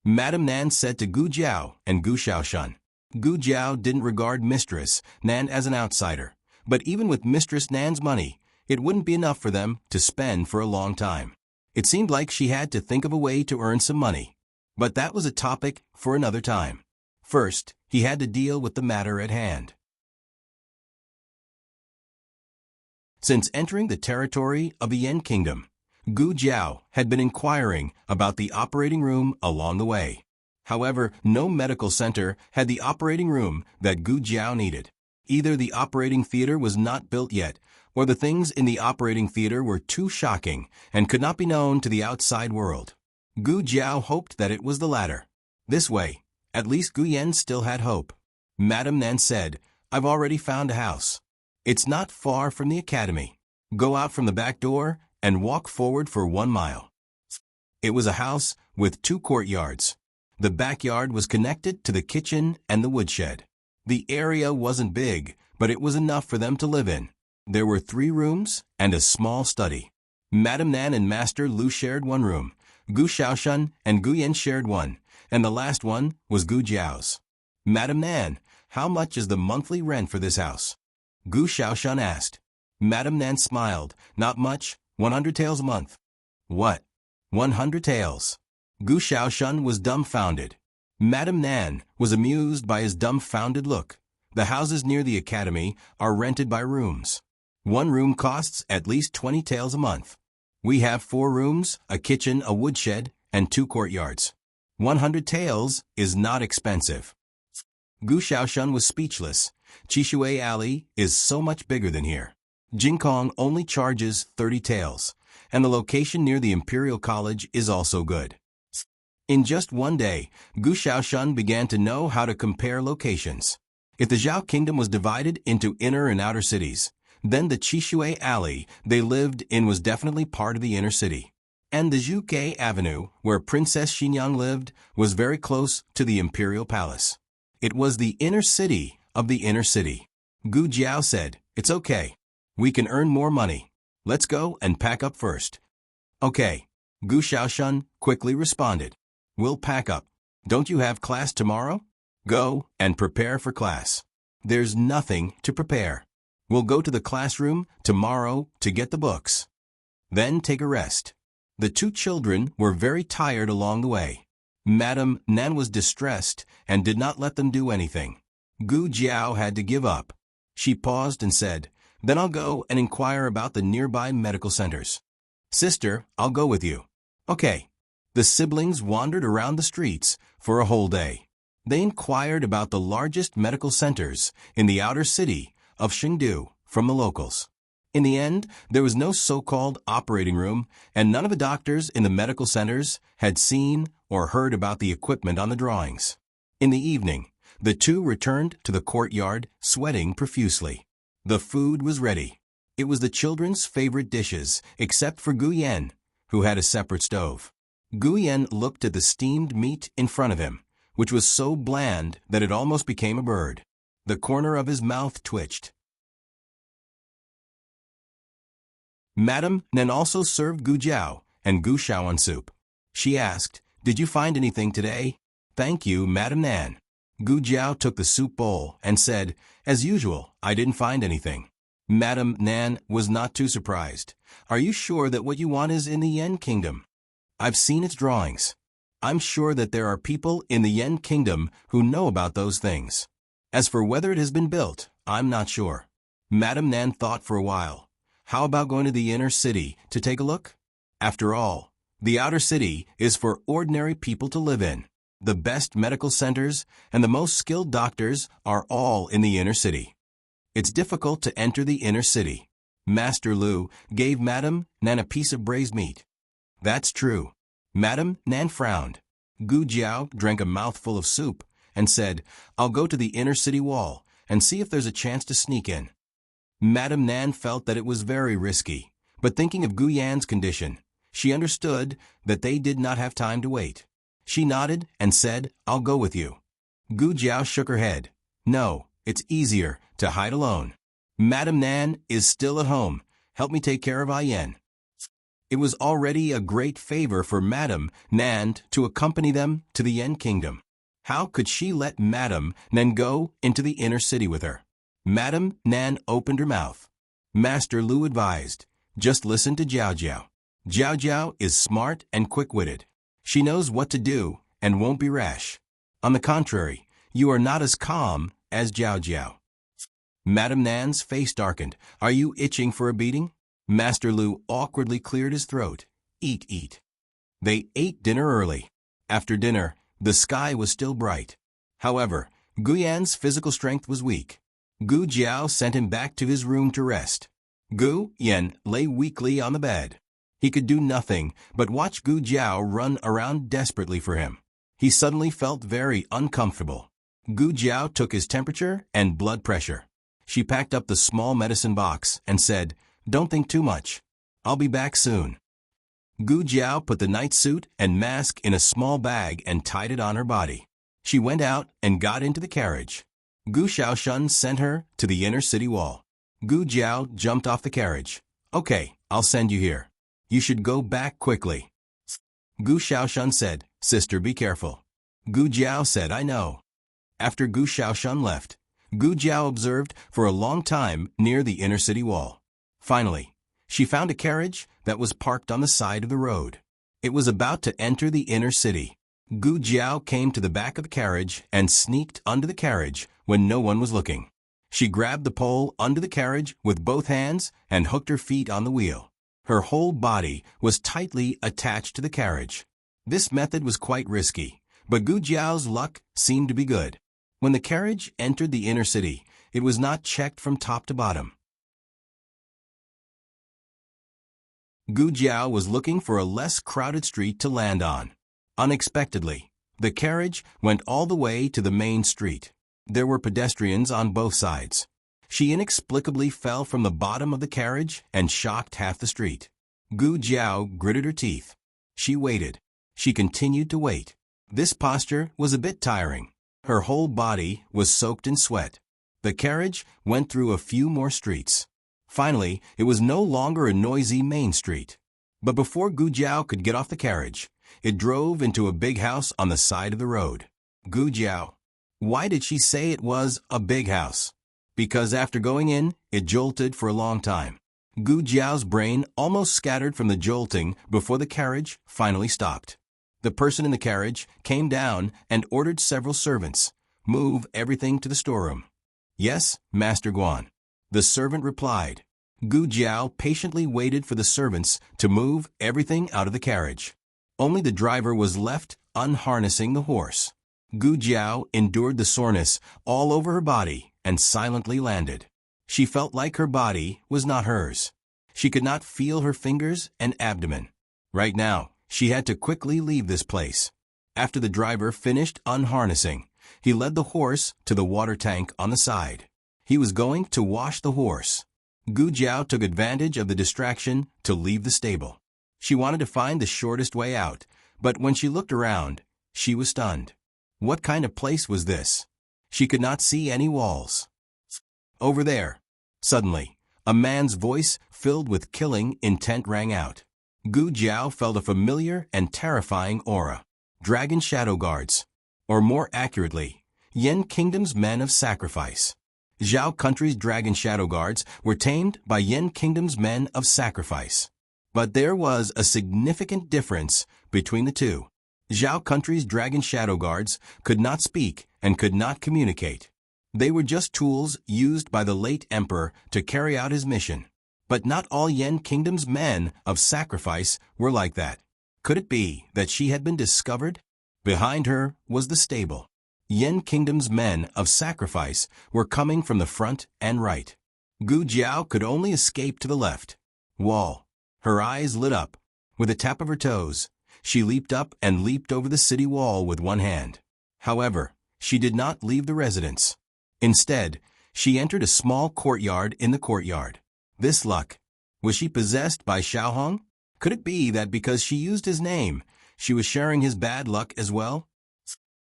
Madame Nan said to Gu Jiao and Gu Xiaoshun. Gu Jiao didn't regard Mistress Nan as an outsider, but even with Mistress Nan's money, it wouldn't be enough for them to spend for a long time. It seemed like she had to think of a way to earn some money. But that was a topic for another time. First, he had to deal with the matter at hand. Since entering the territory of the Yan Kingdom, Gu Jiao had been inquiring about the operating room along the way. However, no medical center had the operating room that Gu Jiao needed. Either the operating theater was not built yet, or the things in the operating theater were too shocking and could not be known to the outside world. Gu Jiao hoped that it was the latter. This way, at least Gu Yan still had hope. Madame Nan said, "I've already found a house. It's not far from the academy. Go out from the back door and walk forward for 1 mile." It was a house with 2 courtyards. The backyard was connected to the kitchen and the woodshed. The area wasn't big, but it was enough for them to live in. There were 3 rooms and a small study. Madame Nan and Master Lu shared 1 room. Gu Xiaoshun and Gu Yan shared 1, and the last one was Gu Jiao's. "Madame Nan, how much is the monthly rent for this house?" Gu Xiaoshun asked. Madame Nan smiled. "Not much, 100 taels a month." "What? 100 taels?" Gu Xiaoshun was dumbfounded. Madame Nan was amused by his dumbfounded look. The houses near the academy are rented by rooms. 1 room costs at least 20 taels a month. We have 4 rooms, a kitchen, a woodshed, and 2 courtyards. 100 taels is not expensive. Gu Xiaoshun was speechless. Chishui Alley is so much bigger than here. Jinkong only charges 30 taels, and the location near the Imperial College is also good. In just one day, Gu Xiaoshan began to know how to compare locations. If the Zhao kingdom was divided into inner and outer cities, then the Qishui alley they lived in was definitely part of the inner city. And the Zhuge Avenue, where Princess Xinyang lived, was very close to the imperial palace. It was the inner city of the inner city. Gu Jiao said, "It's okay. We can earn more money. Let's go and pack up first." "Okay," Gu Xiaoshan quickly responded. "We'll pack up. Don't you have class tomorrow? Go and prepare for class." "There's nothing to prepare. We'll go to the classroom tomorrow to get the books. Then take a rest." The two children were very tired along the way. Madame Nan was distressed and did not let them do anything. Gu Jiao had to give up. She paused and said, "Then I'll go and inquire about the nearby medical centers." "Sister, I'll go with you." "Okay." The siblings wandered around the streets for a whole day. They inquired about the largest medical centers in the outer city of Chengdu from the locals. In the end, there was no so-called operating room, and none of the doctors in the medical centers had seen or heard about the equipment on the drawings. In the evening, the two returned to the courtyard, sweating profusely. The food was ready. It was the children's favorite dishes, except for Gu Yan, who had a separate stove. Gu Yan looked at the steamed meat in front of him, which was so bland that it almost became a bird. The corner of his mouth twitched. Madame Nan also served Gu Jiao and Gu Shaoan soup. She asked, "Did you find anything today?" "Thank you, Madame Nan." Gu Jiao took the soup bowl and said, "As usual, I didn't find anything." Madame Nan was not too surprised. "Are you sure that what you want is in the Yen Kingdom?" "I've seen its drawings. I'm sure that there are people in the Yen Kingdom who know about those things. As for whether it has been built, I'm not sure." Madame Nan thought for a while. "How about going to the inner city to take a look? After all, the outer city is for ordinary people to live in. The best medical centers and the most skilled doctors are all in the inner city. It's difficult to enter the inner city." Master Lu gave Madame Nan a piece of braised meat. "That's true." Madame Nan frowned. Gu Jiao drank a mouthful of soup and said, "I'll go to the inner city wall and see if there's a chance to sneak in." Madame Nan felt that it was very risky, but thinking of Gu Yan's condition, she understood that they did not have time to wait. She nodded and said, "I'll go with you." Gu Jiao shook her head. "No, it's easier to hide alone. Madame Nan is still at home. Help me take care of Ayen." It was already a great favor for Madame Nan to accompany them to the Yen Kingdom. How could she let Madame Nan go into the inner city with her? Madame Nan opened her mouth. Master Lu advised, "Just listen to Jiao Jiao. Jiao Jiao is smart and quick-witted. She knows what to do and won't be rash. On the contrary, you are not as calm as Jiao Jiao." Madame Nan's face darkened. "Are you itching for a beating?" Master Lu awkwardly cleared his throat. Eat. They ate dinner early. After dinner, the sky was still bright. However, Gu Yan's physical strength was weak. Gu Jiao sent him back to his room to rest. Gu Yan lay weakly on the bed. He could do nothing but watch Gu Jiao run around desperately for him. He suddenly felt very uncomfortable. Gu Jiao took his temperature and blood pressure. She packed up the small medicine box and said, "Don't think too much. I'll be back soon." Gu Jiao put the night suit and mask in a small bag and tied it on her body. She went out and got into the carriage. Gu Xiaoshan sent her to the inner city wall. Gu Jiao jumped off the carriage. "Okay, I'll send you here. You should go back quickly." Gu Xiaoshan said, "Sister, be careful." Gu Jiao said, "I know." After Gu Xiaoshan left, Gu Jiao observed for a long time near the inner city wall. Finally, she found a carriage that was parked on the side of the road. It was about to enter the inner city. Gu Jiao came to the back of the carriage and sneaked under the carriage when no one was looking. She grabbed the pole under the carriage with both hands and hooked her feet on the wheel. Her whole body was tightly attached to the carriage. This method was quite risky, but Gu Jiao's luck seemed to be good. When the carriage entered the inner city, it was not checked from top to bottom. Gu Jiao was looking for a less crowded street to land on. Unexpectedly, the carriage went all the way to the main street. There were pedestrians on both sides. She inexplicably fell from the bottom of the carriage and shocked half the street. Gu Jiao gritted her teeth. She waited. She continued to wait. This posture was a bit tiring. Her whole body was soaked in sweat. The carriage went through a few more streets. Finally, it was no longer a noisy main street. But before Gu Jiao could get off the carriage, it drove into a big house on the side of the road. Gu Jiao. Why did she say it was a big house? Because after going in, it jolted for a long time. Gu Jiao's brain almost scattered from the jolting before the carriage finally stopped. The person in the carriage came down and ordered several servants, "Move everything to the storeroom." "Yes, Master Guan." The servant replied. Gu Jiao patiently waited for the servants to move everything out of the carriage. Only the driver was left unharnessing the horse. Gu Jiao endured the soreness all over her body and silently landed. She felt like her body was not hers. She could not feel her fingers and abdomen. Right now, she had to quickly leave this place. After the driver finished unharnessing, he led the horse to the water tank on the side. He was going to wash the horse. Gu Jiao took advantage of the distraction to leave the stable. She wanted to find the shortest way out, but when she looked around, she was stunned. What kind of place was this? She could not see any walls. Over there. Suddenly, a man's voice filled with killing intent rang out. Gu Jiao felt a familiar and terrifying aura. Dragon Shadow Guards. Or more accurately, Yen Kingdom's Men of Sacrifice. Zhao Country's Dragon Shadow Guards were tamed by Yen Kingdom's Men of Sacrifice. But there was a significant difference between the two. Zhao Country's Dragon Shadow Guards could not speak and could not communicate. They were just tools used by the late emperor to carry out his mission. But not all Yen Kingdom's Men of Sacrifice were like that. Could it be that she had been discovered? Behind her was the stable. Yen Kingdom's Men of Sacrifice were coming from the front and right. Gu Jiao could only escape to the left. Wall. Her eyes lit up. With a tap of her toes, she leaped up and leaped over the city wall with one hand. However, she did not leave the residence. Instead, she entered a small courtyard in the courtyard. This luck. Was she possessed by Xiaohong? Could it be that because she used his name, she was sharing his bad luck as well?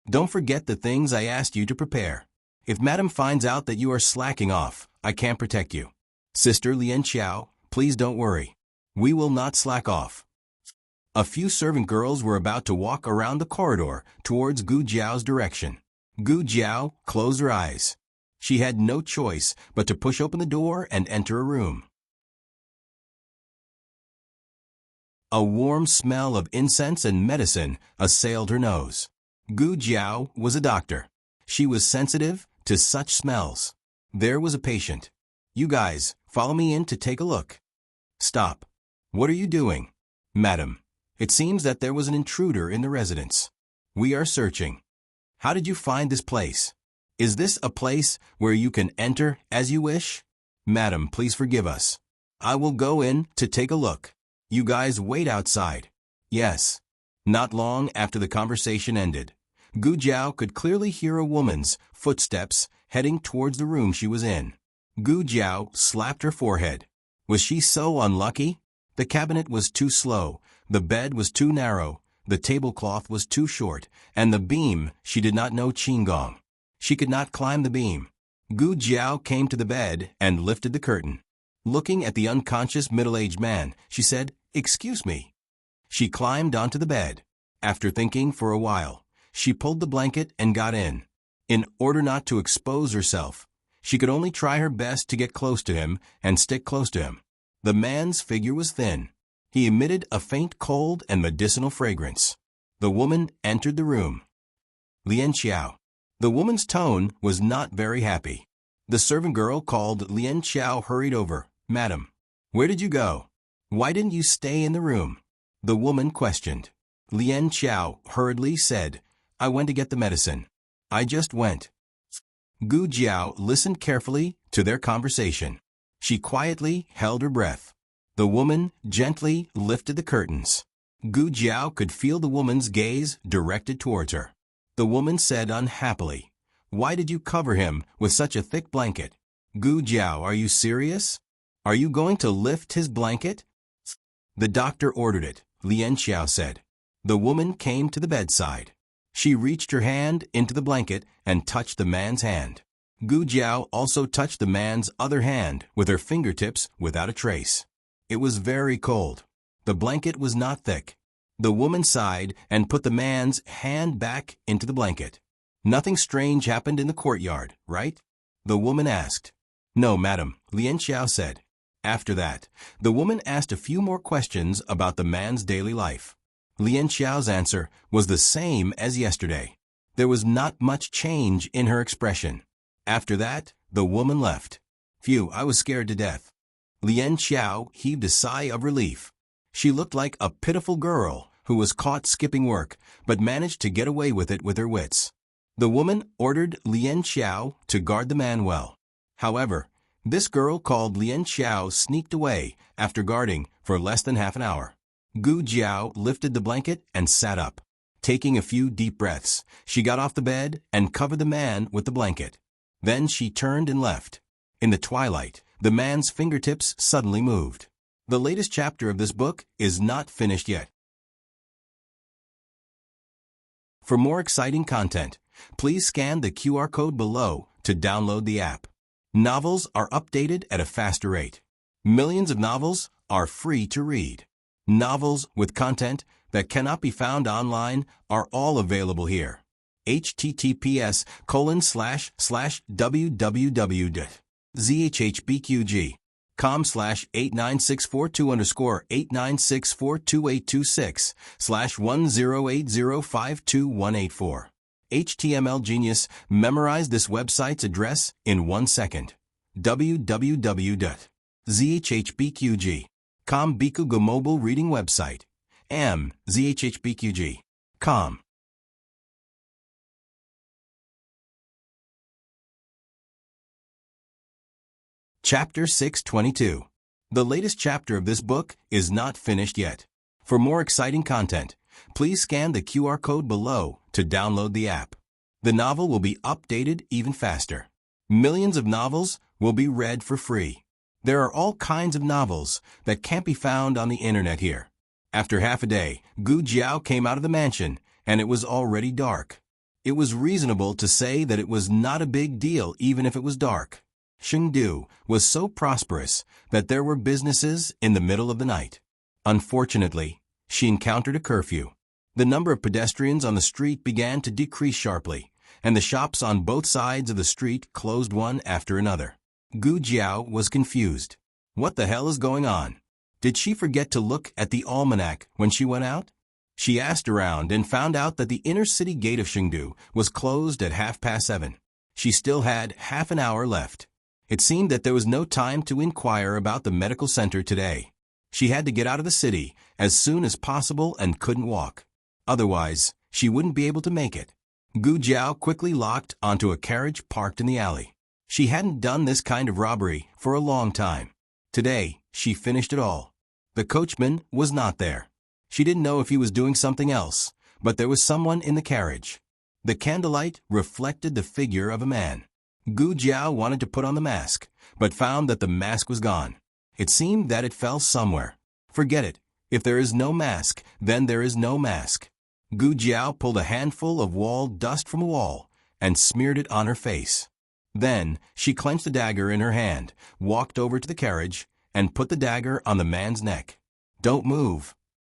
Don't forget the things I asked you to prepare. If Madam finds out that you are slacking off, I can't protect you. Sister Lian Xiao, please don't worry. We will not slack off. A few servant girls were about to walk around the corridor towards Gu Jiao's direction. Gu Jiao closed her eyes. She had no choice but to push open the door and enter a room. A warm smell of incense and medicine assailed her nose. Gu Jiao was a doctor. She was sensitive to such smells. There was a patient. You guys, follow me in to take a look. Stop. What are you doing? Madam, it seems that there was an intruder in the residence. We are searching. How did you find this place? Is this a place where you can enter as you wish? Madam, please forgive us. I will go in to take a look. You guys wait outside. Yes. Not long after the conversation ended, Gu Jiao could clearly hear a woman's footsteps heading towards the room she was in. Gu Jiao slapped her forehead. Was she so unlucky? The cabinet was too slow, the bed was too narrow, the tablecloth was too short, and the beam she did not know Qigong. She could not climb the beam. Gu Jiao came to the bed and lifted the curtain. Looking at the unconscious middle-aged man, she said, "Excuse me." She climbed onto the bed. After thinking for a while, she pulled the blanket and got in. In order not to expose herself, she could only try her best to get close to him and stick close to him. The man's figure was thin. He emitted a faint cold and medicinal fragrance. The woman entered the room. Lian Xiao. The woman's tone was not very happy. The servant girl called Lian Xiao hurried over. Madam, where did you go? Why didn't you stay in the room? The woman questioned. Lian Xiao hurriedly said, I went to get the medicine. I just went. Gu Jiao listened carefully to their conversation. She quietly held her breath. The woman gently lifted the curtains. Gu Jiao could feel the woman's gaze directed towards her. The woman said unhappily, "Why did you cover him with such a thick blanket? Gu Jiao, are you serious? Are you going to lift his blanket?" "The doctor ordered it," Lian Xiao said. The woman came to the bedside. She reached her hand into the blanket and touched the man's hand. Gu Jiao also touched the man's other hand with her fingertips without a trace. It was very cold. The blanket was not thick. The woman sighed and put the man's hand back into the blanket. "Nothing strange happened in the courtyard, right?" the woman asked. "No, madam," Lian Xiao said. After that, the woman asked a few more questions about the man's daily life. Lian Xiao's answer was the same as yesterday. There was not much change in her expression. After that, the woman left. "Phew, I was scared to death." Lian Xiao heaved a sigh of relief. She looked like a pitiful girl who was caught skipping work, but managed to get away with it with her wits. The woman ordered Lian Xiao to guard the man well. However, this girl called Lian Xiao sneaked away after guarding for less than half an hour. Gu Jiao lifted the blanket and sat up. Taking a few deep breaths, she got off the bed and covered the man with the blanket. Then she turned and left. In the twilight, the man's fingertips suddenly moved. The latest chapter of this book is not finished yet. For more exciting content, please scan the QR code below to download the app. Novels are updated at a faster rate. Millions of novels are free to read. Novels with content that cannot be found online are all available here. https://www.zhbqg.com/89642_896426/1080525184. HTML Genius memorized this website's address in 1 second. www.zhbqg.com Bikugo mobile reading website. zhbqg.com. Chapter 622. The latest chapter of this book is not finished yet. For more exciting content, please scan the QR code below to download the app. The novel will be updated even faster. Millions of novels will be read for free. There are all kinds of novels that can't be found on the internet here. After half a day, Gu Jiao came out of the mansion, and it was already dark. It was reasonable to say that it was not a big deal even if it was dark. Chengdu was so prosperous that there were businesses in the middle of the night. Unfortunately, she encountered a curfew. The number of pedestrians on the street began to decrease sharply, and the shops on both sides of the street closed one after another. Gu Jiao was confused. What the hell is going on? Did she forget to look at the almanac when she went out? She asked around and found out that the inner city gate of Chengdu was closed at 7:30. She still had half an hour left. It seemed that there was no time to inquire about the medical center today. She had to get out of the city as soon as possible and couldn't walk. Otherwise, she wouldn't be able to make it. Gu Jiao quickly locked onto a carriage parked in the alley. She hadn't done this kind of robbery for a long time. Today, she finished it all. The coachman was not there. She didn't know if he was doing something else, but there was someone in the carriage. The candlelight reflected the figure of a man. Gu Jiao wanted to put on the mask, but found that the mask was gone. It seemed that it fell somewhere. Forget it. If there is no mask, then there is no mask. Gu Jiao pulled a handful of wall dust from a wall and smeared it on her face. Then she clenched the dagger in her hand, walked over to the carriage, and put the dagger on the man's neck. "Don't move,"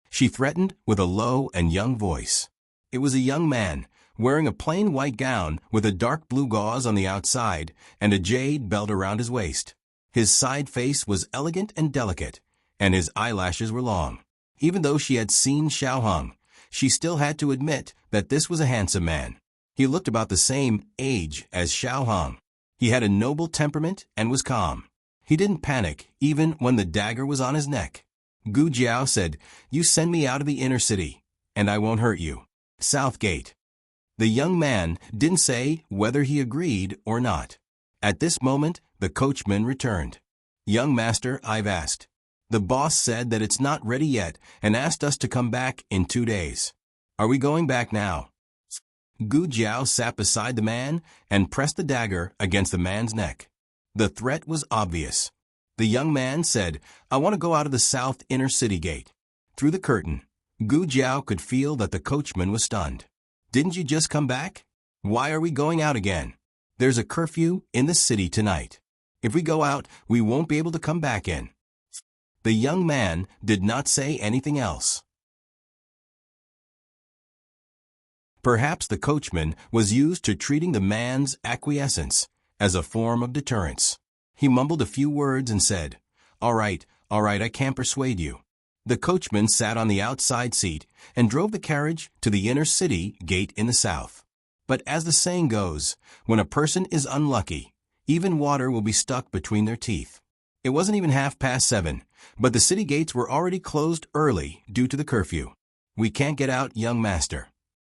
she threatened with a low and young voice. It was a young man, wearing a plain white gown with a dark blue gauze on the outside and a jade belt around his waist. His side face was elegant and delicate, and his eyelashes were long. Even though she had seen Xiao Hong, she still had to admit that this was a handsome man. He looked about the same age as Xiao Hong. He had a noble temperament and was calm. He didn't panic even when the dagger was on his neck. Gu Jiao said, "You send me out of the inner city, and I won't hurt you. South Gate." The young man didn't say whether he agreed or not. At this moment, the coachman returned. "Young master, I've asked. The boss said that it's not ready yet and asked us to come back in 2 days. Are we going back now? Gu Jiao sat beside the man and pressed the dagger against the man's neck. The threat was obvious. The young man said, I want to go out of the south inner city gate. Through the curtain, Gu Jiao could feel that the coachman was stunned. Didn't you just come back? Why are we going out again? There's a curfew in the city tonight. If we go out, we won't be able to come back in. The young man did not say anything else. Perhaps the coachman was used to treating the man's acquiescence as a form of deterrence. He mumbled a few words and said, all right, I can't persuade you. The coachman sat on the outside seat and drove the carriage to the inner city gate in the south. But as the saying goes, when a person is unlucky, even water will be stuck between their teeth. It wasn't even 7:30, but the city gates were already closed early due to the curfew. We can't get out, young master.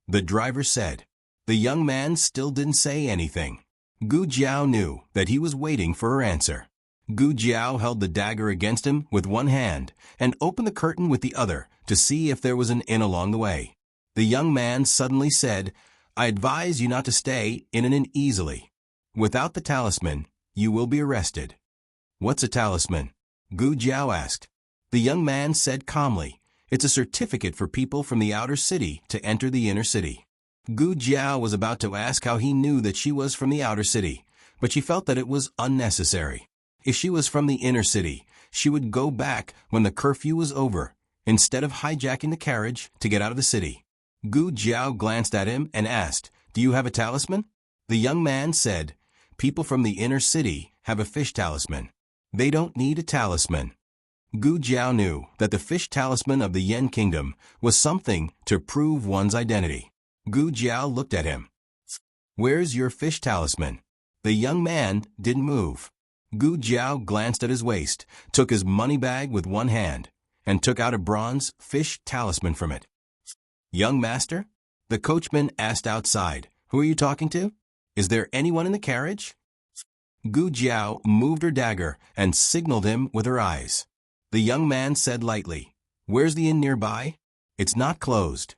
The driver said. The young man still didn't say anything. Gu Jiao knew that he was waiting for her answer. Gu Jiao held the dagger against him with one hand and opened the curtain with the other to see if there was an inn along the way. The young man suddenly said, I advise you not to stay in an inn easily. Without the talisman, you will be arrested. What's a talisman? Gu Jiao asked. The young man said calmly, it's a certificate for people from the outer city to enter the inner city. Gu Jiao was about to ask how he knew that she was from the outer city, but she felt that it was unnecessary. If she was from the inner city, she would go back when the curfew was over, instead of hijacking the carriage to get out of the city. Gu Jiao glanced at him and asked, do you have a talisman? The young man said, people from the inner city have a fish talisman. They don't need a talisman. Gu Jiao knew that the fish talisman of the Yen Kingdom was something to prove one's identity. Gu Jiao looked at him. Where's your fish talisman? The young man didn't move. Gu Jiao glanced at his waist, took his money bag with one hand, and took out a bronze fish talisman from it. Young master? The coachman asked outside. Who are you talking to? Is there anyone in the carriage? Gu Jiao moved her dagger and signaled him with her eyes. The young man said lightly, where's the inn nearby? It's not closed.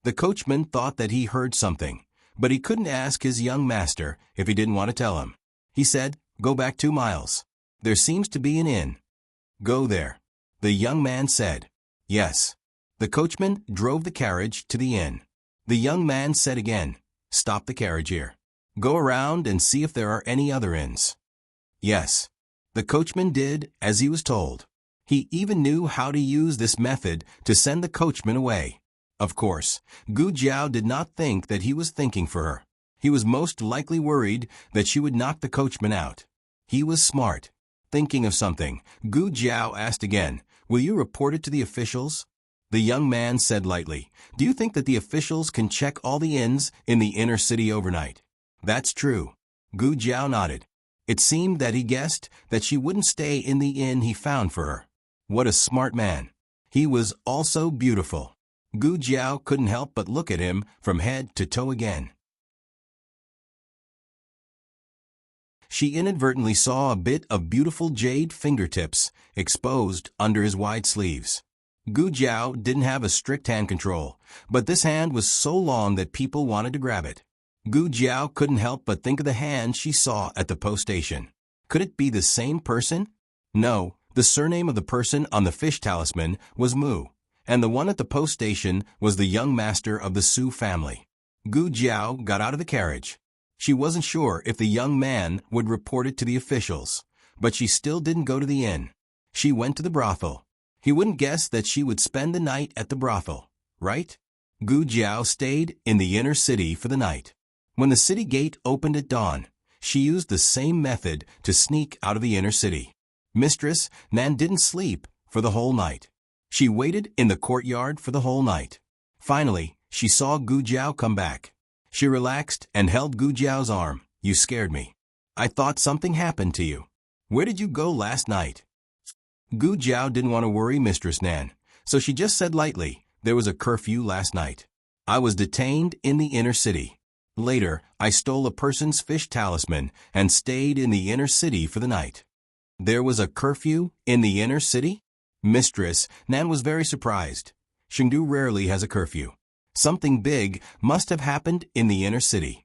The coachman thought that he heard something, but he couldn't ask his young master if he didn't want to tell him. He said, go back 2 miles. There seems to be an inn. Go there. The young man said, yes. The coachman drove the carriage to the inn. The young man said again, stop the carriage here. Go around and see if there are any other inns. Yes. The coachman did as he was told. He even knew how to use this method to send the coachman away. Of course, Gu Jiao did not think that he was thinking for her. He was most likely worried that she would knock the coachman out. He was smart. Thinking of something, Gu Jiao asked again, will you report it to the officials? The young man said lightly, do you think that the officials can check all the inns in the inner city overnight? That's true. Gu Jiao nodded. It seemed that he guessed that she wouldn't stay in the inn he found for her. What a smart man. He was also beautiful. Gu Jiao couldn't help but look at him from head to toe again. She inadvertently saw a bit of beautiful jade fingertips exposed under his wide sleeves. Gu Jiao didn't have a strict hand control, but this hand was so long that people wanted to grab it. Gu Jiao couldn't help but think of the hand she saw at the post station. Could it be the same person? No, the surname of the person on the fish talisman was Mu, and the one at the post station was the young master of the Su family. Gu Jiao got out of the carriage. She wasn't sure if the young man would report it to the officials, but she still didn't go to the inn. She went to the brothel. He wouldn't guess that she would spend the night at the brothel, right? Gu Jiao stayed in the inner city for the night. When the city gate opened at dawn, she used the same method to sneak out of the inner city. Mistress Nan didn't sleep for the whole night. She waited in the courtyard for the whole night. Finally, she saw Gu Jiao come back. She relaxed and held Gu Jiao's arm. You scared me. I thought something happened to you. Where did you go last night? Gu Jiao didn't want to worry Mistress Nan, so she just said lightly, there was a curfew last night. I was detained in the inner city. Later, I stole a person's fish talisman and stayed in the inner city for the night. There was a curfew in the inner city? Mistress Nan was very surprised. Chengdu rarely has a curfew. Something big must have happened in the inner city.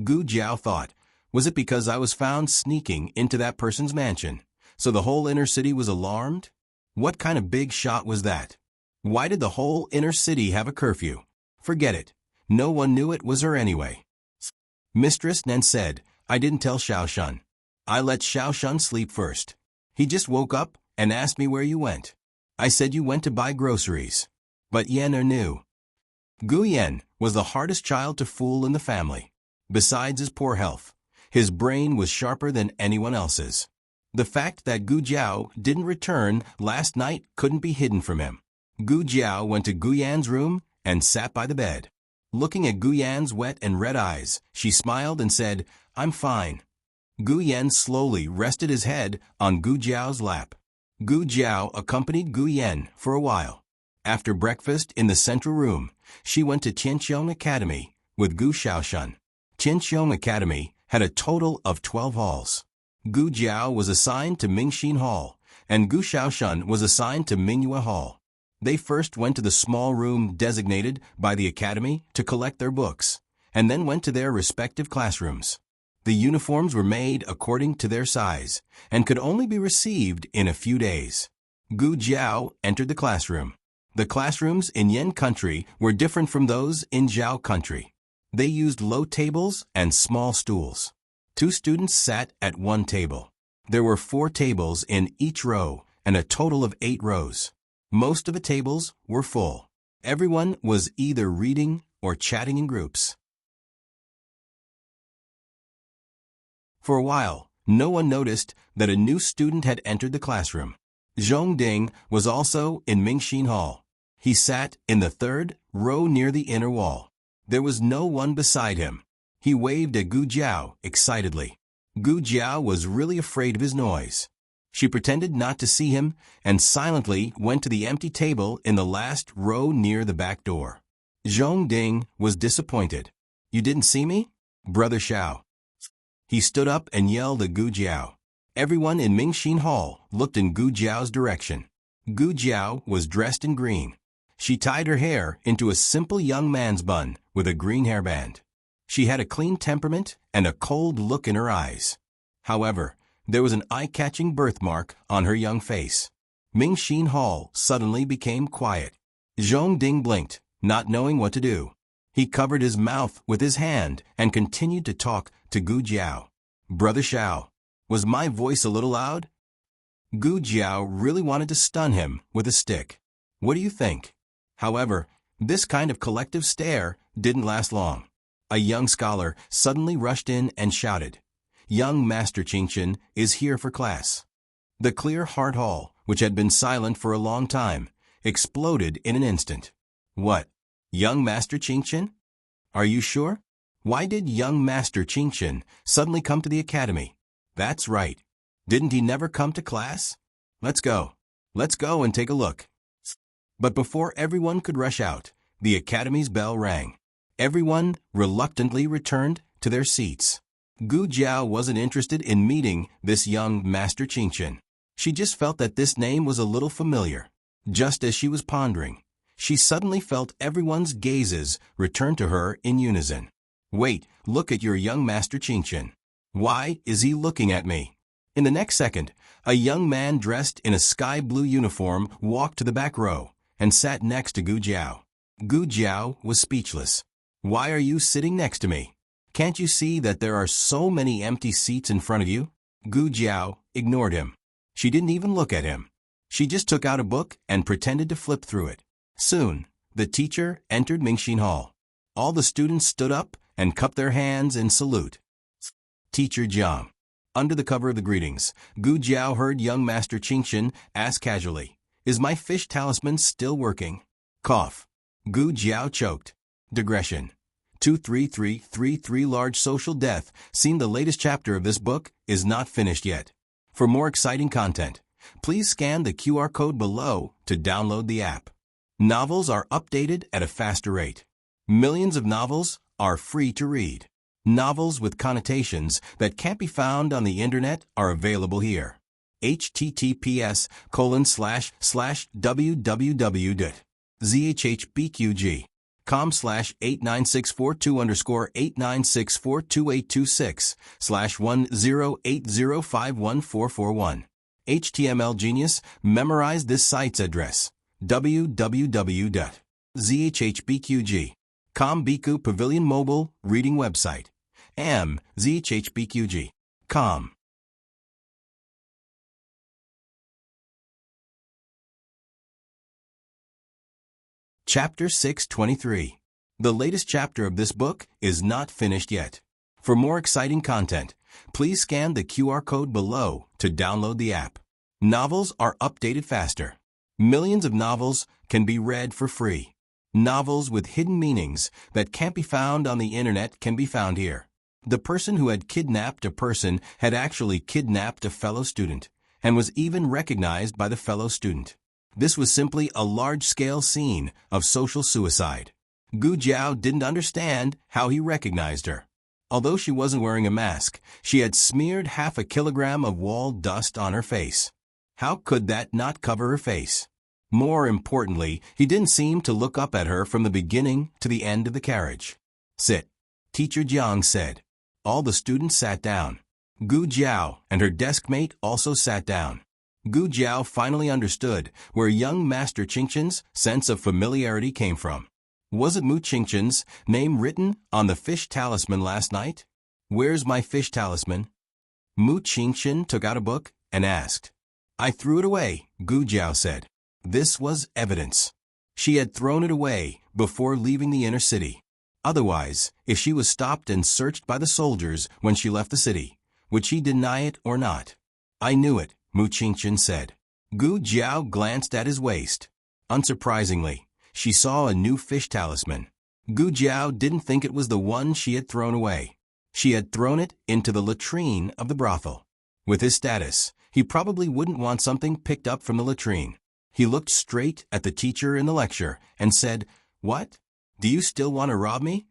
Gu Jiao thought, was it because I was found sneaking into that person's mansion, so the whole inner city was alarmed? What kind of big shot was that? Why did the whole inner city have a curfew? Forget it. No one knew it was her anyway. Mistress Nan said, I didn't tell Xiaoshun. I let Xiaoshun sleep first. He just woke up and asked me where you went. I said you went to buy groceries. But Yen knew. Gu Yen was the hardest child to fool in the family. Besides his poor health, his brain was sharper than anyone else's. The fact that Gu Jiao didn't return last night couldn't be hidden from him. Gu Jiao went to Gu Yan's room and sat by the bed. Looking at Gu Yan's wet and red eyes, she smiled and said, I'm fine. Gu Yan slowly rested his head on Gu Jiao's lap. Gu Jiao accompanied Gu Yan for a while. After breakfast in the central room, she went to Qianqiong Academy with Gu Xiaoshun. Qianqiong Academy had a total of 12 halls. Gu Jiao was assigned to Mingxin Hall, and Gu Xiaoshun was assigned to Mingyue Hall. They first went to the small room designated by the academy to collect their books, and then went to their respective classrooms. The uniforms were made according to their size, and could only be received in a few days. Gu Jiao entered the classroom. The classrooms in Yan country were different from those in Zhao country. They used low tables and small stools. 2 students sat at one table. There were 4 tables in each row and a total of 8 rows. Most of the tables were full. Everyone was either reading or chatting in groups. For a while, no one noticed that a new student had entered the classroom. Zhong Ding was also in Mingxin Hall. He sat in the 3rd row near the inner wall. There was no one beside him. He waved at Gu Jiao excitedly. Gu Jiao was really afraid of his noise. She pretended not to see him and silently went to the empty table in the last row near the back door. Zhong Ding was disappointed. You didn't see me? Brother Xiao. He stood up and yelled at Gu Jiao. Everyone in Mingxin Hall looked in Gu Jiao's direction. Gu Jiao was dressed in green. She tied her hair into a simple young man's bun with a green hairband. She had a clean temperament and a cold look in her eyes. However, there was an eye-catching birthmark on her young face. Mingxin Hall suddenly became quiet. Zhong Ding blinked, not knowing what to do. He covered his mouth with his hand and continued to talk to Gu Jiao. Brother Xiao, was my voice a little loud? Gu Jiao really wanted to stun him with a stick. What do you think? However, this kind of collective stare didn't last long. A young scholar suddenly rushed in and shouted, Young Master Qingqian is here for class. The clear heart hall, which had been silent for a long time, exploded in an instant. What? Young Master Qingqian? Are you sure? Why did young Master Qingqian suddenly come to the academy? That's right. Didn't he never come to class? Let's go. Let's go and take a look. But before everyone could rush out, the academy's bell rang. Everyone reluctantly returned to their seats. Gu Jiao wasn't interested in meeting this young Master Qingqian. She just felt that this name was a little familiar. Just as she was pondering, she suddenly felt everyone's gazes return to her in unison. Wait, look at your young Master Qingqian. Why is he looking at me? In the next second, a young man dressed in a sky blue uniform walked to the back row and sat next to Gu Jiao. Gu Jiao was speechless. Why are you sitting next to me? Can't you see that there are so many empty seats in front of you? Gu Jiao ignored him. She didn't even look at him. She just took out a book and pretended to flip through it. Soon, the teacher entered Mingxin Hall. All the students stood up and cupped their hands in salute. Teacher Jiang. Under the cover of the greetings, Gu Jiao heard young Master Qingqian ask casually, Is my fish talisman still working? Cough. Gu Jiao choked. Digression. 23333 Large Social Death. Seen the latest chapter of this book is not finished yet. For more exciting content, please scan the QR code below to download the app. Novels are updated at a faster rate. Millions of novels are free to read. Novels with connotations that can't be found on the internet are available here. https://www.zhbqg.com/89642_89642826/1080514441. HTML Genius, memorize this site's address: www.zhbqg.com. Biku Pavilion Mobile Reading Website. zhbqg.com. Chapter 623. The latest chapter of this book is not finished yet. For more exciting content, please scan the QR code below to download the app. Novels are updated faster. Millions of novels can be read for free. Novels with hidden meanings that can't be found on the internet can be found here. The person who had kidnapped a person had actually kidnapped a fellow student, and was even recognized by the fellow student. This was simply a large-scale scene of social suicide. Gu Jiao didn't understand how he recognized her. Although she wasn't wearing a mask, she had smeared 1/2 kilogram of wall dust on her face. How could that not cover her face? More importantly, he didn't seem to look up at her from the beginning to the end of the carriage. "Sit," Teacher Jiang said. All the students sat down. Gu Jiao and her desk mate also sat down. Gu Jiao finally understood where young Master Qingqian's sense of familiarity came from. Was it Mu Qingqian's name written on the fish talisman last night? "Where's my fish talisman?" Mu Qingqian took out a book and asked. "I threw it away," Gu Jiao said. This was evidence. She had thrown it away before leaving the inner city. Otherwise, if she was stopped and searched by the soldiers when she left the city, would she deny it or not? "I knew it," Mu Qingqian said. Gu Jiao glanced at his waist. Unsurprisingly, she saw a new fish talisman. Gu Jiao didn't think it was the one she had thrown away. She had thrown it into the latrine of the brothel. With his status, he probably wouldn't want something picked up from the latrine. He looked straight at the teacher in the lecture and said, "What? Do you still want to rob me?"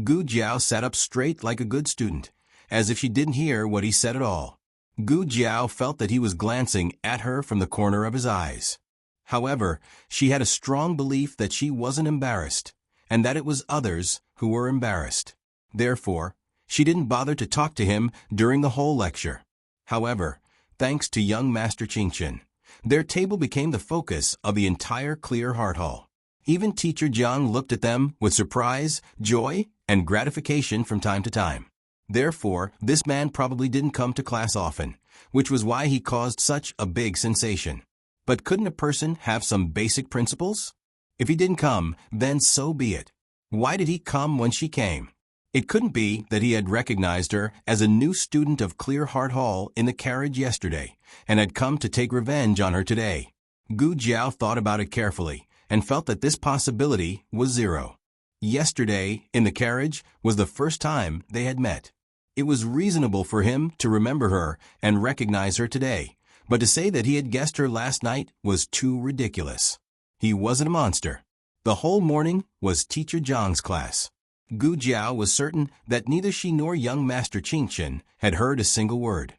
Gu Jiao sat up straight like a good student, as if she didn't hear what he said at all. Gu Jiao felt that he was glancing at her from the corner of his eyes. However, she had a strong belief that she wasn't embarrassed, and that it was others who were embarrassed. Therefore, she didn't bother to talk to him during the whole lecture. However, thanks to young Master Qingqian, their table became the focus of the entire Clear Heart Hall. Even Teacher Jiang looked at them with surprise, joy, and gratification from time to time. Therefore, this man probably didn't come to class often, which was why he caused such a big sensation. But couldn't a person have some basic principles? If he didn't come, then so be it. Why did he come when she came? It couldn't be that he had recognized her as a new student of Clear Heart Hall in the carriage yesterday, and had come to take revenge on her today. Gu Jiao thought about it carefully, and felt that this possibility was zero. Yesterday, in the carriage, was the first time they had met. It was reasonable for him to remember her and recognize her today, but to say that he had guessed her last night was too ridiculous. He wasn't a monster. The whole morning was Teacher Jiang's class. Gu Jiao was certain that neither she nor young Master Qingqian had heard a single word.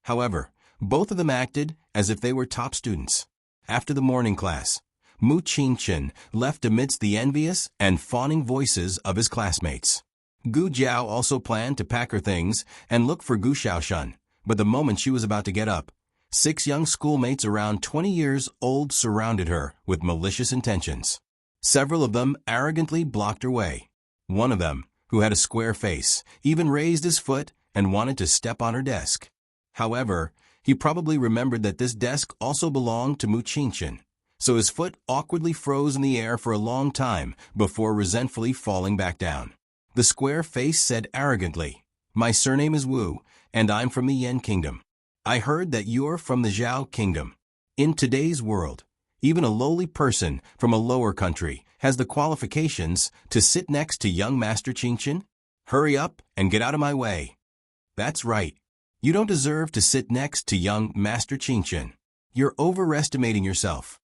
However, both of them acted as if they were top students. After the morning class, Mu Qingqian left amidst the envious and fawning voices of his classmates. Gu Jiao also planned to pack her things and look for Gu Xiaoshan, but the moment she was about to get up, 6 young schoolmates around 20 years old surrounded her with malicious intentions. Several of them arrogantly blocked her way. One of them, who had a square face, even raised his foot and wanted to step on her desk. However, he probably remembered that this desk also belonged to Mu Qingqian, so his foot awkwardly froze in the air for a long time before resentfully falling back down. The square face said arrogantly, "My surname is Wu, and I'm from the Yan Kingdom. I heard that you're from the Zhao Kingdom. In today's world, even a lowly person from a lower country has the qualifications to sit next to young Master Qingqian? Hurry up and get out of my way." "That's right. You don't deserve to sit next to young Master Qingqian. You're overestimating yourself."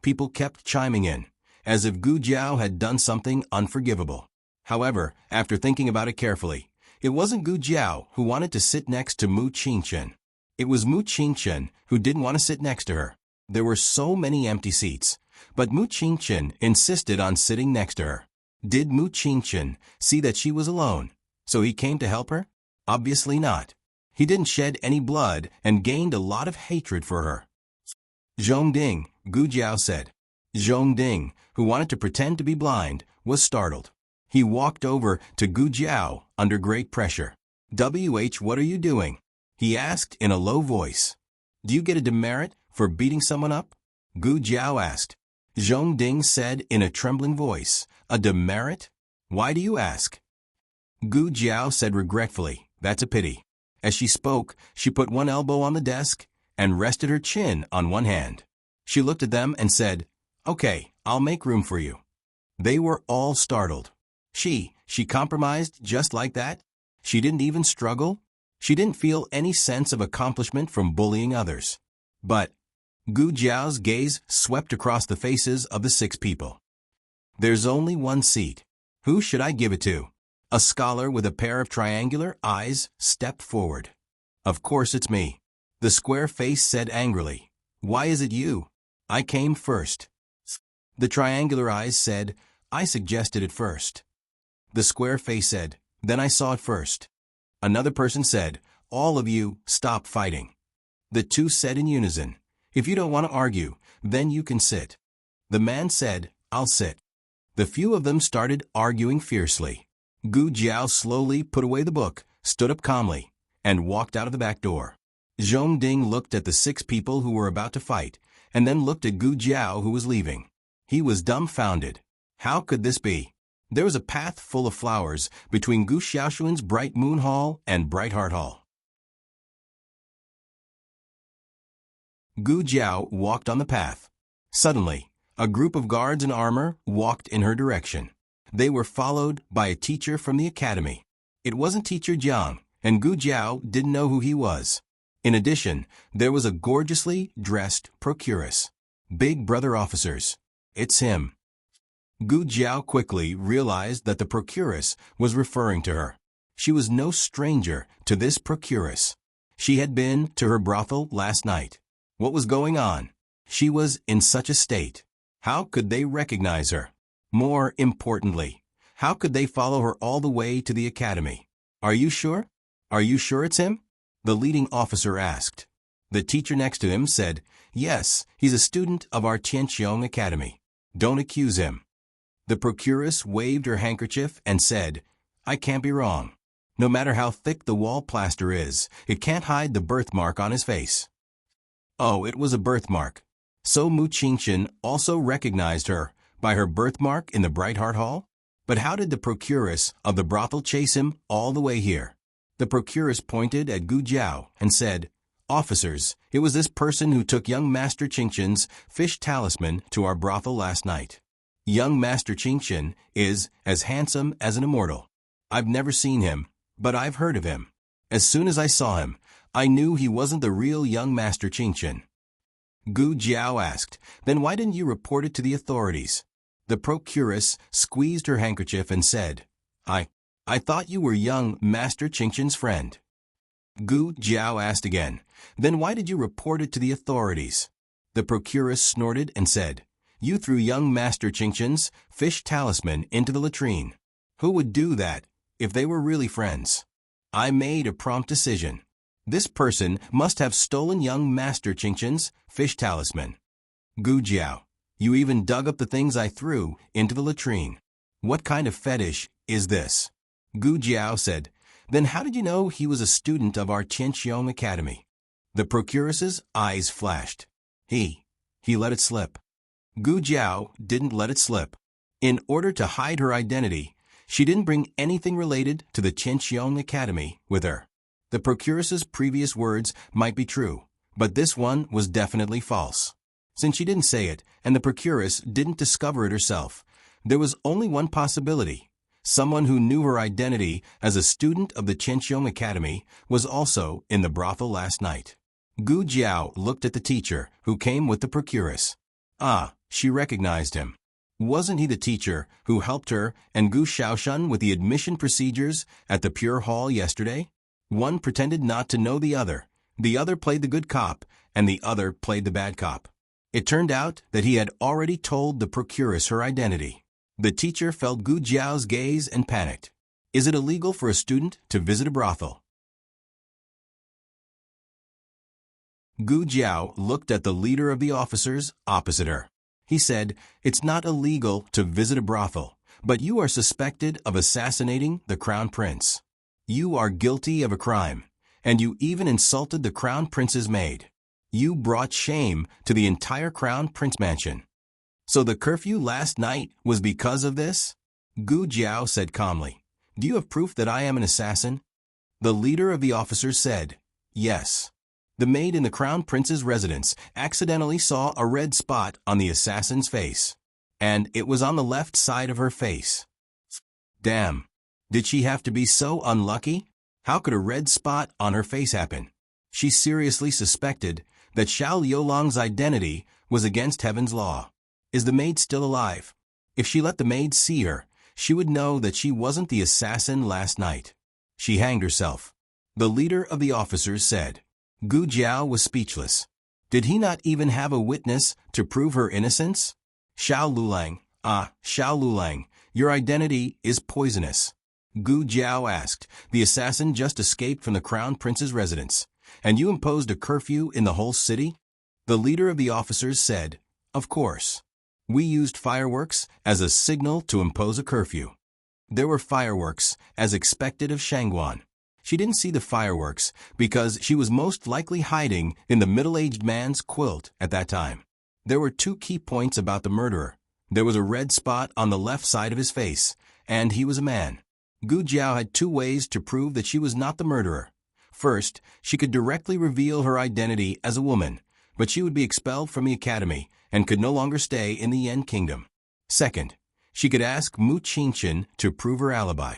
People kept chiming in, as if Gu Jiao had done something unforgivable. However, after thinking about it carefully, It wasn't Gu Jiao who wanted to sit next to Mu Qingchen. It was Mu Qingchen who didn't want to sit next to her. There were so many empty seats, but Mu Qingchen insisted on sitting next to her. Did Mu Qingchen see that she was alone, so he came to help her? Obviously not. He didn't shed any blood and gained a lot of hatred for her. Zhongding, Gu Jiao said. Zhongding, who wanted to pretend to be blind, was startled. He walked over to Gu Jiao under great pressure. What are you doing? He asked in a low voice. Do you get a demerit for beating someone up? Gu Jiao asked. Zhongding said in a trembling voice, a demerit? Why do you ask? Gu Jiao said regretfully, that's a pity. As she spoke, she put one elbow on the desk and rested her chin on one hand. She looked at them and said, okay, I'll make room for you. They were all startled. She compromised just like that? She didn't even struggle? She didn't feel any sense of accomplishment from bullying others. But Gu Jiao's gaze swept across the faces of the 6 people. There's only one seat. Who should I give it to? A scholar with a pair of triangular eyes stepped forward. Of course it's me. The square face said angrily. Why is it you? I came first. The triangular eyes said, I suggested it first. The square face said, then I saw it first. Another person said, all of you, stop fighting. The 2 said in unison, if you don't want to argue, then you can sit. The man said, I'll sit. The few of them started arguing fiercely. Gu Jiao slowly put away the book, stood up calmly, and walked out of the back door. Zhongding looked at the 6 people who were about to fight, and then looked at Gu Jiao who was leaving. He was dumbfounded. How could this be? There was a path full of flowers between Gu Xiaoxuan's Bright Moon Hall and Bright Heart Hall. Gu Jiao walked on the path. Suddenly, a group of guards in armor walked in her direction. They were followed by a teacher from the academy. It wasn't Teacher Jiang, and Gu Jiao didn't know who he was. In addition, there was a gorgeously dressed procuress. Big brother officers. It's him. Gu Jiao quickly realized that the procuress was referring to her. She was no stranger to this procuress. She had been to her brothel last night. What was going on? She was in such a state. How could they recognize her? More importantly, how could they follow her all the way to the academy? Are you sure? Are you sure it's him? The leading officer asked. The teacher next to him said, yes, he's a student of our Tianqiong Academy. Don't accuse him. The procuress waved her handkerchief and said, I can't be wrong. No matter how thick the wall plaster is, it can't hide the birthmark on his face. Oh, it was a birthmark. So Mu Qingchen also recognized her by her birthmark in the Bright Heart Hall? But how did the procuress of the brothel chase him all the way here? The procuress pointed at Gu Jiao and said, officers, it was this person who took young Master Qingchen's fish talisman to our brothel last night. Young Master Qingchen is as handsome as an immortal. I've never seen him, but I've heard of him. As soon as I saw him, I knew he wasn't the real young Master Qingchen. Gu Jiao asked, then why didn't you report it to the authorities? The procuress squeezed her handkerchief and said, I thought you were young Master Qingchen's friend. Gu Jiao asked again, then why did you report it to the authorities? The procuress snorted and said, you threw young Master Qingchen's fish talisman into the latrine. Who would do that if they were really friends? I made a prompt decision. This person must have stolen young Master Qingchen's fish talisman. Gu Jiao, you even dug up the things I threw into the latrine. What kind of fetish is this? Gu Jiao said, then how did you know he was a student of our Tianqiong Academy? The procuress's eyes flashed. He let it slip. Gu Jiao didn't let it slip. In order to hide her identity, she didn't bring anything related to the Tianqiong Academy with her. The procuress's previous words might be true, but this one was definitely false. Since she didn't say it, and the procuress didn't discover it herself, there was only one possibility. Someone who knew her identity as a student of the Tianqiong Academy was also in the brothel last night. Gu Jiao looked at the teacher who came with the procuress. Ah, she recognized him. Wasn't he the teacher who helped her and Gu Xiaoshun with the admission procedures at the Pure Hall yesterday? One pretended not to know the other played the good cop, and the other played the bad cop. It turned out that he had already told the procuress her identity. The teacher felt Gu Jiao's gaze and panicked. Is it illegal for a student to visit a brothel? Gu Jiao looked at the leader of the officers opposite her. He said, "It's not illegal to visit a brothel, but you are suspected of assassinating the crown prince. You are guilty of a crime, and you even insulted the crown prince's maid. You brought shame to the entire crown prince mansion. So the curfew last night was because of this?" Gu Jiao said calmly. "Do you have proof that I am an assassin?" The leader of the officers said, "Yes. The maid in the crown prince's residence accidentally saw a red spot on the assassin's face, and it was on the left side of her face." Damn. Did she have to be so unlucky? How could a red spot on her face happen? She seriously suspected that Xiao Liulong's identity was against heaven's law. Is the maid still alive? If she let the maid see her, she would know that she wasn't the assassin last night. She hanged herself. The leader of the officers said. Gu Jiao was speechless. Did he not even have a witness to prove her innocence? Xiao Lulang, your identity is poisonous. Gu Jiao asked. The assassin just escaped from the crown prince's residence, and you imposed a curfew in the whole city? The leader of the officers said, "Of course. We used fireworks as a signal to impose a curfew." There were fireworks, as expected of Shangguan. She didn't see the fireworks because she was most likely hiding in the middle-aged man's quilt at that time. There were two key points about the murderer. There was a red spot on the left side of his face, and he was a man. Gu Jiao had two ways to prove that she was not the murderer. First, she could directly reveal her identity as a woman, but she would be expelled from the academy and could no longer stay in the Yan Kingdom. Second, she could ask Mu Qingchen to prove her alibi.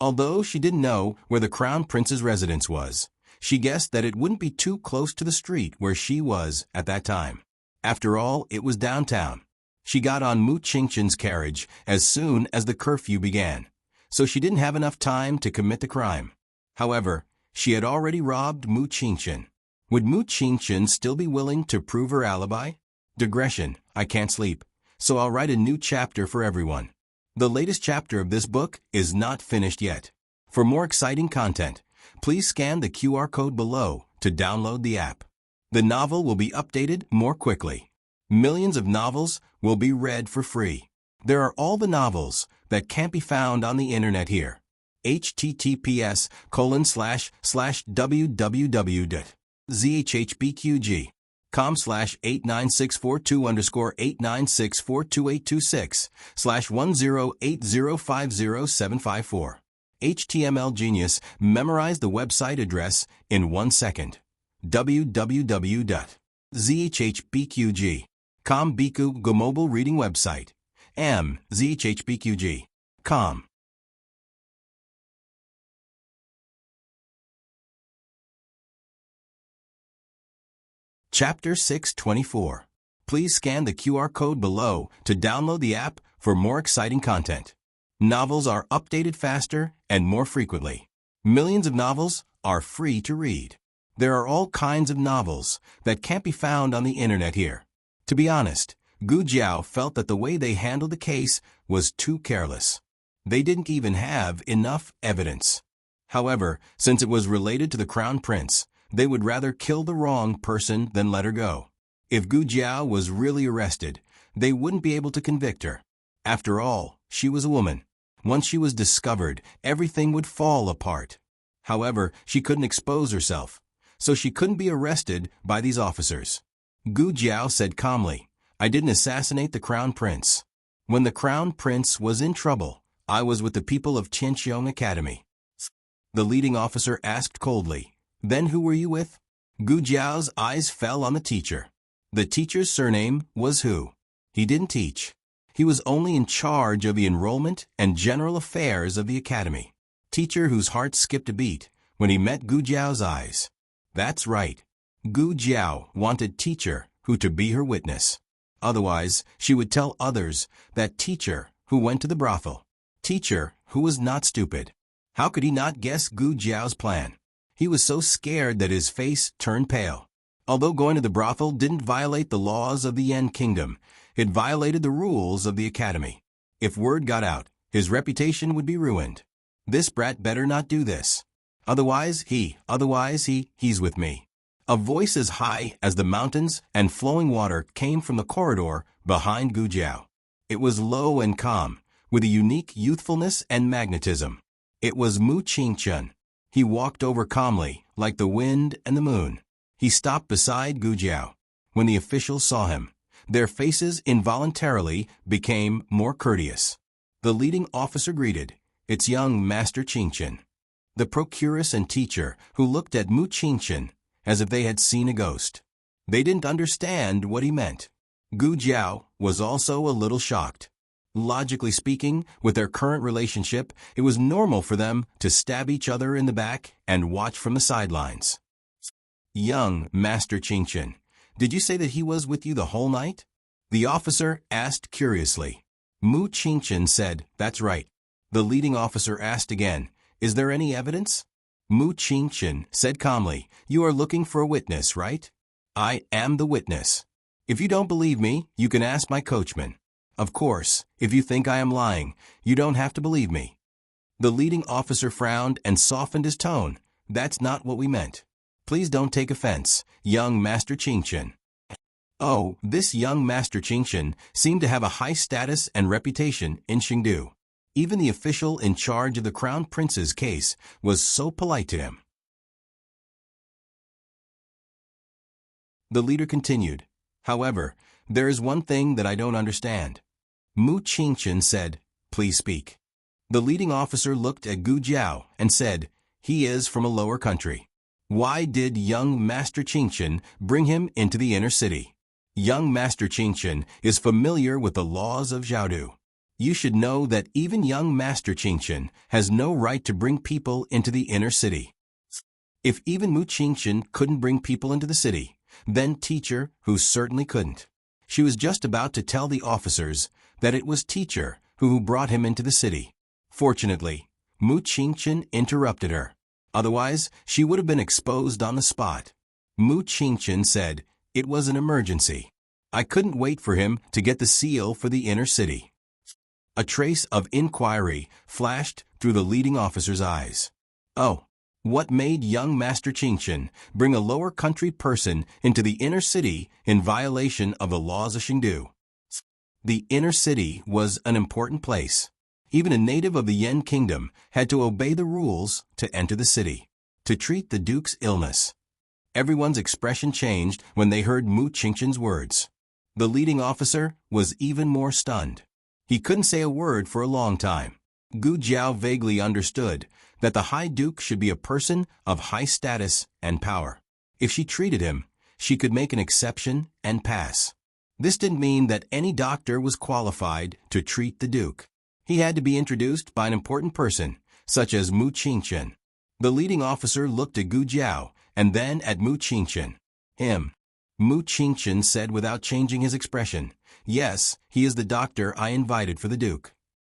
Although she didn't know where the crown prince's residence was, she guessed that it wouldn't be too close to the street where she was at that time. After all, it was downtown. She got on Mu Qingchen's carriage as soon as the curfew began, so she didn't have enough time to commit the crime. However, she had already robbed Mu Qingchen. Would Mu Qingchen still be willing to prove her alibi? Digression. I can't sleep, so I'll write a new chapter for everyone. The latest chapter of this book is not finished yet. For more exciting content, please scan the QR code below to download the app. The novel will be updated more quickly. Millions of novels will be read for free. There are all the novels that can't be found on the internet here. https://www.zhbqg.com/89642_8964286/108050754. HTML Genius memorized the website address in 1 second. www.zhbqg.com Biku mobile reading website. zhbqg.com. Chapter 624. Please scan the QR code below to download the app for more exciting content. Novels are updated faster and more frequently. Millions of novels are free to read. There are all kinds of novels that can't be found on the internet here. To be honest, Gu Jiao felt that the way they handled the case was too careless. They didn't even have enough evidence. However, since it was related to the crown prince, they would rather kill the wrong person than let her go. If Gu Jiao was really arrested, they wouldn't be able to convict her. After all, she was a woman. Once she was discovered, everything would fall apart. However, she couldn't expose herself, so she couldn't be arrested by these officers. Gu Jiao said calmly, "I didn't assassinate the crown prince. When the crown prince was in trouble, I was with the people of Tianqiong Academy." The leading officer asked coldly, "Then who were you with?" Gu Jiao's eyes fell on the teacher. The teacher's surname was Hu. He didn't teach. He was only in charge of the enrollment and general affairs of the academy. Teacher whose heart skipped a beat when he met Gu Jiao's eyes. That's right. Gu Jiao wanted teacher Hu to be her witness. Otherwise, she would tell others that teacher who went to the brothel. Teacher who was not stupid. How could he not guess Gu Jiao's plan? He was so scared that his face turned pale. Although going to the brothel didn't violate the laws of the Yen Kingdom, it violated the rules of the academy. If word got out, his reputation would be ruined. This brat better not do this. Otherwise he's with me. A voice as high as the mountains and flowing water came from the corridor behind Gu Jiao. It was low and calm, with a unique youthfulness and magnetism. It was Mu Qingchen. He walked over calmly, like the wind and the moon. He stopped beside Gu Jiao. When the officials saw him, their faces involuntarily became more courteous. The leading officer greeted, "It's young Master Qingchen." The procuress and teacher who looked at Mu Qingchen as if they had seen a ghost. They didn't understand what he meant. Gu Jiao was also a little shocked. Logically speaking, with their current relationship, it was normal for them to stab each other in the back and watch from the sidelines. "Young Master Qingchen, did you say that he was with you the whole night?" The officer asked curiously. Mu Qingchen said, "That's right." The leading officer asked again, "Is there any evidence?" Mu Qingchen said calmly, "You are looking for a witness, right? I am the witness. If you don't believe me, you can ask my coachman. Of course, if you think I am lying, you don't have to believe me." The leading officer frowned and softened his tone. "That's not what we meant. Please don't take offense, young Master Qingchen." Oh, this young Master Qingchen seemed to have a high status and reputation in Chengdu. Even the official in charge of the Crown Prince's case was so polite to him. The leader continued, "However, there is one thing that I don't understand." Mu Qingchen said, "Please speak." The leading officer looked at Gu Jiao and said, "He is from a lower country. Why did young Master Qingchen bring him into the inner city? Young Master Qingchen is familiar with the laws of Zhaodu. You should know that even young Master Qingchen has no right to bring people into the inner city." If even Mu Qingchen couldn't bring people into the city, then teacher who certainly couldn't. She was just about to tell the officers that it was teacher who brought him into the city. Fortunately, Mu Qingchen interrupted her. Otherwise, she would have been exposed on the spot. Mu Qingchen said, "It was an emergency. I couldn't wait for him to get the seal for the inner city." A trace of inquiry flashed through the leading officer's eyes. Oh, what made young Master Qingchen bring a lower country person into the inner city in violation of the laws of Chengdu? The inner city was an important place. Even a native of the Yen Kingdom had to obey the rules to enter the city, to treat the duke's illness. Everyone's expression changed when they heard Mu Qingchen's words. The leading officer was even more stunned. He couldn't say a word for a long time. Gu Jiao vaguely understood that the High Duke should be a person of high status and power. If she treated him, she could make an exception and pass. This didn't mean that any doctor was qualified to treat the Duke. He had to be introduced by an important person, such as Mu Qingchen. The leading officer looked at Gu Jiao and then at Mu Qingchen. "Him," Mu Qingchen said without changing his expression. "Yes, he is the doctor I invited for the Duke."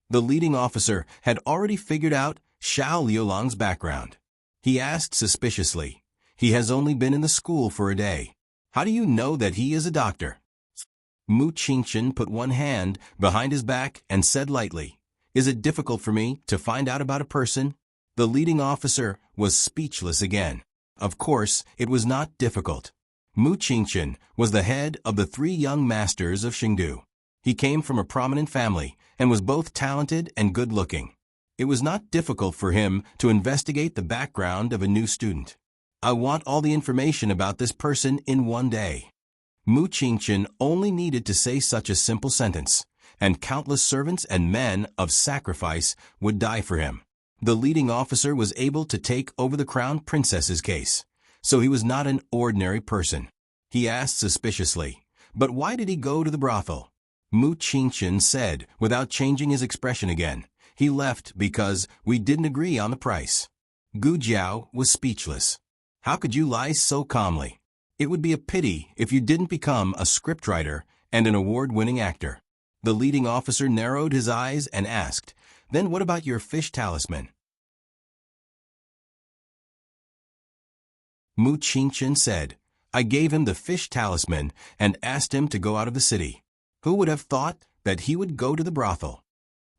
The leading officer had already figured out Xiao Liulang's background. He asked suspiciously, "He has only been in the school for a day. How do you know that he is a doctor?" Mu Qingchen put one hand behind his back and said lightly, "Is it difficult for me to find out about a person?" The leading officer was speechless again. Of course, it was not difficult. Mu Qingchen was the head of the 3 young masters of Chengdu. He came from a prominent family and was both talented and good-looking. It was not difficult for him to investigate the background of a new student. "I want all the information about this person in one day." Mu Qingchen only needed to say such a simple sentence, and countless servants and men of sacrifice would die for him. The leading officer was able to take over the crown princess's case, so he was not an ordinary person. He asked suspiciously, "But why did he go to the brothel?" Mu Qingchen said, without changing his expression again, "He left because we didn't agree on the price." Gu Jiao was speechless. How could you lie so calmly? It would be a pity if you didn't become a scriptwriter and an award-winning actor. The leading officer narrowed his eyes and asked, "Then what about your fish talisman?" Mu Qingchen said, "I gave him the fish talisman and asked him to go out of the city. Who would have thought that he would go to the brothel?"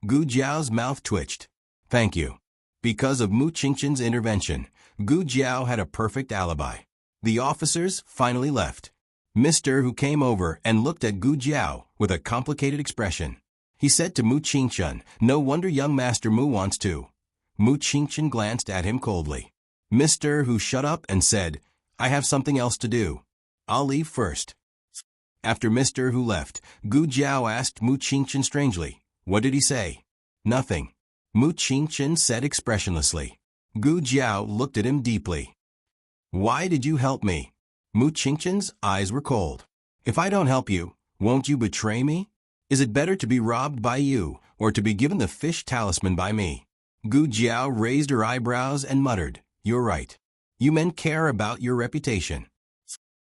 Gu Jiao's mouth twitched. "Thank you." Because of Mu Qingchen's intervention, Gu Jiao had a perfect alibi. The officers finally left. Mr. Who came over and looked at Gu Jiao with a complicated expression. He said to Mu Qingchen, "No wonder young Master Mu wants to." Mu Qingchen glanced at him coldly. Mr. Who shut up and said, "I have something else to do. I'll leave first." After Mr. Who left, Gu Jiao asked Mu Qingchen strangely, "What did he say?" "Nothing," Mu Qingchen said expressionlessly. Gu Jiao looked at him deeply. "Why did you help me?" Mu Qingchen's eyes were cold. "If I don't help you, won't you betray me? Is it better to be robbed by you or to be given the fish talisman by me?" Gu Jiao raised her eyebrows and muttered, "You're right. You men care about your reputation.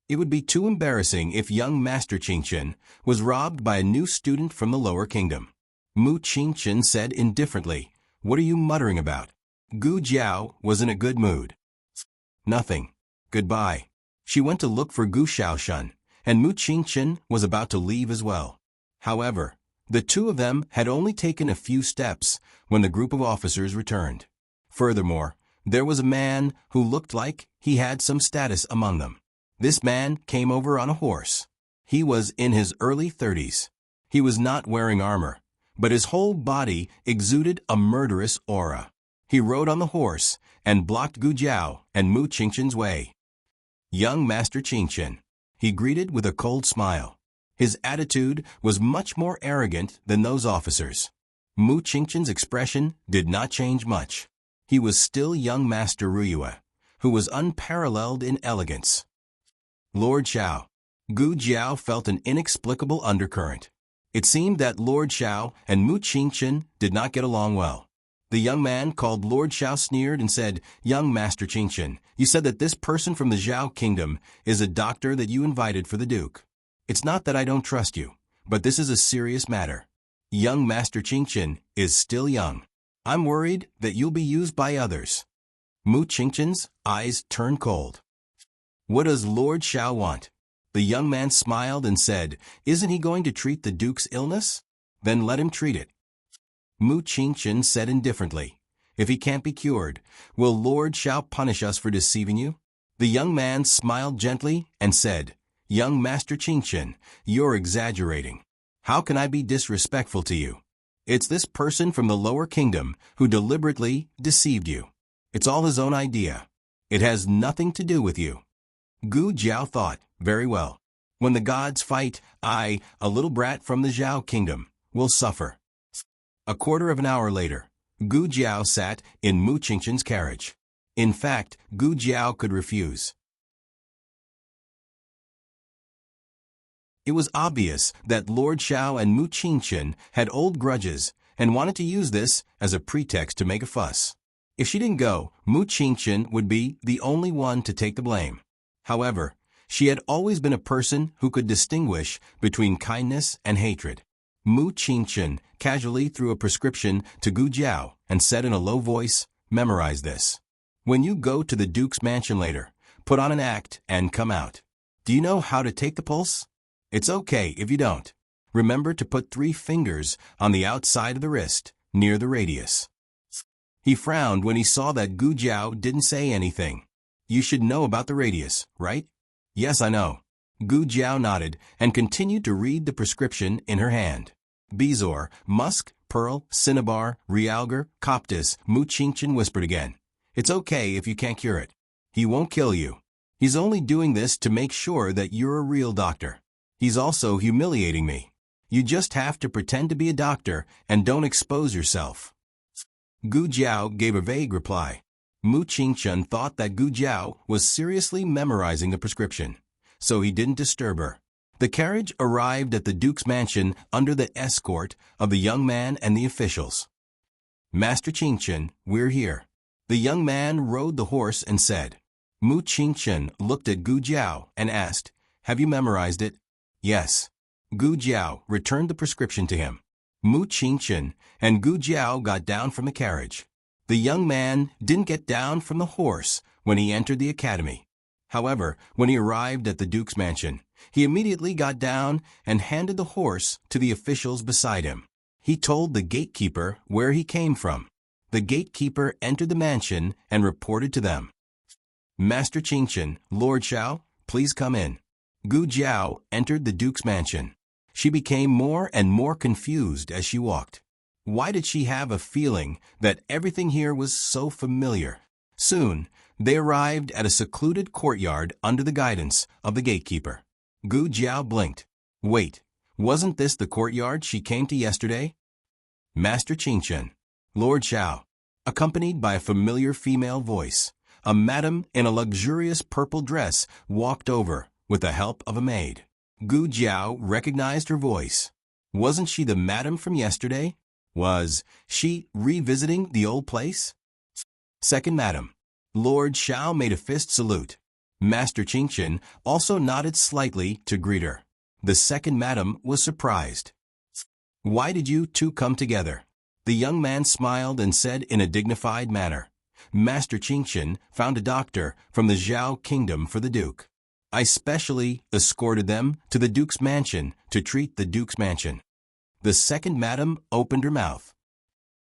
It would be too embarrassing if young Master Qingchen was robbed by a new student from the lower kingdom." Mu Qingchen said indifferently, "What are you muttering about?" Gu Jiao was in a good mood. "Nothing. Goodbye." She went to look for Gu Shaoshun, and Mu Qingchen was about to leave as well. However, the two of them had only taken a few steps when the group of officers returned. Furthermore, there was a man who looked like he had some status among them. This man came over on a horse. He was in his early 30s. He was not wearing armor, but his whole body exuded a murderous aura. He rode on the horse and blocked Gu Jiao and Mu Qingchen's way. "Young Master Qingchen," he greeted with a cold smile. His attitude was much more arrogant than those officers. Mu Qingchen's expression did not change much. He was still young Master Ruyue, who was unparalleled in elegance. "Lord Xiao." Gu Jiao felt an inexplicable undercurrent. It seemed that Lord Xiao and Mu Qingchen did not get along well. The young man called Lord Xiao sneered and said, "Young Master Qingchen, you said that this person from the Zhao kingdom is a doctor that you invited for the Duke. It's not that I don't trust you, but this is a serious matter. Young Master Qingchen is still young. I'm worried that you'll be used by others." Mu Qingchen's eyes turned cold. "What does Lord Xiao want?" The young man smiled and said, "Isn't he going to treat the Duke's illness? Then let him treat it." Mu Qingchen said indifferently, "If he can't be cured, will Lord Xiao punish us for deceiving you?" The young man smiled gently and said, "Young Master Qingchen, you're exaggerating. How can I be disrespectful to you? It's this person from the lower kingdom who deliberately deceived you. It's all his own idea. It has nothing to do with you." Gu Jiao thought, "Very well. When the gods fight, I, a little brat from the Zhao kingdom, will suffer." A quarter of an hour later, Gu Jiao sat in Mu Qingchen's carriage. In fact, Gu Jiao could refuse. It was obvious that Lord Xiao and Mu Qingchen had old grudges and wanted to use this as a pretext to make a fuss. If she didn't go, Mu Qingchen would be the only one to take the blame. However, she had always been a person who could distinguish between kindness and hatred. Mu Qingchen casually threw a prescription to Gu Jiao and said in a low voice, "Memorize this. When you go to the Duke's mansion later, put on an act and come out. Do you know how to take the pulse? It's okay if you don't. Remember to put 3 fingers on the outside of the wrist, near the radius." He frowned when he saw that Gu Jiao didn't say anything. "You should know about the radius, right?" "Yes, I know." Gu Jiao nodded and continued to read the prescription in her hand. "Bezoar, musk, pearl, cinnabar, realgar, coptis," Mu Qingchen whispered again. "It's okay if you can't cure it. He won't kill you. He's only doing this to make sure that you're a real doctor. He's also humiliating me. You just have to pretend to be a doctor and don't expose yourself." Gu Jiao gave a vague reply. Mu Qingchen thought that Gu Jiao was seriously memorizing the prescription, so he didn't disturb her. The carriage arrived at the Duke's mansion under the escort of the young man and the officials. "Master Qingchen, we're here." The young man rode the horse and said. Mu Qingchen looked at Gu Jiao and asked, "Have you memorized it?" "Yes." Gu Jiao returned the prescription to him. Mu Qingchen and Gu Jiao got down from the carriage. The young man didn't get down from the horse when he entered the academy. However, when he arrived at the Duke's mansion, he immediately got down and handed the horse to the officials beside him. He told the gatekeeper where he came from. The gatekeeper entered the mansion and reported to them. Master Qingchen, Lord Xiao, please come in. Gu Jiao entered the Duke's mansion. She became more and more confused as she walked. Why did she have a feeling that everything here was so familiar? Soon, they arrived at a secluded courtyard under the guidance of the gatekeeper. Gu Jiao blinked. Wait, wasn't this the courtyard she came to yesterday? Master Qingchen, Lord Xiao, accompanied by a familiar female voice, a madam in a luxurious purple dress walked over with the help of a maid. Gu Jiao recognized her voice. Wasn't she the madam from yesterday? Was she revisiting the old place? Second madam. Lord Xiao made a fist salute. Master Qingchen also nodded slightly to greet her. The second madam was surprised. Why did you two come together? The young man smiled and said in a dignified manner, Master Qingchen found a doctor from the Zhao kingdom for the Duke. I specially escorted them to the Duke's mansion to treat the Duke's mansion. The second madam opened her mouth.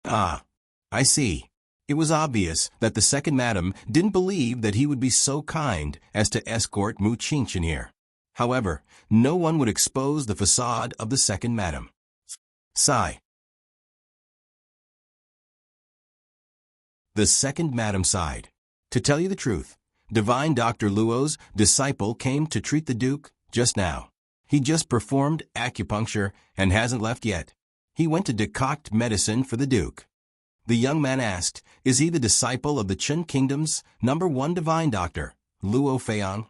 Ah, I see. It was obvious that the second madam didn't believe that he would be so kind as to escort Mu Qingchen here. However, no one would expose the facade of the second madam. Sigh. The second madam sighed. To tell you the truth, Divine Dr. Luo's disciple came to treat the Duke just now. He just performed acupuncture and hasn't left yet. He went to decoct medicine for the Duke. The young man asked, is he the disciple of the Chen Kingdom's #1 divine doctor, Luo Feiyang?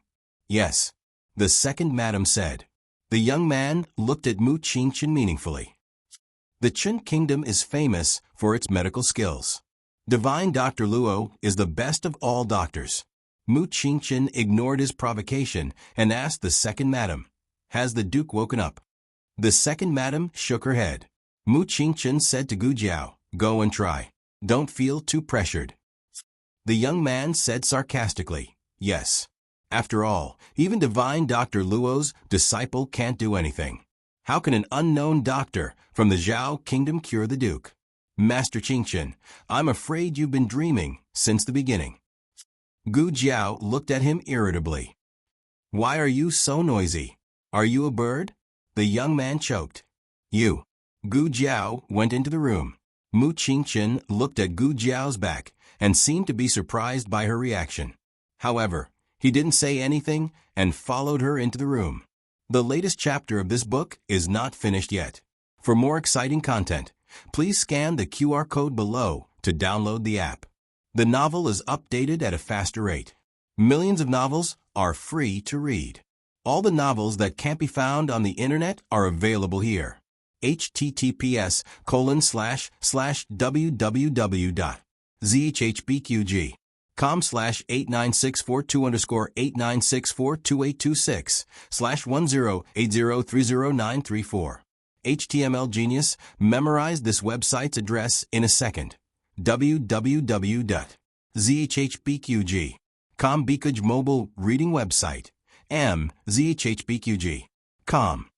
Yes. The second madam said. The young man looked at Mu Qingchen meaningfully. The Chen Kingdom is famous for its medical skills. Divine Dr. Luo is the best of all doctors. Mu Qingchen ignored his provocation and asked the second madam, has the Duke woken up? The second madam shook her head. Mu Qingchen said to Gu Jiao, go and try. Don't feel too pressured. The young man said sarcastically, yes. After all, even Divine Dr. Luo's disciple can't do anything. How can an unknown doctor from the Zhao kingdom cure the Duke? Master Qingchen, I'm afraid you've been dreaming since the beginning. Gu Jiao looked at him irritably. Why are you so noisy? Are you a bird? The young man choked. You. Gu Jiao went into the room. Mu Qingchen looked at Gu Jiao's back and seemed to be surprised by her reaction. However, he didn't say anything and followed her into the room. The latest chapter of this book is not finished yet. For more exciting content, please scan the QR code below to download the app. The novel is updated at a faster rate. Millions of novels are free to read. All the novels that can't be found on the internet are available here. https://www.zhbqg.com/8964/2_896426/1080300934. HTML Genius memorized this website's address in a second. www.zhbqg.com Bikaj mobile reading website. zhbqg.com.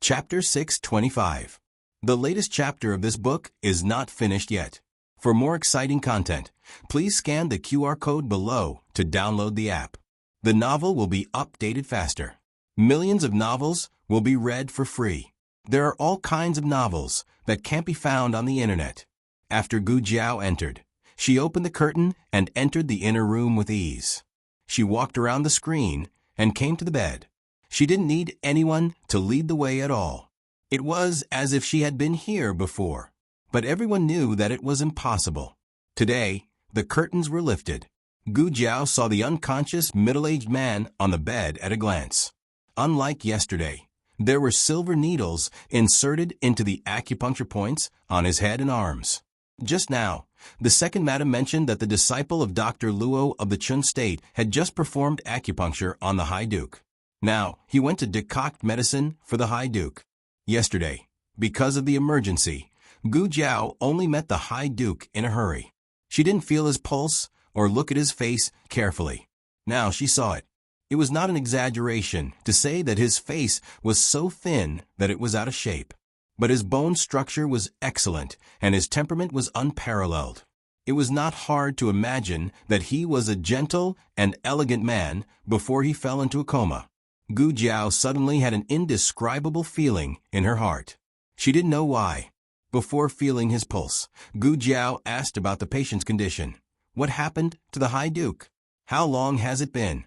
Chapter 625. The latest chapter of this book is not finished yet. For more exciting content, please scan the QR code below to download the app. The novel will be updated faster. Millions of novels will be read for free. There are all kinds of novels that can't be found on the internet. After Gu Jiao entered, she opened the curtain and entered the inner room with ease. She walked around the screen and came to the bed. She didn't need anyone to lead the way at all. It was as if she had been here before, but everyone knew that it was impossible. Today, the curtains were lifted. Gu Jiao saw the unconscious middle-aged man on the bed at a glance. Unlike yesterday, there were silver needles inserted into the acupuncture points on his head and arms. Just now, the second madam mentioned that the disciple of Dr. Luo of the Chun State had just performed acupuncture on the High Duke. Now, he went to decoct medicine for the High Duke. Yesterday, because of the emergency, Gu Jiao only met the High Duke in a hurry. She didn't feel his pulse or look at his face carefully. Now she saw it. It was not an exaggeration to say that his face was so thin that it was out of shape. But his bone structure was excellent, and his temperament was unparalleled. It was not hard to imagine that he was a gentle and elegant man before he fell into a coma. Gu Jiao suddenly had an indescribable feeling in her heart. She didn't know why. Before feeling his pulse, Gu Jiao asked about the patient's condition. What happened to the High Duke? How long has it been?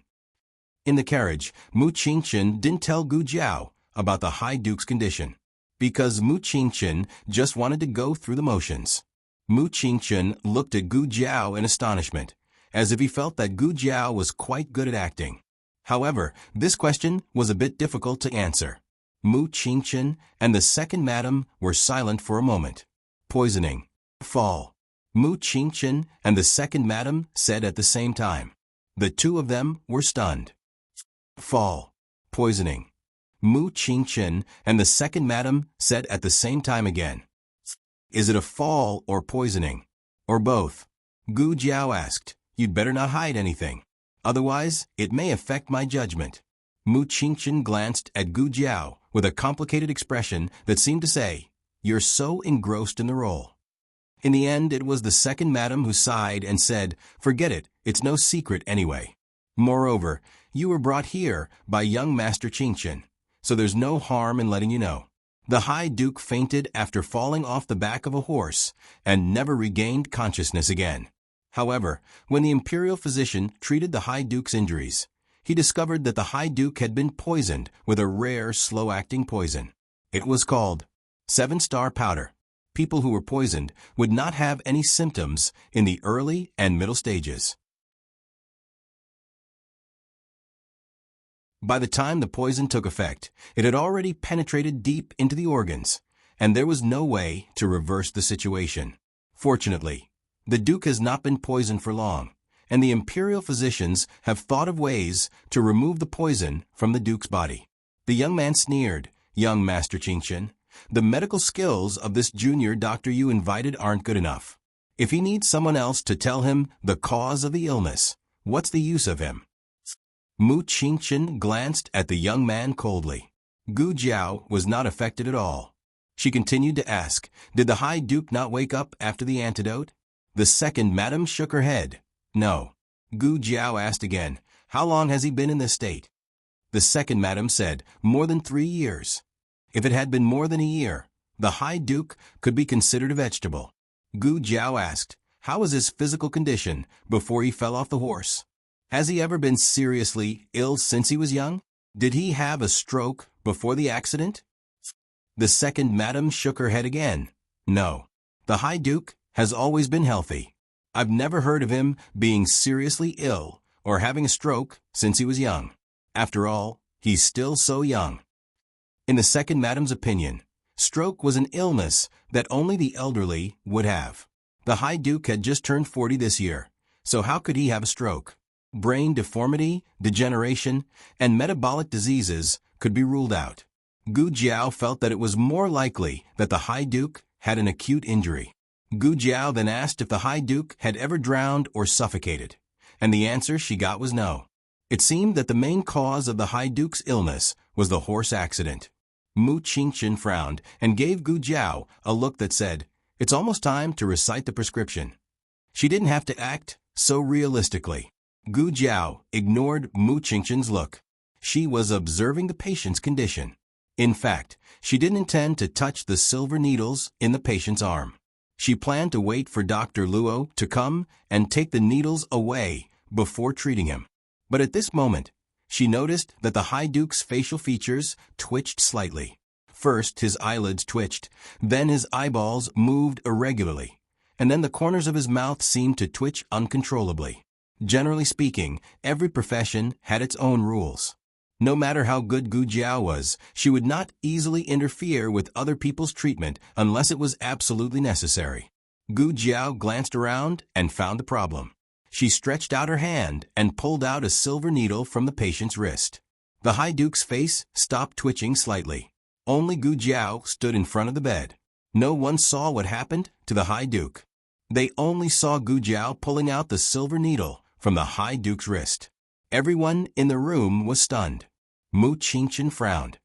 In the carriage, Mu Qingchen didn't tell Gu Jiao about the High Duke's condition, because Mu Qingchen just wanted to go through the motions. Mu Qingchen looked at Gu Jiao in astonishment, as if he felt that Gu Jiao was quite good at acting. However, this question was a bit difficult to answer. Mu Qingchen and the second madam were silent for a moment. Poisoning. Fall. Mu Qingchen and the second madam said at the same time. The two of them were stunned. Fall. Poisoning. Mu Qingchen and the second madam said at the same time again. Is it a fall or poisoning? Or both? Gu Jiao asked. You'd better not hide anything. Otherwise, it may affect my judgment. Mu Qingchen glanced at Gu Jiao with a complicated expression that seemed to say, You're so engrossed in the role. In the end, it was the second madam who sighed and said, Forget it, it's no secret anyway. Moreover, you were brought here by young Master Qingchen, so there's no harm in letting you know. The High Duke fainted after falling off the back of a horse and never regained consciousness again. However, when the imperial physician treated the High Duke's injuries, he discovered that the High Duke had been poisoned with a rare, slow-acting poison. It was called 7-star powder. People who were poisoned would not have any symptoms in the early and middle stages. By the time the poison took effect, it had already penetrated deep into the organs, and there was no way to reverse the situation. Fortunately, the Duke has not been poisoned for long, and the imperial physicians have thought of ways to remove the poison from the Duke's body. The young man sneered, Young Master Qingchen, the medical skills of this junior doctor you invited aren't good enough. If he needs someone else to tell him the cause of the illness, what's the use of him? Mu Qingchen glanced at the young man coldly. Gu Jiao was not affected at all. She continued to ask, Did the High Duke not wake up after the antidote? The second madam shook her head. No. Gu Jiao asked again, How long has he been in this state? The second madam said, More than 3 years. If it had been more than a year, the High Duke could be considered a vegetable. Gu Jiao asked, How was his physical condition before he fell off the horse? Has he ever been seriously ill since he was young? Did he have a stroke before the accident? The second madam shook her head again. No. The High Duke has always been healthy. I've never heard of him being seriously ill or having a stroke since he was young. After all, he's still so young. In the second madam's opinion, stroke was an illness that only the elderly would have. The High Duke had just turned 40 this year, so how could he have a stroke? Brain deformity, degeneration, and metabolic diseases could be ruled out. Gu Jiao felt that it was more likely that the High Duke had an acute injury. Gu Jiao then asked if the High Duke had ever drowned or suffocated, and the answer she got was no. It seemed that the main cause of the High Duke's illness was the horse accident. Mu Qingchen frowned and gave Gu Jiao a look that said, It's almost time to recite the prescription. She didn't have to act so realistically. Gu Jiao ignored Mu Qingchen's look. She was observing the patient's condition. In fact, she didn't intend to touch the silver needles in the patient's arm. She planned to wait for Dr. Luo to come and take the needles away before treating him. But at this moment, she noticed that the High Duke's facial features twitched slightly. First, his eyelids twitched, then his eyeballs moved irregularly, and then the corners of his mouth seemed to twitch uncontrollably. Generally speaking, every profession had its own rules. No matter how good Gu Jiao was, she would not easily interfere with other people's treatment unless it was absolutely necessary. Gu Jiao glanced around and found the problem. She stretched out her hand and pulled out a silver needle from the patient's wrist. The High Duke's face stopped twitching slightly. Only Gu Jiao stood in front of the bed. No one saw what happened to the High Duke. They only saw Gu Jiao pulling out the silver needle from the High Duke's wrist. Everyone in the room was stunned. Mu Qingchen frowned.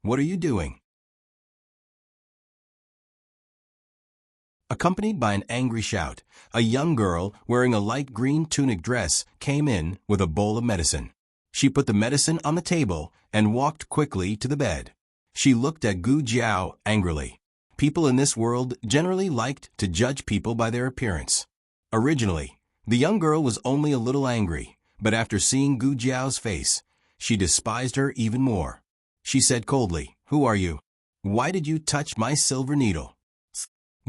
"What are you doing?" Accompanied by an angry shout, a young girl wearing a light green tunic dress came in with a bowl of medicine. She put the medicine on the table and walked quickly to the bed. She looked at Gu Jiao angrily. People in this world generally liked to judge people by their appearance. Originally, the young girl was only a little angry, but after seeing Gu Jiao's face, she despised her even more. She said coldly, "Who are you? Why did you touch my silver needle?"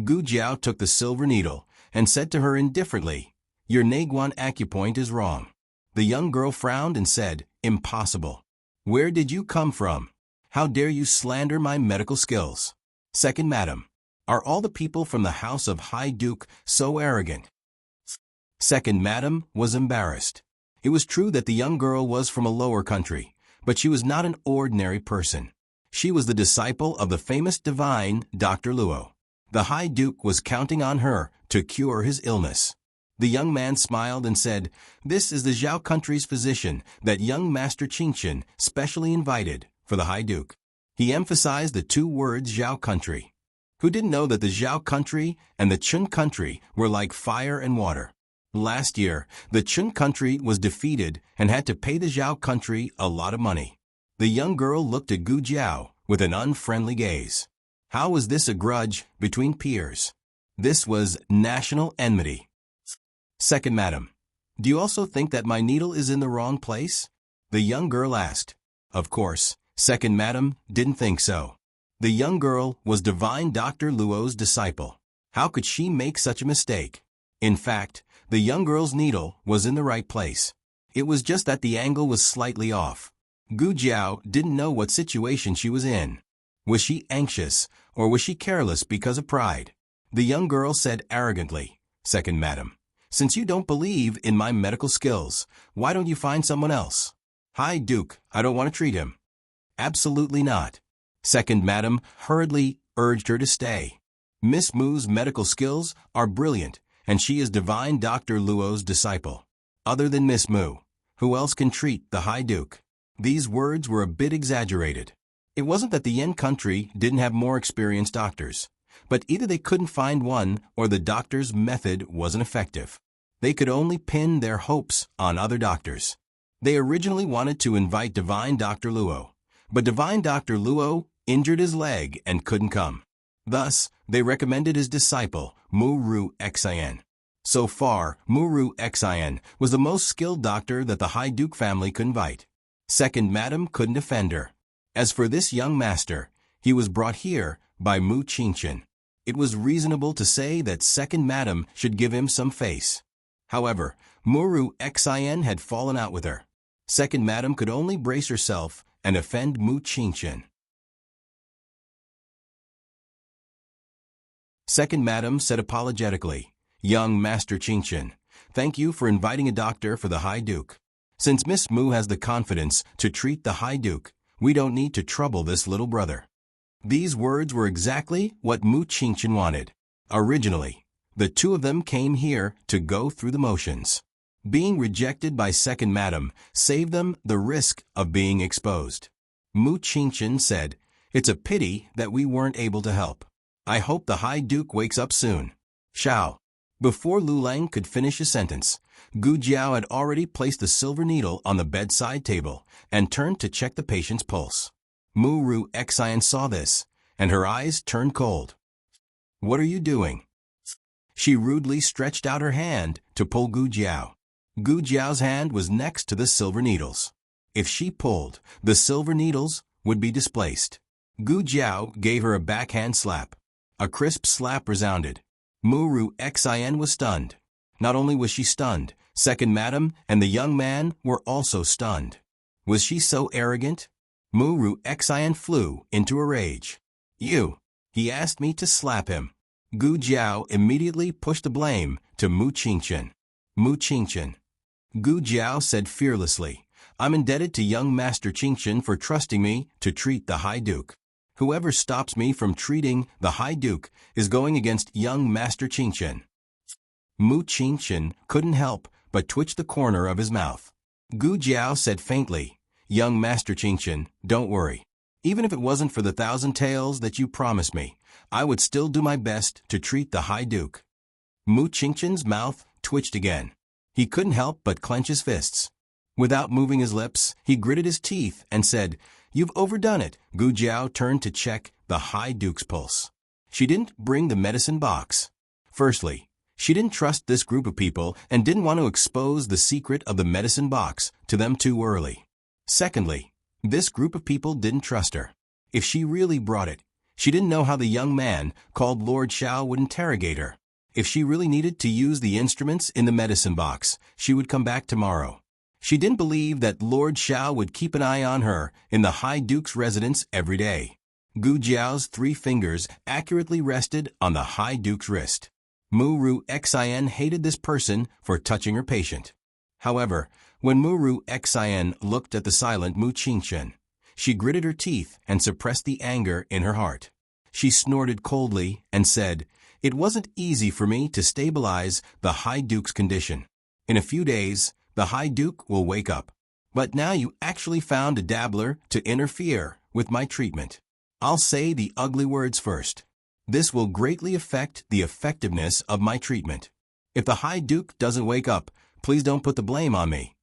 Gu Jiao took the silver needle and said to her indifferently, "Your Neiguan acupoint is wrong." The young girl frowned and said, "Impossible. Where did you come from? How dare you slander my medical skills? Second madam, are all the people from the house of High Duke so arrogant?" Second madam was embarrassed. It was true that the young girl was from a lower country, but she was not an ordinary person. She was the disciple of the famous divine Dr. Luo. The High Duke was counting on her to cure his illness. The young man smiled and said, "This is the Zhao country's physician that young Master Qingchen specially invited for the High Duke." He emphasized the two words Zhao country. Who didn't know that the Zhao country and the Chun country were like fire and water? Last year, the Chun country was defeated and had to pay the Zhao country a lot of money. The young girl looked at Gu Jiao with an unfriendly gaze. How was this a grudge between peers? This was national enmity. Second madam, do you also think that my needle is in the wrong place? The young girl asked. Of course, second madam didn't think so. The young girl was divine Dr. Luo's disciple. How could she make such a mistake? In fact, the young girl's needle was in the right place. It was just that the angle was slightly off. Gu Jiao didn't know what situation she was in. Was she anxious, or was she careless because of pride? The young girl said arrogantly, "Second madam, since you don't believe in my medical skills, why don't you find someone else?" "High Duke, I don't want to treat him." "Absolutely not." Second madam hurriedly urged her to stay. Miss Mu's medical skills are brilliant, and she is divine Dr. Luo's disciple. Other than Miss Mu, who else can treat the High Duke? These words were a bit exaggerated. It wasn't that the Yen country didn't have more experienced doctors, but either they couldn't find one or the doctor's method wasn't effective. They could only pin their hopes on other doctors. They originally wanted to invite divine Dr. Luo, but divine Dr. Luo injured his leg and couldn't come. Thus, they recommended his disciple, Mu Xian. So far, Mu Xian was the most skilled doctor that the High Duke family could invite. Second madam couldn't offend her. As for this young master, he was brought here by Mu Qingchen. It was reasonable to say that second madam should give him some face. However, Mu Xian had fallen out with her. Second madam could only brace herself and offend Mu Qingchen. Second madam said apologetically, "Young Master Qingchen, thank you for inviting a doctor for the High Duke. Since Miss Mu has the confidence to treat the High Duke, we don't need to trouble this little brother." These words were exactly what Mu Qingchen wanted. Originally, the two of them came here to go through the motions. Being rejected by second madam saved them the risk of being exposed. Mu Qingchen said, "It's a pity that we weren't able to help. I hope the High Duke wakes up soon." Shao. Before Lu Lang could finish his sentence, Gu Jiao had already placed the silver needle on the bedside table and turned to check the patient's pulse. Mu Xian saw this, and her eyes turned cold. "What are you doing?" She rudely stretched out her hand to pull Gu Jiao. Gu Jiao's hand was next to the silver needles. If she pulled, the silver needles would be displaced. Gu Jiao gave her a backhand slap. A crisp slap resounded. Mu Xian was stunned. Not only was she stunned, second madam and the young man were also stunned. Was she so arrogant? Mu Xian flew into a rage. "You!" He asked me to slap him. Gu Jiao immediately pushed the blame to Mu Qingchen. Mu Qingchen. Gu Jiao said fearlessly, I'm indebted to young Master Qingchen for trusting me to treat the High Duke. Whoever stops me from treating the High Duke is going against young Master Qingchen. Mu Qingchen couldn't help but twitch the corner of his mouth. Gu Jiao said faintly, young Master Qingchen, don't worry. Even if it wasn't for the 1,000 taels that you promised me, I would still do my best to treat the High Duke. Mu Qingchen's mouth twitched again. He couldn't help but clench his fists. Without moving his lips, he gritted his teeth and said, You've overdone it. Gu Jiao turned to check the High Duke's pulse. She didn't bring the medicine box. Firstly, she didn't trust this group of people and didn't want to expose the secret of the medicine box to them too early. Secondly, this group of people didn't trust her. If she really brought it, she didn't know how the young man called Lord Xiao would interrogate her. If she really needed to use the instruments in the medicine box, she would come back tomorrow. She didn't believe that Lord Xiao would keep an eye on her in the High Duke's residence every day. Gu Jiao's 3 fingers accurately rested on the High Duke's wrist. Mu Xin hated this person for touching her patient. However, when Mu Xin looked at the silent Mu Qingchen, she gritted her teeth and suppressed the anger in her heart. She snorted coldly and said, It wasn't easy for me to stabilize the High Duke's condition. In a few days, the High Duke will wake up. But now you actually found a dabbler to interfere with my treatment. I'll say the ugly words first. This will greatly affect the effectiveness of my treatment. If the High Duke doesn't wake up, please don't put the blame on me.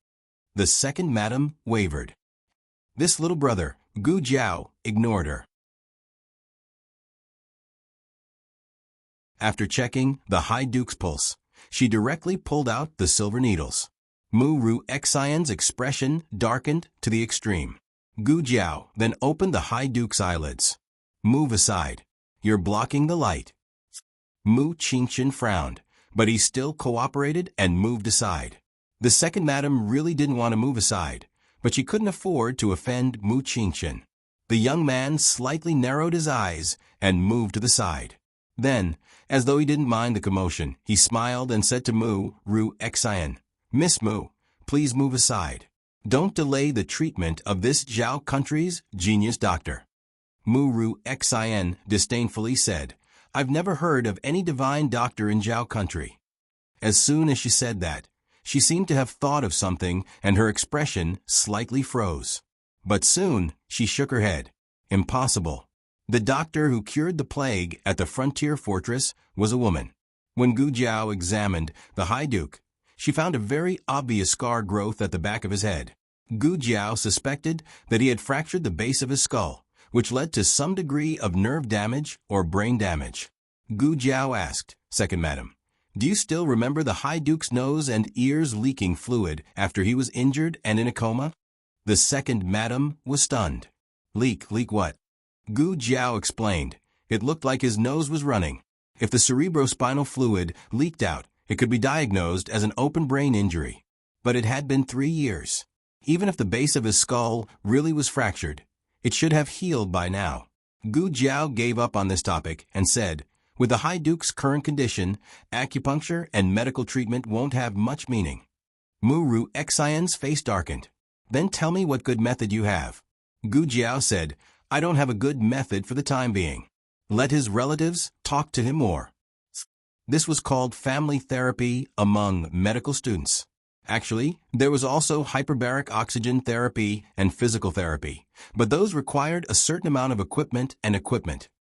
The second madam wavered. This little brother, Gu Jiao, ignored her. After checking the High Duke's pulse, she directly pulled out the silver needles. Mu Xion's expression darkened to the extreme. Gu Jiao then opened the High Duke's eyelids. Move aside. You're blocking the light. Mu Qingchen frowned, but he still cooperated and moved aside. The second madam really didn't want to move aside, but she couldn't afford to offend Mu Qingchen. The young man slightly narrowed his eyes and moved to the side. Then, as though he didn't mind the commotion, he smiled and said to Mu Xian, Miss Mu, please move aside. Don't delay the treatment of this Zhao country's genius doctor. Mu Xian disdainfully said, I've never heard of any divine doctor in Zhao country. As soon as she said that, she seemed to have thought of something and her expression slightly froze. But soon she shook her head. Impossible. The doctor who cured the plague at the frontier fortress was a woman. When Gu Jiao examined the High Duke, she found a very obvious scar growth at the back of his head. Gu Jiao suspected that he had fractured the base of his skull, which led to some degree of nerve damage or brain damage. Gu Jiao asked, Second Madam, do you still remember the High Duke's nose and ears leaking fluid after he was injured and in a coma? The second madam was stunned. Leak what? Gu Jiao explained. It looked like his nose was running. If the cerebrospinal fluid leaked out, it could be diagnosed as an open brain injury. But it had been 3 years. Even if the base of his skull really was fractured, it should have healed by now. Gu Jiao gave up on this topic and said, with the High Duke's current condition, acupuncture and medical treatment won't have much meaning. Mu Xian's face darkened. Then tell me what good method you have. Gu Jiao said, I don't have a good method for the time being. Let his relatives talk to him more. This was called family therapy among medical students. Actually, there was also hyperbaric oxygen therapy and physical therapy, but those required a certain amount of equipment.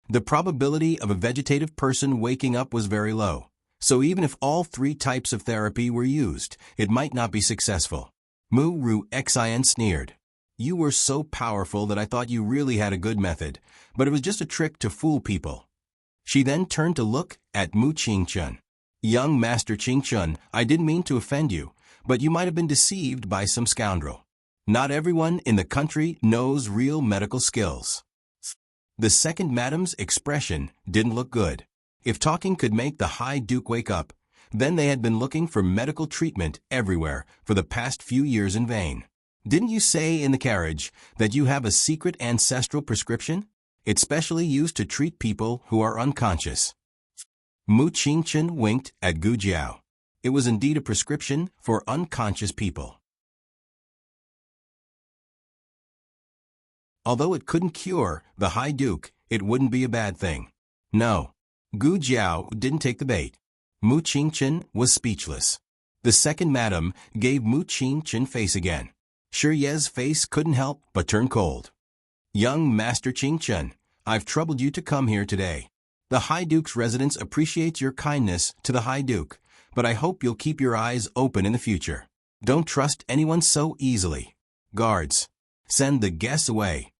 The probability of a vegetative person waking up was very low, so even if all 3 types of therapy were used, it might not be successful. Mu Xian sneered. You were so powerful that I thought you really had a good method, but it was just a trick to fool people. She then turned to look at Mu Qingchen. Young Master Qingchen, I didn't mean to offend you, but you might have been deceived by some scoundrel. Not everyone in the country knows real medical skills. The second madam's expression didn't look good. If talking could make the High Duke wake up, then they had been looking for medical treatment everywhere for the past few years in vain. Didn't you say in the carriage that you have a secret ancestral prescription? It's specially used to treat people who are unconscious. Mu Qingchen winked at Gu Jiao. It was indeed a prescription for unconscious people. Although it couldn't cure the High Duke, it wouldn't be a bad thing. No. Gu Jiao didn't take the bait. Mu Qingchen was speechless. The second madam gave Mu Qingchen face again. Shi Ye's face couldn't help but turn cold. Young Master Qingchen, I've troubled you to come here today. The High Duke's residence appreciates your kindness to the High Duke, but I hope you'll keep your eyes open in the future. Don't trust anyone so easily. Guards, send the guests away.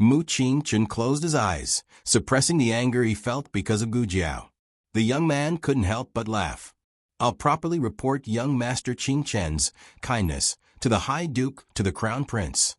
Mu Qingchen closed his eyes, suppressing the anger he felt because of Gu Jiao. The young man couldn't help but laugh. I'll properly report young Master Qingchen's kindness to the High Duke to the Crown Prince.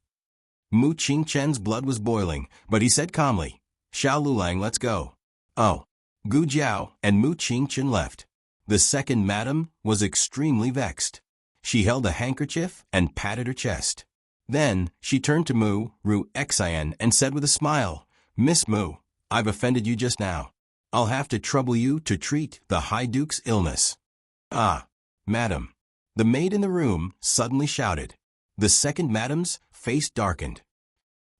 Mu Qingchen's blood was boiling, but he said calmly, Xiao Lulang, let's go. Oh. Gu Jiao and Mu Qingchen left. The second madam was extremely vexed. She held a handkerchief and patted her chest. Then she turned to Mu Ru Xian and said with a smile, Miss Mu, I've offended you just now. I'll have to trouble you to treat the High Duke's illness. Ah, madam. The maid in the room suddenly shouted. The second madam's face darkened.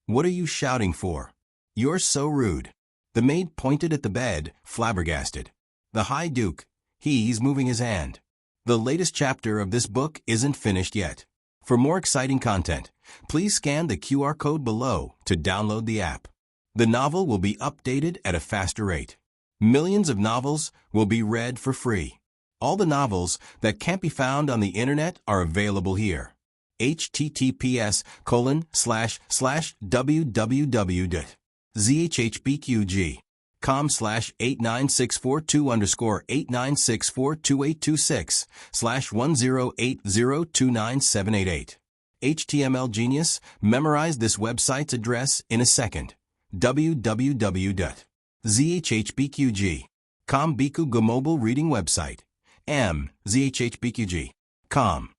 What are you shouting for? You're so rude. The maid pointed at the bed, flabbergasted. The High Duke, he's moving his hand. The latest chapter of this book isn't finished yet. For more exciting content, please scan the QR code below to download the app. The novel will be updated at a faster rate. Millions of novels will be read for free. All the novels that can't be found on the internet are available here. https://www.zhpqg.com/89642826/1080297888. HTML Genius memorized this website's address in a second. www.zhpqg.com Biku Go mobile reading website. zhpqg.com.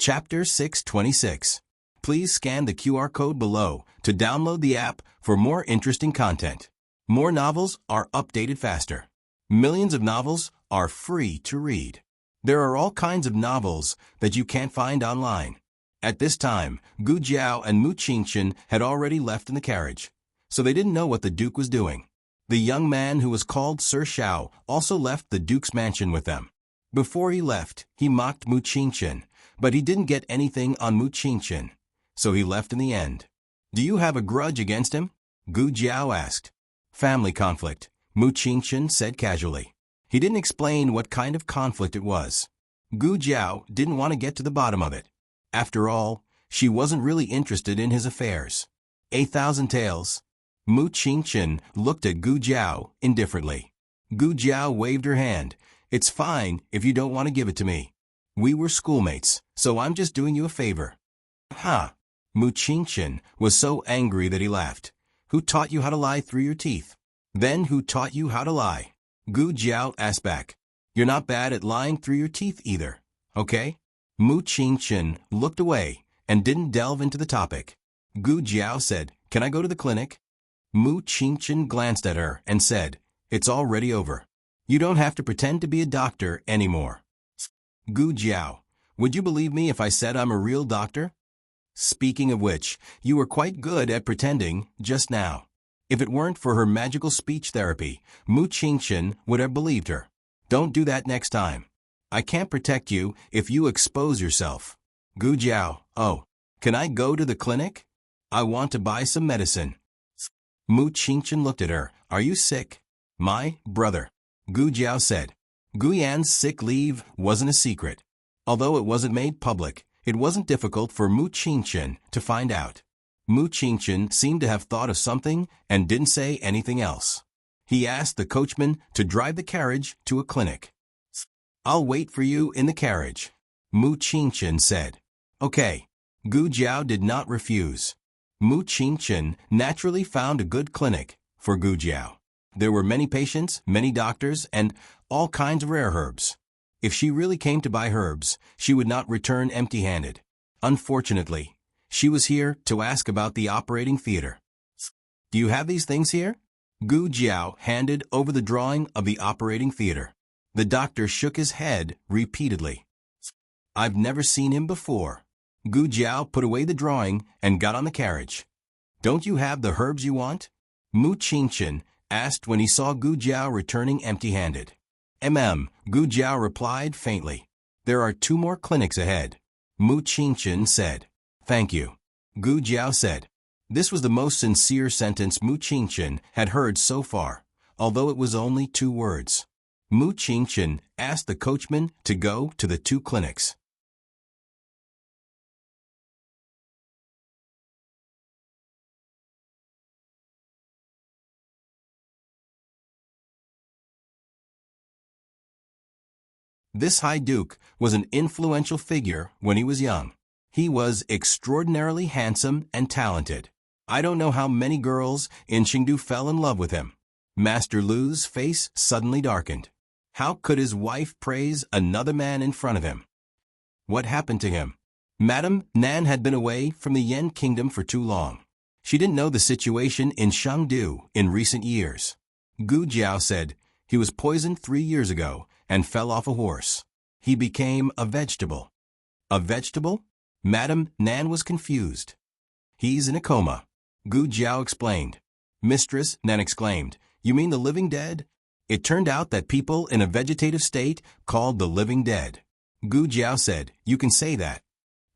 Chapter 626. Please scan the QR code below to download the app for more interesting content. More novels are updated faster. Millions of novels are free to read. There are all kinds of novels that you can't find online. At this time, Gu Jiao and Mu Qingchen had already left in the carriage, so they didn't know what the Duke was doing. The young man who was called Sir Xiao also left the Duke's mansion with them. Before he left, he mocked Mu Qingchen, but he didn't get anything on Mu Qingchen, so he left in the end. Do you have a grudge against him? Gu Jiao asked. Family conflict, Mu Qingchen said casually. He didn't explain what kind of conflict it was. Gu Jiao didn't want to get to the bottom of it. After all, she wasn't really interested in his affairs. 1,000 tales. Mu Qingchen looked at Gu Jiao indifferently. Gu Jiao waved her hand. It's fine if you don't want to give it to me. We were schoolmates, so I'm just doing you a favor. Ha! Mu Qingchen was so angry that he laughed. Who taught you how to lie through your teeth? Then who taught you how to lie? Gu Jiao asked back. You're not bad at lying through your teeth either, okay? Mu Qingchen looked away and didn't delve into the topic. Gu Jiao said, Can I go to the clinic? Mu Qingchen glanced at her and said, It's already over. You don't have to pretend to be a doctor anymore. Gu Jiao, would you believe me if I said I'm a real doctor? Speaking of which, you were quite good at pretending just now. If it weren't for her magical speech therapy, Mu Qingchen would have believed her. Don't do that next time. I can't protect you if you expose yourself. Gu Jiao, oh, can I go to the clinic? I want to buy some medicine. Mu Qingchen looked at her. Are you sick? My brother. Gu Jiao said. Gu Yan's sick leave wasn't a secret. Although it wasn't made public, it wasn't difficult for Mu Qingchen to find out. Mu Qingchen seemed to have thought of something and didn't say anything else. He asked the coachman to drive the carriage to a clinic. I'll wait for you in the carriage, Mu Qingchen said. Okay. Gu Jiao did not refuse. Mu Qingchen naturally found a good clinic for Gu Jiao. There were many patients, many doctors, and all kinds of rare herbs. If she really came to buy herbs, she would not return empty-handed. Unfortunately, She was here to ask about the operating theater. Do you have these things here? Gu Jiao handed over the drawing of the operating theater. The doctor shook his head repeatedly. I've never seen him before. Gu Jiao put away the drawing and got on the carriage. Don't you have the herbs you want? Mu Qingchen asked when he saw Gu Jiao returning empty-handed. Gu Jiao replied faintly. There are 2 more clinics ahead. Mu Qingchen said. Thank you. Gu Jiao said. This was the most sincere sentence Mu Qingchen had heard so far, although it was only 2 words. Mu Qingchen asked the coachman to go to the 2 clinics. This High Duke was an influential figure when he was young. He was extraordinarily handsome and talented. I don't know how many girls in Chengdu fell in love with him. Master Lu's face suddenly darkened. How could his wife praise another man in front of him? What happened to him? Madame Nan had been away from the Yan kingdom for too long. She didn't know the situation in Chengdu in recent years. Gu Jiao said he was poisoned 3 years ago and fell off a horse. He became a vegetable. A vegetable? Madame Nan was confused. He's in a coma. Gu Jiao explained. Mistress Nan exclaimed, You mean the living dead? It turned out that people in a vegetative state called the living dead. Gu Jiao said, You can say that.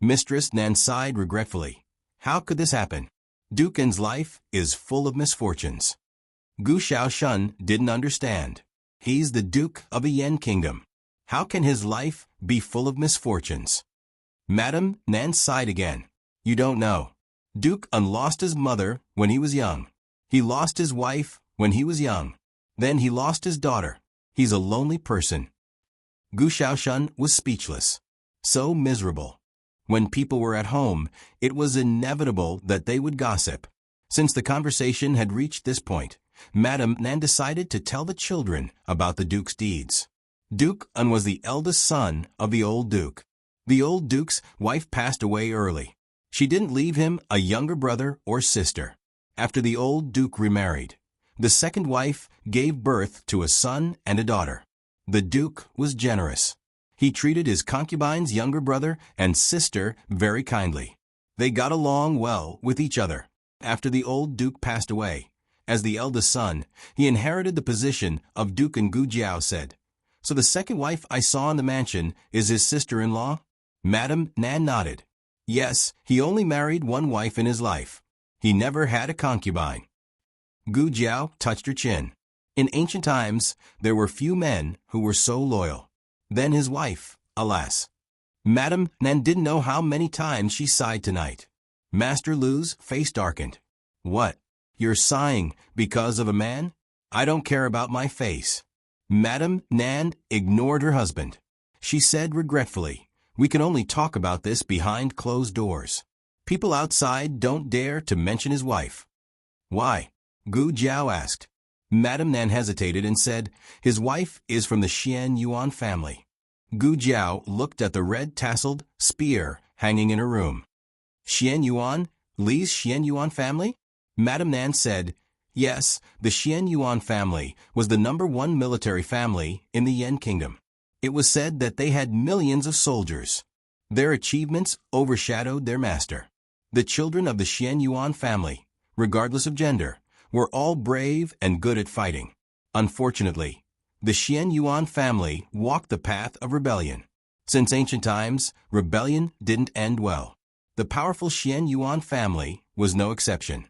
Mistress Nan sighed regretfully. How could this happen? Duken's life is full of misfortunes. Gu Xiaoshan didn't understand. He's the Duke of the Yan Kingdom. How can his life be full of misfortunes? Madame Nan sighed again. You don't know. Duke lost his mother when he was young. He lost his wife when he was young. Then he lost his daughter. He's a lonely person. Gu Xiaoshan was speechless. So miserable. When people were at home, it was inevitable that they would gossip. Since the conversation had reached this point, Madame Nan decided to tell the children about the Duke's deeds. Duke was the eldest son of the old Duke. The old Duke's wife passed away early. She didn't leave him a younger brother or sister. After the old Duke remarried, the second wife gave birth to a son and a daughter. The Duke was generous. He treated his concubine's younger brother and sister very kindly. They got along well with each other. After the old Duke passed away, as the eldest son, he inherited the position of Duke, and Gu Jiao said, So the second wife I saw in the mansion is his sister-in-law? Madame Nan nodded. Yes, he only married 1 wife in his life. He never had a concubine. Gu Jiao touched her chin. In ancient times, there were few men who were so loyal. Then his wife, alas. Madame Nan didn't know how many times she sighed tonight. Master Lu's face darkened. What? You're sighing because of a man? I don't care about my face. Madame Nan ignored her husband. She said regretfully, We can only talk about this behind closed doors. People outside don't dare to mention his wife. Why? Gu Jiao asked. Madame Nan hesitated and said, His wife is from the Xian Yuan family. Gu Jiao looked at the red-tasseled spear hanging in her room. Xian Yuan? Li's Xian Yuan family? Madame Nan said, Yes, the Xian Yuan family was the #1 military family in the Yan Kingdom. It was said that they had millions of soldiers. Their achievements overshadowed their master. The children of the Xian Yuan family, regardless of gender, were all brave and good at fighting. Unfortunately, the Xian Yuan family walked the path of rebellion. Since ancient times, rebellion didn't end well. The powerful Xian Yuan family was no exception.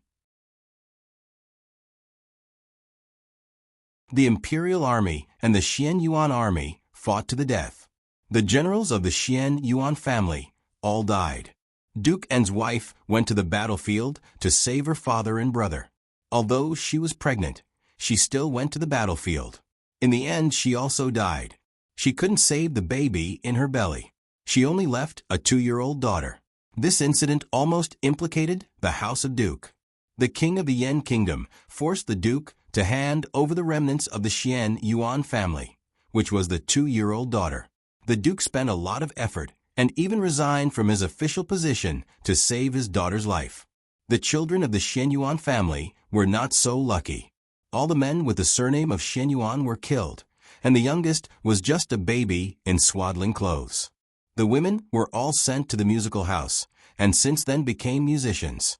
The Imperial Army and the Xian Yuan Army fought to the death. The generals of the Xian Yuan family all died. Duke N's wife went to the battlefield to save her father and brother. Although she was pregnant, she still went to the battlefield. In the end, she also died. She couldn't save the baby in her belly. She only left a 2-year-old daughter. This incident almost implicated the House of Duke. The king of the Yan Kingdom forced the Duke to hand over the remnants of the Xian Yuan family, which was the 2-year-old daughter. The Duke spent a lot of effort and even resigned from his official position to save his daughter's life. The children of the Xianyuan family were not so lucky. All the men with the surname of Xianyuan were killed, and the youngest was just a baby in swaddling clothes. The women were all sent to the musical house, and since then became musicians.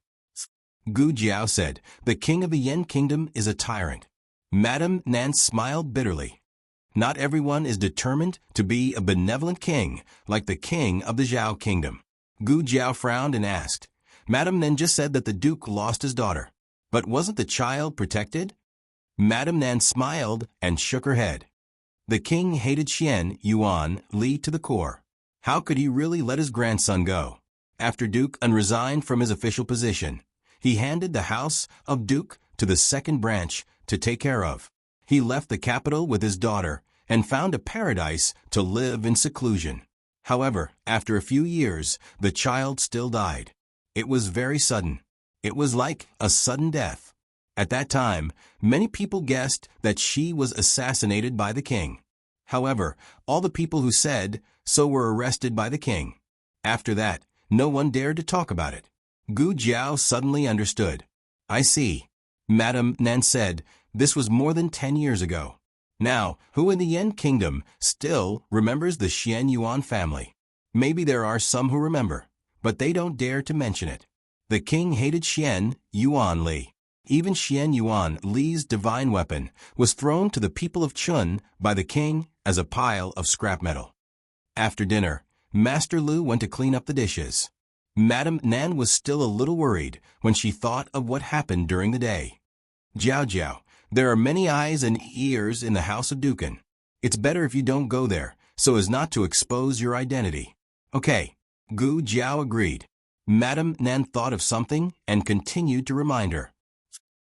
Gu Jiao said, "The king of the Yan kingdom is a tyrant." Madame Nan smiled bitterly. Not everyone is determined to be a benevolent king like the king of the Zhao kingdom. Gu Jiao frowned and asked, "Madame Nan just said that the duke lost his daughter. But wasn't the child protected?" Madame Nan smiled and shook her head. The king hated Xian Yuan Li to the core. How could he really let his grandson go? After Duke An resigned from his official position, he handed the house of Duke to the second branch to take care of. He left the capital with his daughter and found a paradise to live in seclusion. However, after a few years, the child still died. It was very sudden. It was like a sudden death. At that time, many people guessed that she was assassinated by the king. However, all the people who said so were arrested by the king. After that, no one dared to talk about it. Gu Jiao suddenly understood. "I see." Madame Nan said, "This was more than 10 years ago. Now, who in the Yan kingdom still remembers the Xianyuan family? Maybe there are some who remember, but they don't dare to mention it. The king hated Xian Yuan Li. Even Xian Yuan Li's divine weapon was thrown to the people of Chun by the king as a pile of scrap metal." After dinner, Master Lu went to clean up the dishes. Madame Nan was still a little worried when she thought of what happened during the day. "Jiao Jiao, there are many eyes and ears in the house of Dukan. It's better if you don't go there, so as not to expose your identity." "Okay." Gu Jiao agreed. Madame Nan thought of something and continued to remind her.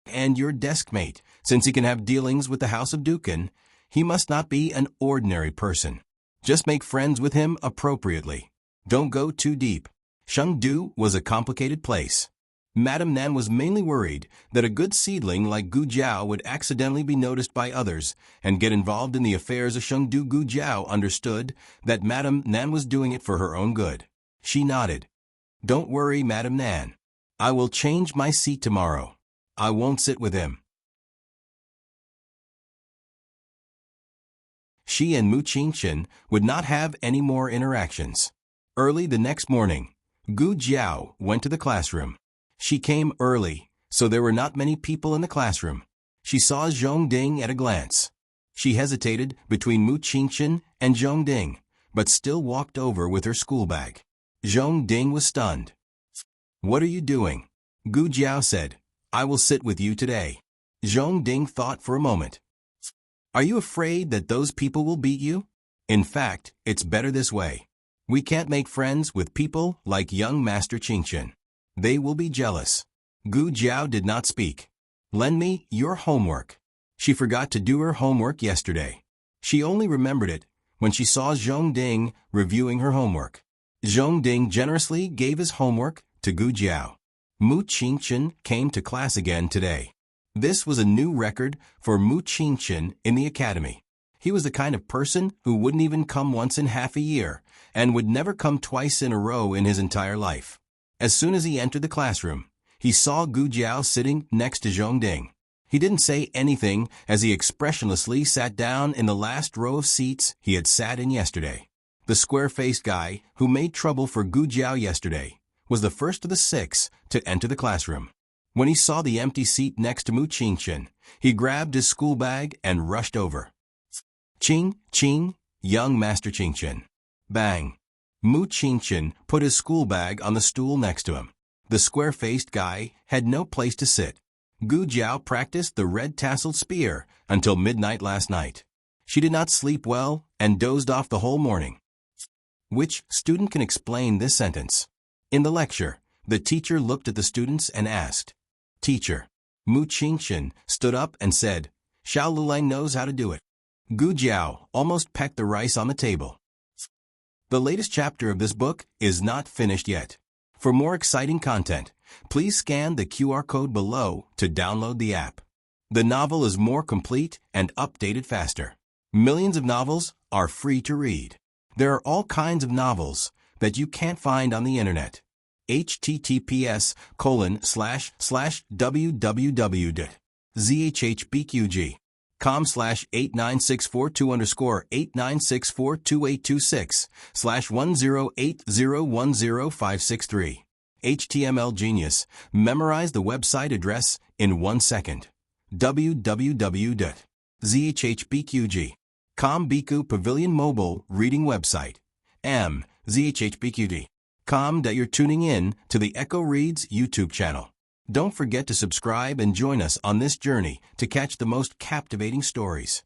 "And your desk mate, since he can have dealings with the house of Dukan, he must not be an ordinary person. Just make friends with him appropriately. Don't go too deep." Chengdu was a complicated place. Madame Nan was mainly worried that a good seedling like Gu Jiao would accidentally be noticed by others and get involved in the affairs of Chengdu. Gu Jiao understood that Madame Nan was doing it for her own good. She nodded. "Don't worry, Madame Nan. I will change my seat tomorrow. I won't sit with him." She and Mu Qingchen would not have any more interactions. Early the next morning, Gu Jiao went to the classroom. She came early, so there were not many people in the classroom. She saw Zhong Ding at a glance. She hesitated between Mu Qingchen and Zhong Ding, but still walked over with her school bag. Zhong Ding was stunned. "What are you doing?" Gu Jiao said, "I will sit with you today." Zhong Ding thought for a moment. "Are you afraid that those people will beat you? In fact, it's better this way. We can't make friends with people like young Master Qingchen. They will be jealous." Gu Jiao did not speak. "Lend me your homework." She forgot to do her homework yesterday. She only remembered it when she saw Zhong Ding reviewing her homework. Zhong Ding generously gave his homework to Gu Jiao. Mu Qingchen came to class again today. This was a new record for Mu Qingchen in the academy. He was the kind of person who wouldn't even come once in half a year and would never come twice in a row in his entire life. As soon as he entered the classroom, he saw Gu Jiao sitting next to Zhong Ding. He didn't say anything as he expressionlessly sat down in the last row of seats he had sat in yesterday. The square-faced guy who made trouble for Gu Jiao yesterday was the first of the 6 to enter the classroom. When he saw the empty seat next to Mu Qingchen, he grabbed his school bag and rushed over. "Qing, Qing, young Master Qingchen." Bang! Mu Qingchen put his school bag on the stool next to him. The square-faced guy had no place to sit. Gu Jiao practiced the red-tasseled spear until midnight last night. She did not sleep well and dozed off the whole morning. Which student can explain this sentence? In the lecture, the teacher looked at the students and asked, "Teacher." Mu Qingchen stood up and said, "Xiao Lulang knows how to do it." Gu Jiao almost pecked the rice on the table. The latest chapter of this book is not finished yet. For more exciting content, please scan the QR code below to download the app. The novel is more complete and updated faster. Millions of novels are free to read. There are all kinds of novels, that you can't find on the internet. https://www.zhpqg.com/8964-2_89642_108010563. HTML Genius. Memorize the website address in 1 second. www.zhpqg.com Biku Pavilion Mobile Reading Website. zhpqg.com. You're tuning in to the Echo Reads YouTube channel. Don't forget to subscribe and join us on this journey to catch the most captivating stories.